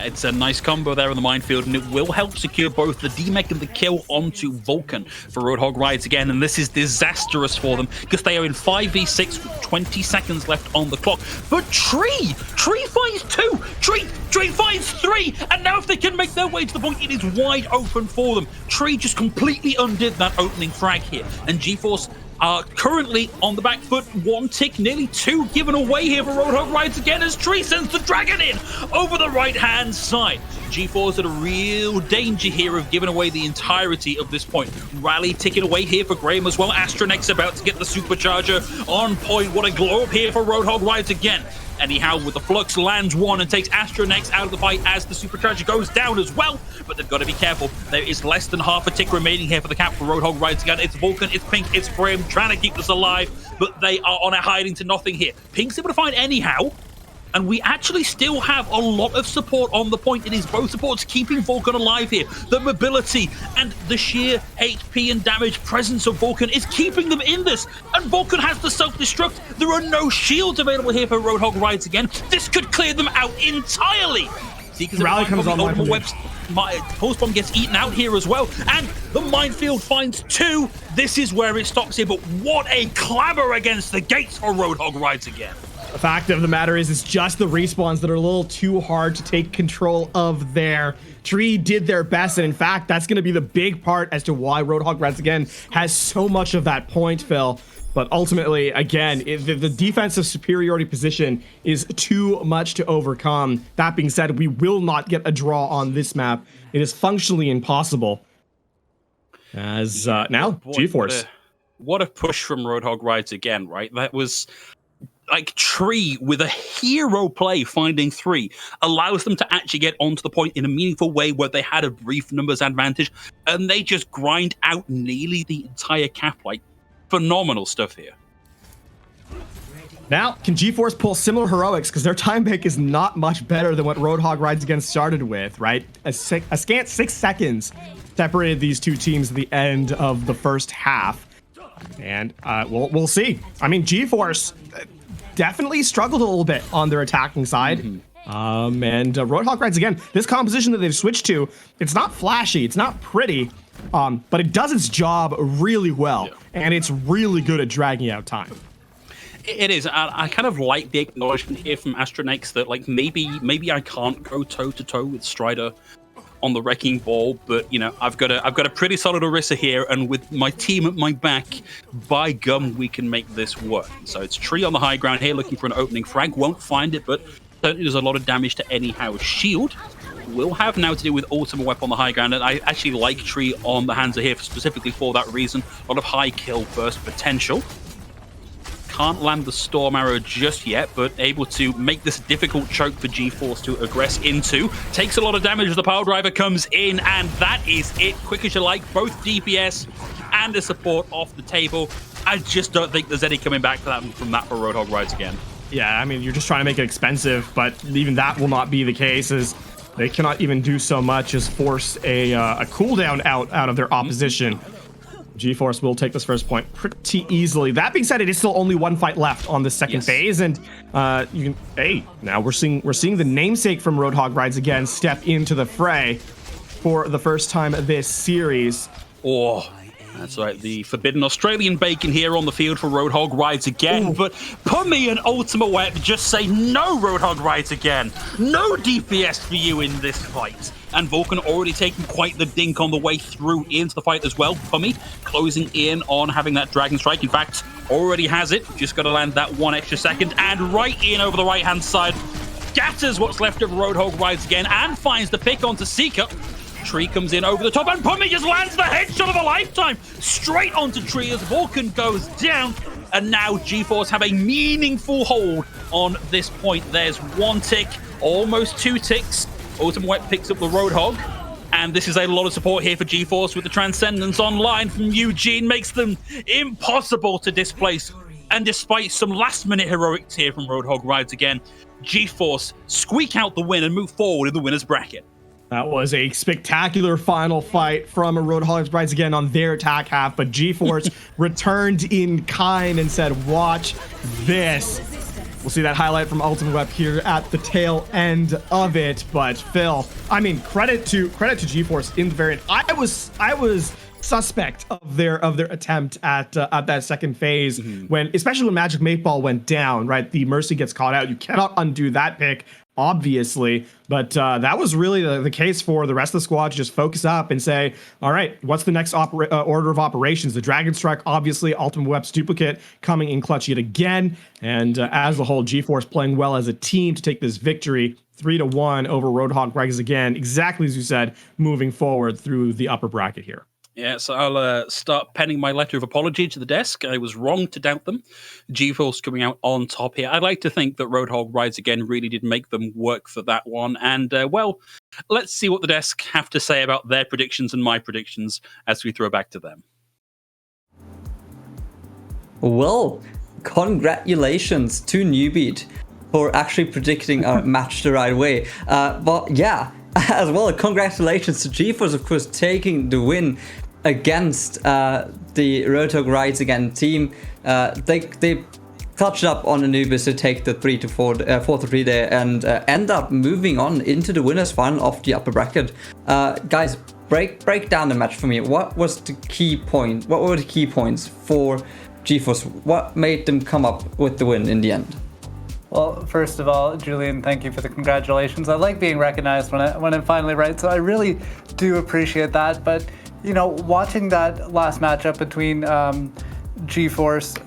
It's a nice combo there in the minefield, and it will help secure both the DMEC and the kill onto Vulcan for Roadhog Rides Again. And this is disastrous for them because they are in 5v6 with 20 seconds left on the clock. But Tree finds 2, Tree finds 3, and now if they can make their way to the point, it is wide open for them. Tree just completely undid that opening frag here, and GeForce are currently on the back foot. 1 tick, nearly 2 given away here for Roadhog Rides Again as Tree sends the dragon in over the right-hand side. GeForce at a real danger here of giving away the entirety of this point. Rally ticking away here for Graham as well. Astronex about to get the supercharger on point. What a glow up here for Roadhog Rides Again. Anyhow, with the Flux lands 1 and takes Astronex out of the fight as the supercharger goes down as well. But they've got to be careful. There is less than half a tick remaining here for the cap for Roadhog Rides Again. It's Vulcan, it's Pink, it's Graham trying to keep this alive, but they are on a hiding to nothing here. Pink's able to find anyhow, and we actually still have a lot of support on the point. It is both supports keeping Vulcan alive here. The mobility and the sheer HP and damage presence of Vulcan is keeping them in this. And Vulcan has the self-destruct. There are no shields available here for Roadhog Rides Again. This could clear them out entirely. Rally comes on. Pulse Bomb gets eaten out here as well, and the minefield finds 2. This is where it stops here, but what a clamor against the gates for Roadhog Rides Again. The fact of the matter is, it's just the respawns that are a little too hard to take control of there. Tree did their best, and in fact, that's going to be the big part as to why Roadhog Rides Again has so much of that point, Phil. But ultimately, again, the defensive superiority position is too much to overcome. That being said, we will not get a draw on this map. It is functionally impossible. As now, GeForce. What a push from Roadhog Rides Again, right? That was like Tree with a hero play finding 3 allows them to actually get onto the point in a meaningful way where they had a brief numbers advantage, and they just grind out nearly the entire cap. Like, phenomenal stuff here. Now, can GeForce pull similar heroics? Because their time bank is not much better than what Roadhog Rides Again started with, right? A scant 6 seconds separated these two teams at the end of the first half. And we'll see. I mean, GeForce definitely struggled a little bit on their attacking side. And Roadhog Rides Again, this composition that they've switched to, it's not flashy, it's not pretty, but it does its job really well. And it's really good at dragging out time. It is. I kind of like the acknowledgement here from Astronix that, like, maybe I can't go toe to toe with Strider on the Wrecking Ball, but you know, I've got a pretty solid Orisa here, and with my team at my back, by gum, we can make this work. So it's Tree on the high ground here, looking for an opening frag. Won't find it, but certainly does a lot of damage to anyhow. Shield will have now to do with Ultimate Weapon on the high ground, and I actually like Tree on the Hansa here specifically for that reason. A lot of high kill burst potential. Can't land the Storm Arrow just yet, but able to make this difficult choke for GeForce to aggress into. Takes a lot of damage as the Power Driver comes in, and that is it. Quick as you like, both DPS and the support off the table. I just don't think there's any coming back from that for Roadhog Rides Again. Yeah, I mean, you're just trying to make it expensive, but even that will not be the case, as they cannot even do so much as force a cooldown out of their opposition. GeForce will take this first point pretty easily. That being said, it is still only one fight left on the second phase, and now we're seeing the namesake from Roadhog Rides Again step into the fray for the first time this series. Oh, that's right, the forbidden Australian bacon here on the field for Roadhog Rides Again. Ooh. But put me an Ultimate Wet, just say no Roadhog Rides Again. No DPS for you in this fight. And Vulcan already taking quite the dink on the way through into the fight as well. Pummy closing in on having that Dragon Strike. In fact, already has it. Just got to land that one extra second. And right in over the right-hand side. Scatters what's left of Roadhog Rides Again and finds the pick onto Seeker. Tree comes in over the top, and Pummy just lands the headshot of a lifetime straight onto Tree as Vulcan goes down. And now GeForce have a meaningful hold on this point. There's one tick, almost 2 ticks. Ultimate Wet picks up the Roadhog, and this is a lot of support here for GeForce with the Transcendence online from Eugene, makes them impossible to displace. And despite some last-minute heroics here from Roadhog Rides Again, GeForce squeak out the win and move forward in the winner's bracket. That was a spectacular final fight from Roadhog Rides Again on their attack half, but GeForce returned in kind and said, watch this. We'll see that highlight from Ultimate Web here at the tail end of it. But Phil, I mean, credit to GeForce in the variant. I was suspect of their attempt at that second phase, especially when Magic 8-Ball went down, right? The Mercy gets caught out. You cannot undo that pick, obviously, but that was really the case for the rest of the squad to just focus up and say, all right, what's the next order of operations? The Dragon Strike, obviously, Ultimate Web's duplicate coming in clutch yet again, and as a whole, GeForce playing well as a team to take this victory 3-1 over Roadhog Rides Again, exactly as you said, moving forward through the upper bracket here. Yeah, so I'll start penning my letter of apology to the desk. I was wrong to doubt them. GeForce coming out on top here. I'd like to think that Roadhog Rides Again really did make them work for that one. And, well, let's see what the desk have to say about their predictions and my predictions as we throw back to them. Well, congratulations to Newbeat for actually predicting our match the right way. But yeah, as well, congratulations to GeForce, of course, taking the win against the Roadhog Rides Again team. They clutched up on Anubis to take the 4-3 there and end up moving on into the winners final of the upper bracket. Guys, break down the match for me. What was the key point? What were the key points for GeForce? What made them come up with the win in the end? Well, first of all, Julian, thank you for the congratulations. I like being recognized when I'm finally right, so I really do appreciate that. But, you know, watching that last matchup between GeForce,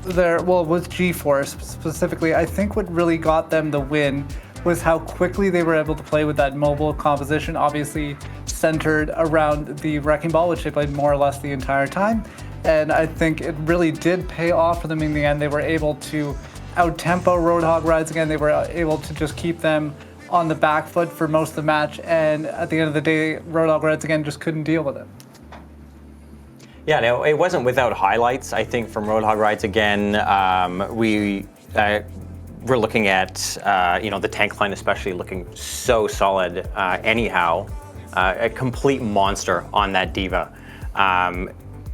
with GeForce specifically, I think what really got them the win was how quickly they were able to play with that mobile composition, obviously centered around the Wrecking Ball, which they played more or less the entire time. And I think it really did pay off for them in the end. They were able to out-tempo Roadhog Rides Again. They were able to just keep them on the back foot for most of the match, and at the end of the day, Roadhog Rides Again just couldn't deal with it. Yeah, no, it wasn't without highlights. I think from Roadhog Rides Again, we we're looking at the tank line especially looking so solid. Anyhow, a complete monster on that diva.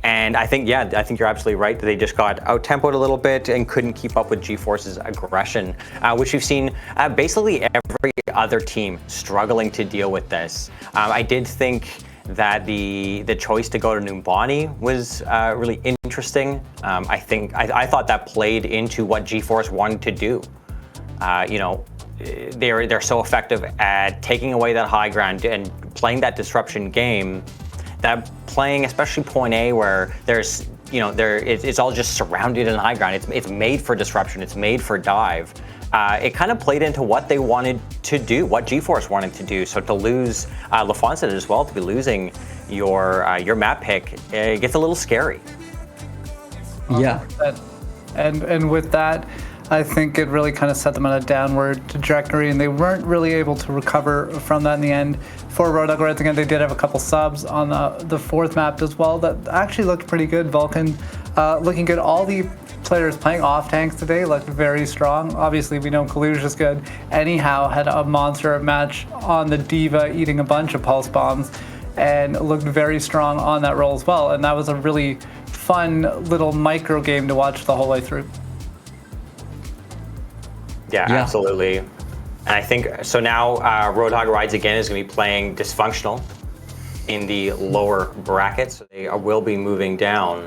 And I think you're absolutely right that they just got out-tempoed a little bit and couldn't keep up with GeForce's aggression, which we've seen basically every other team struggling to deal with this. I did think that the choice to go to Numbani was really interesting. I thought that played into what GeForce wanted to do. They're so effective at taking away that high ground and playing that disruption game, that playing especially point A where it's all just surrounded in high ground. It's made for disruption. It's made for dive. It kind of played into what they wanted to do, what GeForce wanted to do. So to lose Lafon said it as well, to be losing your map pick, it gets a little scary. Yeah. And with that, I think it really kind of set them on a downward trajectory, and they weren't really able to recover from that in the end. For Roadhog, right at the end, they did have a couple subs on the fourth map as well that actually looked pretty good. Vulcan looking good. All the players playing off tanks today looked very strong. Obviously, we know Kalush is good. Anyhow, had a monster match on the diva, eating a bunch of pulse bombs, and looked very strong on that role as well. And that was a really fun little micro game to watch the whole way through. Yeah, absolutely. And I think, so now Roadhog Rides again is going to be playing Dysfunctional in the lower bracket. So they will be moving down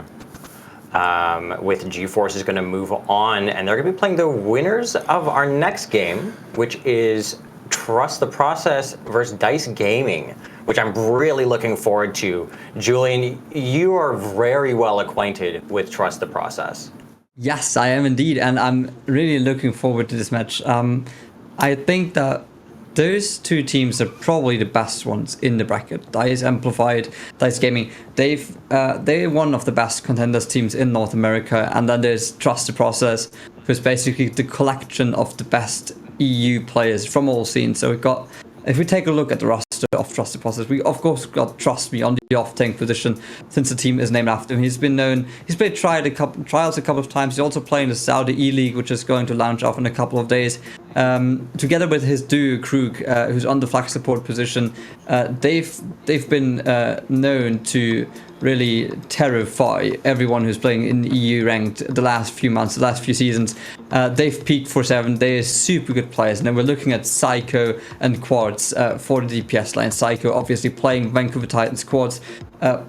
with GeForce is going to move on. And they're going to be playing the winners of our next game, which is Trust the Process versus Dice Gaming, which I'm really looking forward to. Julian, you are very well acquainted with Trust the Process. Yes, I am indeed, and I'm really looking forward to this match. I think that those two teams are probably the best ones in the bracket. Dice Amplified, Dice Gaming, they're one of the best contenders teams in North America, and then there's Trust the Process, who's basically the collection of the best EU players from all scenes. So if we take a look at the roster of Trust the Process, we of course got Trust Me on the off-tank position since the team is named after him. He's played trials a couple of times. He's also playing the Saudi E-League, which is going to launch off in a couple of days. Together with his duo Krug, who's on the flag support position, they've been known to really terrify everyone who's playing in EU ranked the last few months, the last few seasons. They've peaked for 7. They're super good players. And then we're looking at Psycho and Quartz for the DPS line. Psycho obviously playing Vancouver Titans, Quartz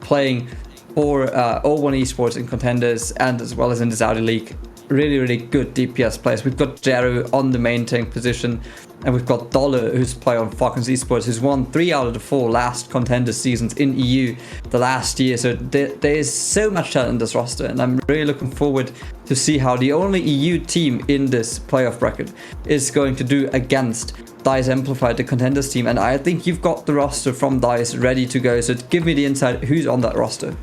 playing for O1 Esports in Contenders and as well as in the Saudi League. Really, really good DPS players. We've got Jero on the main tank position, and we've got Dollar, who's playing on Falcons Esports, who's won 3 out of the 4 last Contender seasons in EU the last year. So there is so much talent in this roster, and I'm really looking forward to see how the only EU team in this playoff bracket is going to do against DICE Amplified, the Contenders team. And I think you've got the roster from DICE ready to go, so give me the insight who's on that roster.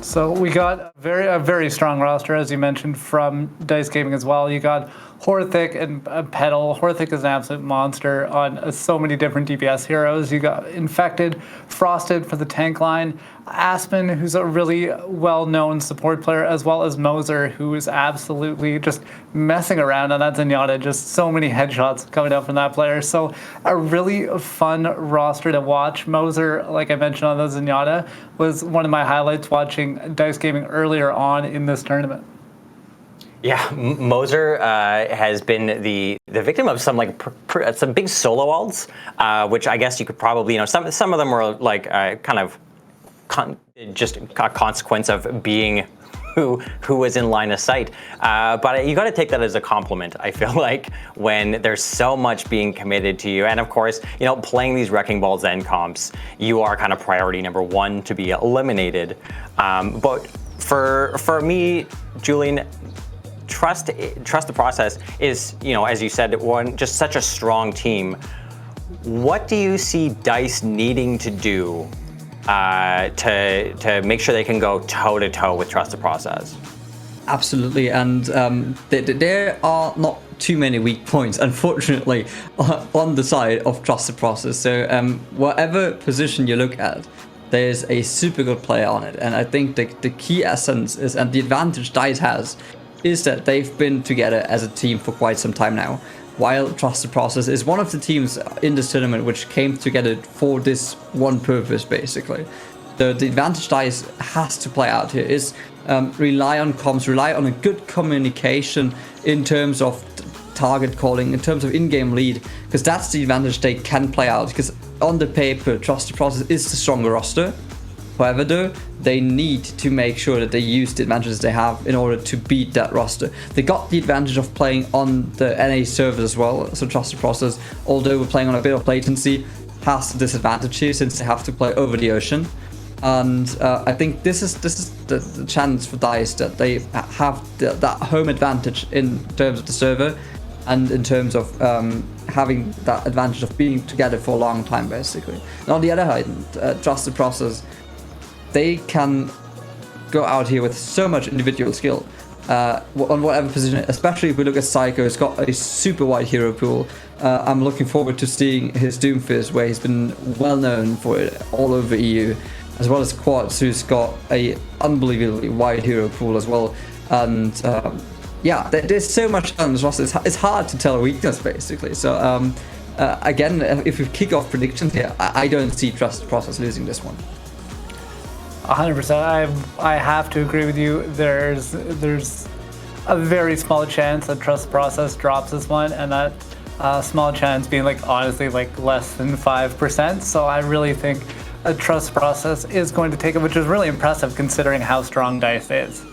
So we got a very strong roster, as you mentioned, from Dice Gaming as well. You got Horthic and Petal. Horthic is an absolute monster on so many different DPS heroes. You got Infected, Frosted for the tank line, Aspen, who's a really well-known support player, as well as Moser, who is absolutely just messing around on that Zenyatta. Just so many headshots coming out from that player. So a really fun roster to watch. Moser, like I mentioned on the Zenyatta, was one of my highlights watching Dice Gaming earlier on in this tournament. Yeah, Moser has been the victim of some some big solo ults, which I guess you could probably some of them were like kind of just a consequence of being who was in line of sight. But you got to take that as a compliment. I feel like when there's so much being committed to you, and of course playing these Wrecking Balls end comps, you are kind of priority number 1 to be eliminated. But for me, Julian, Trust the Process is, as you said, just such a strong team. What do you see DICE needing to do to make sure they can go toe-to-toe with Trust the Process? Absolutely, and there are not too many weak points, unfortunately, on the side of Trust the Process. So whatever position you look at, there's a super good player on it. And I think the key essence is, and the advantage DICE has, is that they've been together as a team for quite some time now. While Trust the Process is one of the teams in this tournament which came together for this one purpose, basically. So the advantage DICE has to play out here is rely on comms, rely on a good communication in terms of target calling, in terms of in-game lead, because that's the advantage they can play out. Because on the paper, Trust the Process is the stronger roster. However, though, they need to make sure that they use the advantages they have in order to beat that roster. They got the advantage of playing on the NA servers as well, so Trust the Process, although we're playing on a bit of latency, has the disadvantage here since they have to play over the ocean. And I think this is the chance for DICE that they have that home advantage in terms of the server and in terms of having that advantage of being together for a long time, basically. And on the other hand, Trust the Process, they can go out here with so much individual skill on whatever position, especially if we look at Psycho. He's got a super wide hero pool. I'm looking forward to seeing his Doomfist, where he's been well known for it all over EU, as well as Quartz, who's got a unbelievably wide hero pool as well. And yeah, there's so much on this roster. It's hard to tell a weakness, basically. So again, if we kick off predictions here, I don't see Trust the Process losing this one. 100%. I have to agree with you. There's a very small chance that Trust Process drops this one, and that small chance being honestly less than 5%. So I really think a Trust Process is going to take it, which is really impressive considering how strong DICE is.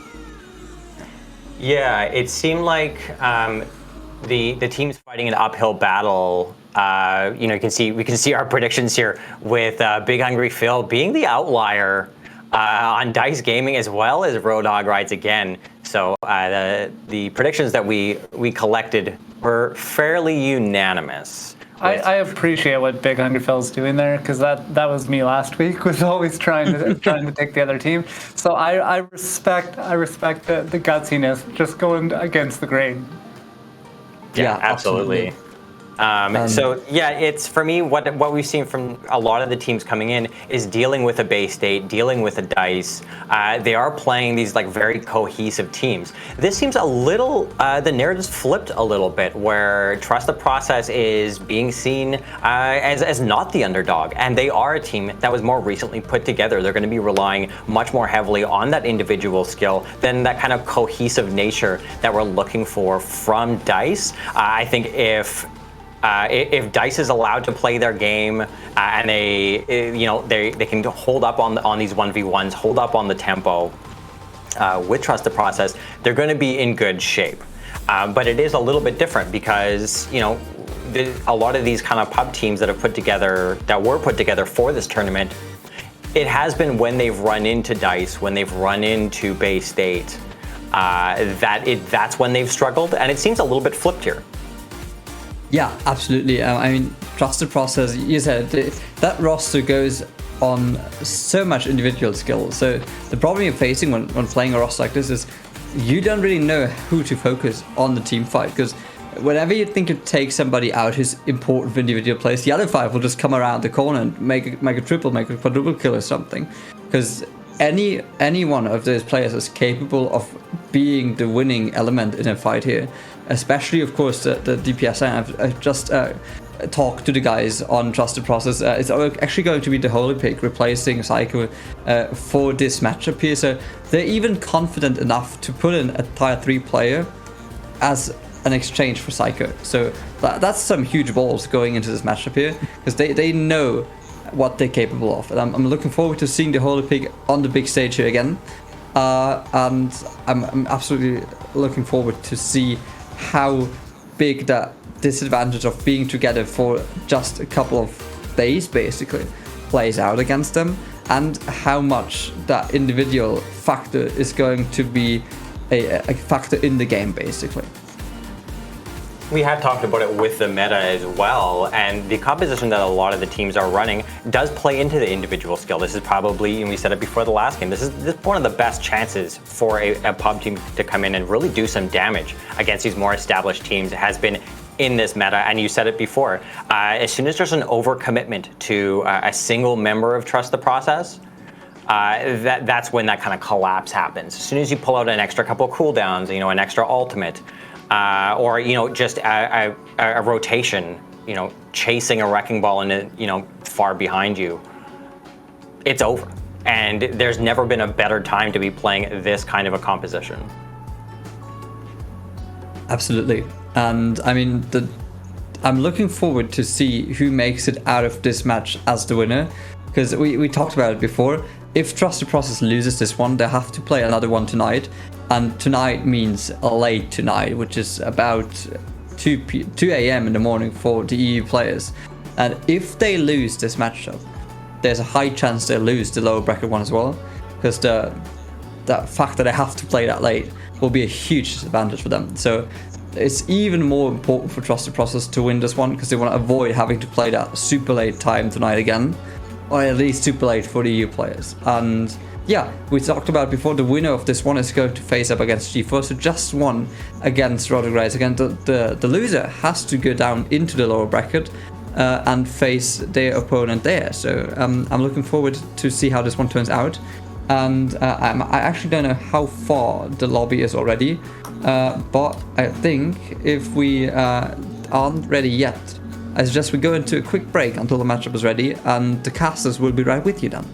Yeah, it seemed like the teams fighting an uphill battle. We can see our predictions here with BiggHungryPhill being the outlier on DICE Gaming, as well as Roadhog rides again. So the predictions that we collected were fairly unanimous. I appreciate what BiggHungryPhill is doing there, because that was me last week, was always trying to take the other team. So I respect the gutsiness, just going against the grain. Yeah, absolutely. So yeah, it's for me what we've seen from a lot of the teams coming in is dealing with a base state, dealing with a DICE. They are playing these very cohesive teams. This seems a little the narrative's flipped a little bit, where Trust the Process is being seen as not the underdog, and they are a team that was more recently put together. They're going to be relying much more heavily on that individual skill than that kind of cohesive nature that we're looking for from DICE. I think if DICE is allowed to play their game and they can hold up on these 1v1s, hold up on the tempo with Trust the Process, they're going to be in good shape. But it is a little bit different because a lot of these kind of pub teams that were put together for this tournament, it has been when they've run into DICE, when they've run into Bay State, that's when they've struggled, and it seems a little bit flipped here. Yeah, absolutely. I mean, Trust the Process, you said, that roster goes on so much individual skill. So the problem you're facing when playing a roster like this is you don't really know who to focus on the team fight, because whenever you think you take somebody out who's important for individual plays, the other five will just come around the corner and make a triple, make a quadruple kill or something. Because any one of those players is capable of being the winning element in a fight here. Especially, of course, the DPS. I've just talked to the guys on Trust the Process. It's actually going to be the Holy Pig replacing Psycho for this matchup here. So they're even confident enough to put in a tier 3 player as an exchange for Psycho. So that's some huge balls going into this matchup here, because they know what they're capable of. And I'm looking forward to seeing the Holy Pig on the big stage here again. And I'm absolutely looking forward to see how big that disadvantage of being together for just a couple of days basically plays out against them, and how much that individual factor is going to be a factor in the game basically. We have talked about it with the meta as well, and the composition that a lot of the teams are running does play into the individual skill. This is probably, and we said it before the last game, this is one of the best chances for a pub team to come in and really do some damage against these more established teams. It has been in this meta, and you said it before, as soon as there's an overcommitment to a single member of Trust the Process, that's when that kind of collapse happens. As soon as you pull out an extra couple of cooldowns, an extra ultimate, or just a rotation, chasing a wrecking ball and far behind you, it's over. And there's never been a better time to be playing this kind of a composition. Absolutely. And I mean, I'm looking forward to see who makes it out of this match as the winner, because we talked about it before. If Trusted Process loses this one, they have to play another one tonight, and tonight means late tonight, which is about 2 a.m. in the morning for the EU players. And if they lose this matchup, there's a high chance they lose the lower bracket one as well, because the fact that they have to play that late will be a huge disadvantage for them. So it's even more important for Trusted Process to win this one, because they want to avoid having to play that super late time tonight again, or at least super late for the EU players. And yeah, we talked about before, the winner of this one is going to face up against G4, so just one against Roadhog. Again, the loser has to go down into the lower bracket and face their opponent there. So I'm looking forward to see how this one turns out. And I actually don't know how far the lobby is already, but I think if we aren't ready yet, I suggest we go into a quick break until the matchup is ready, and the casters will be right with you then.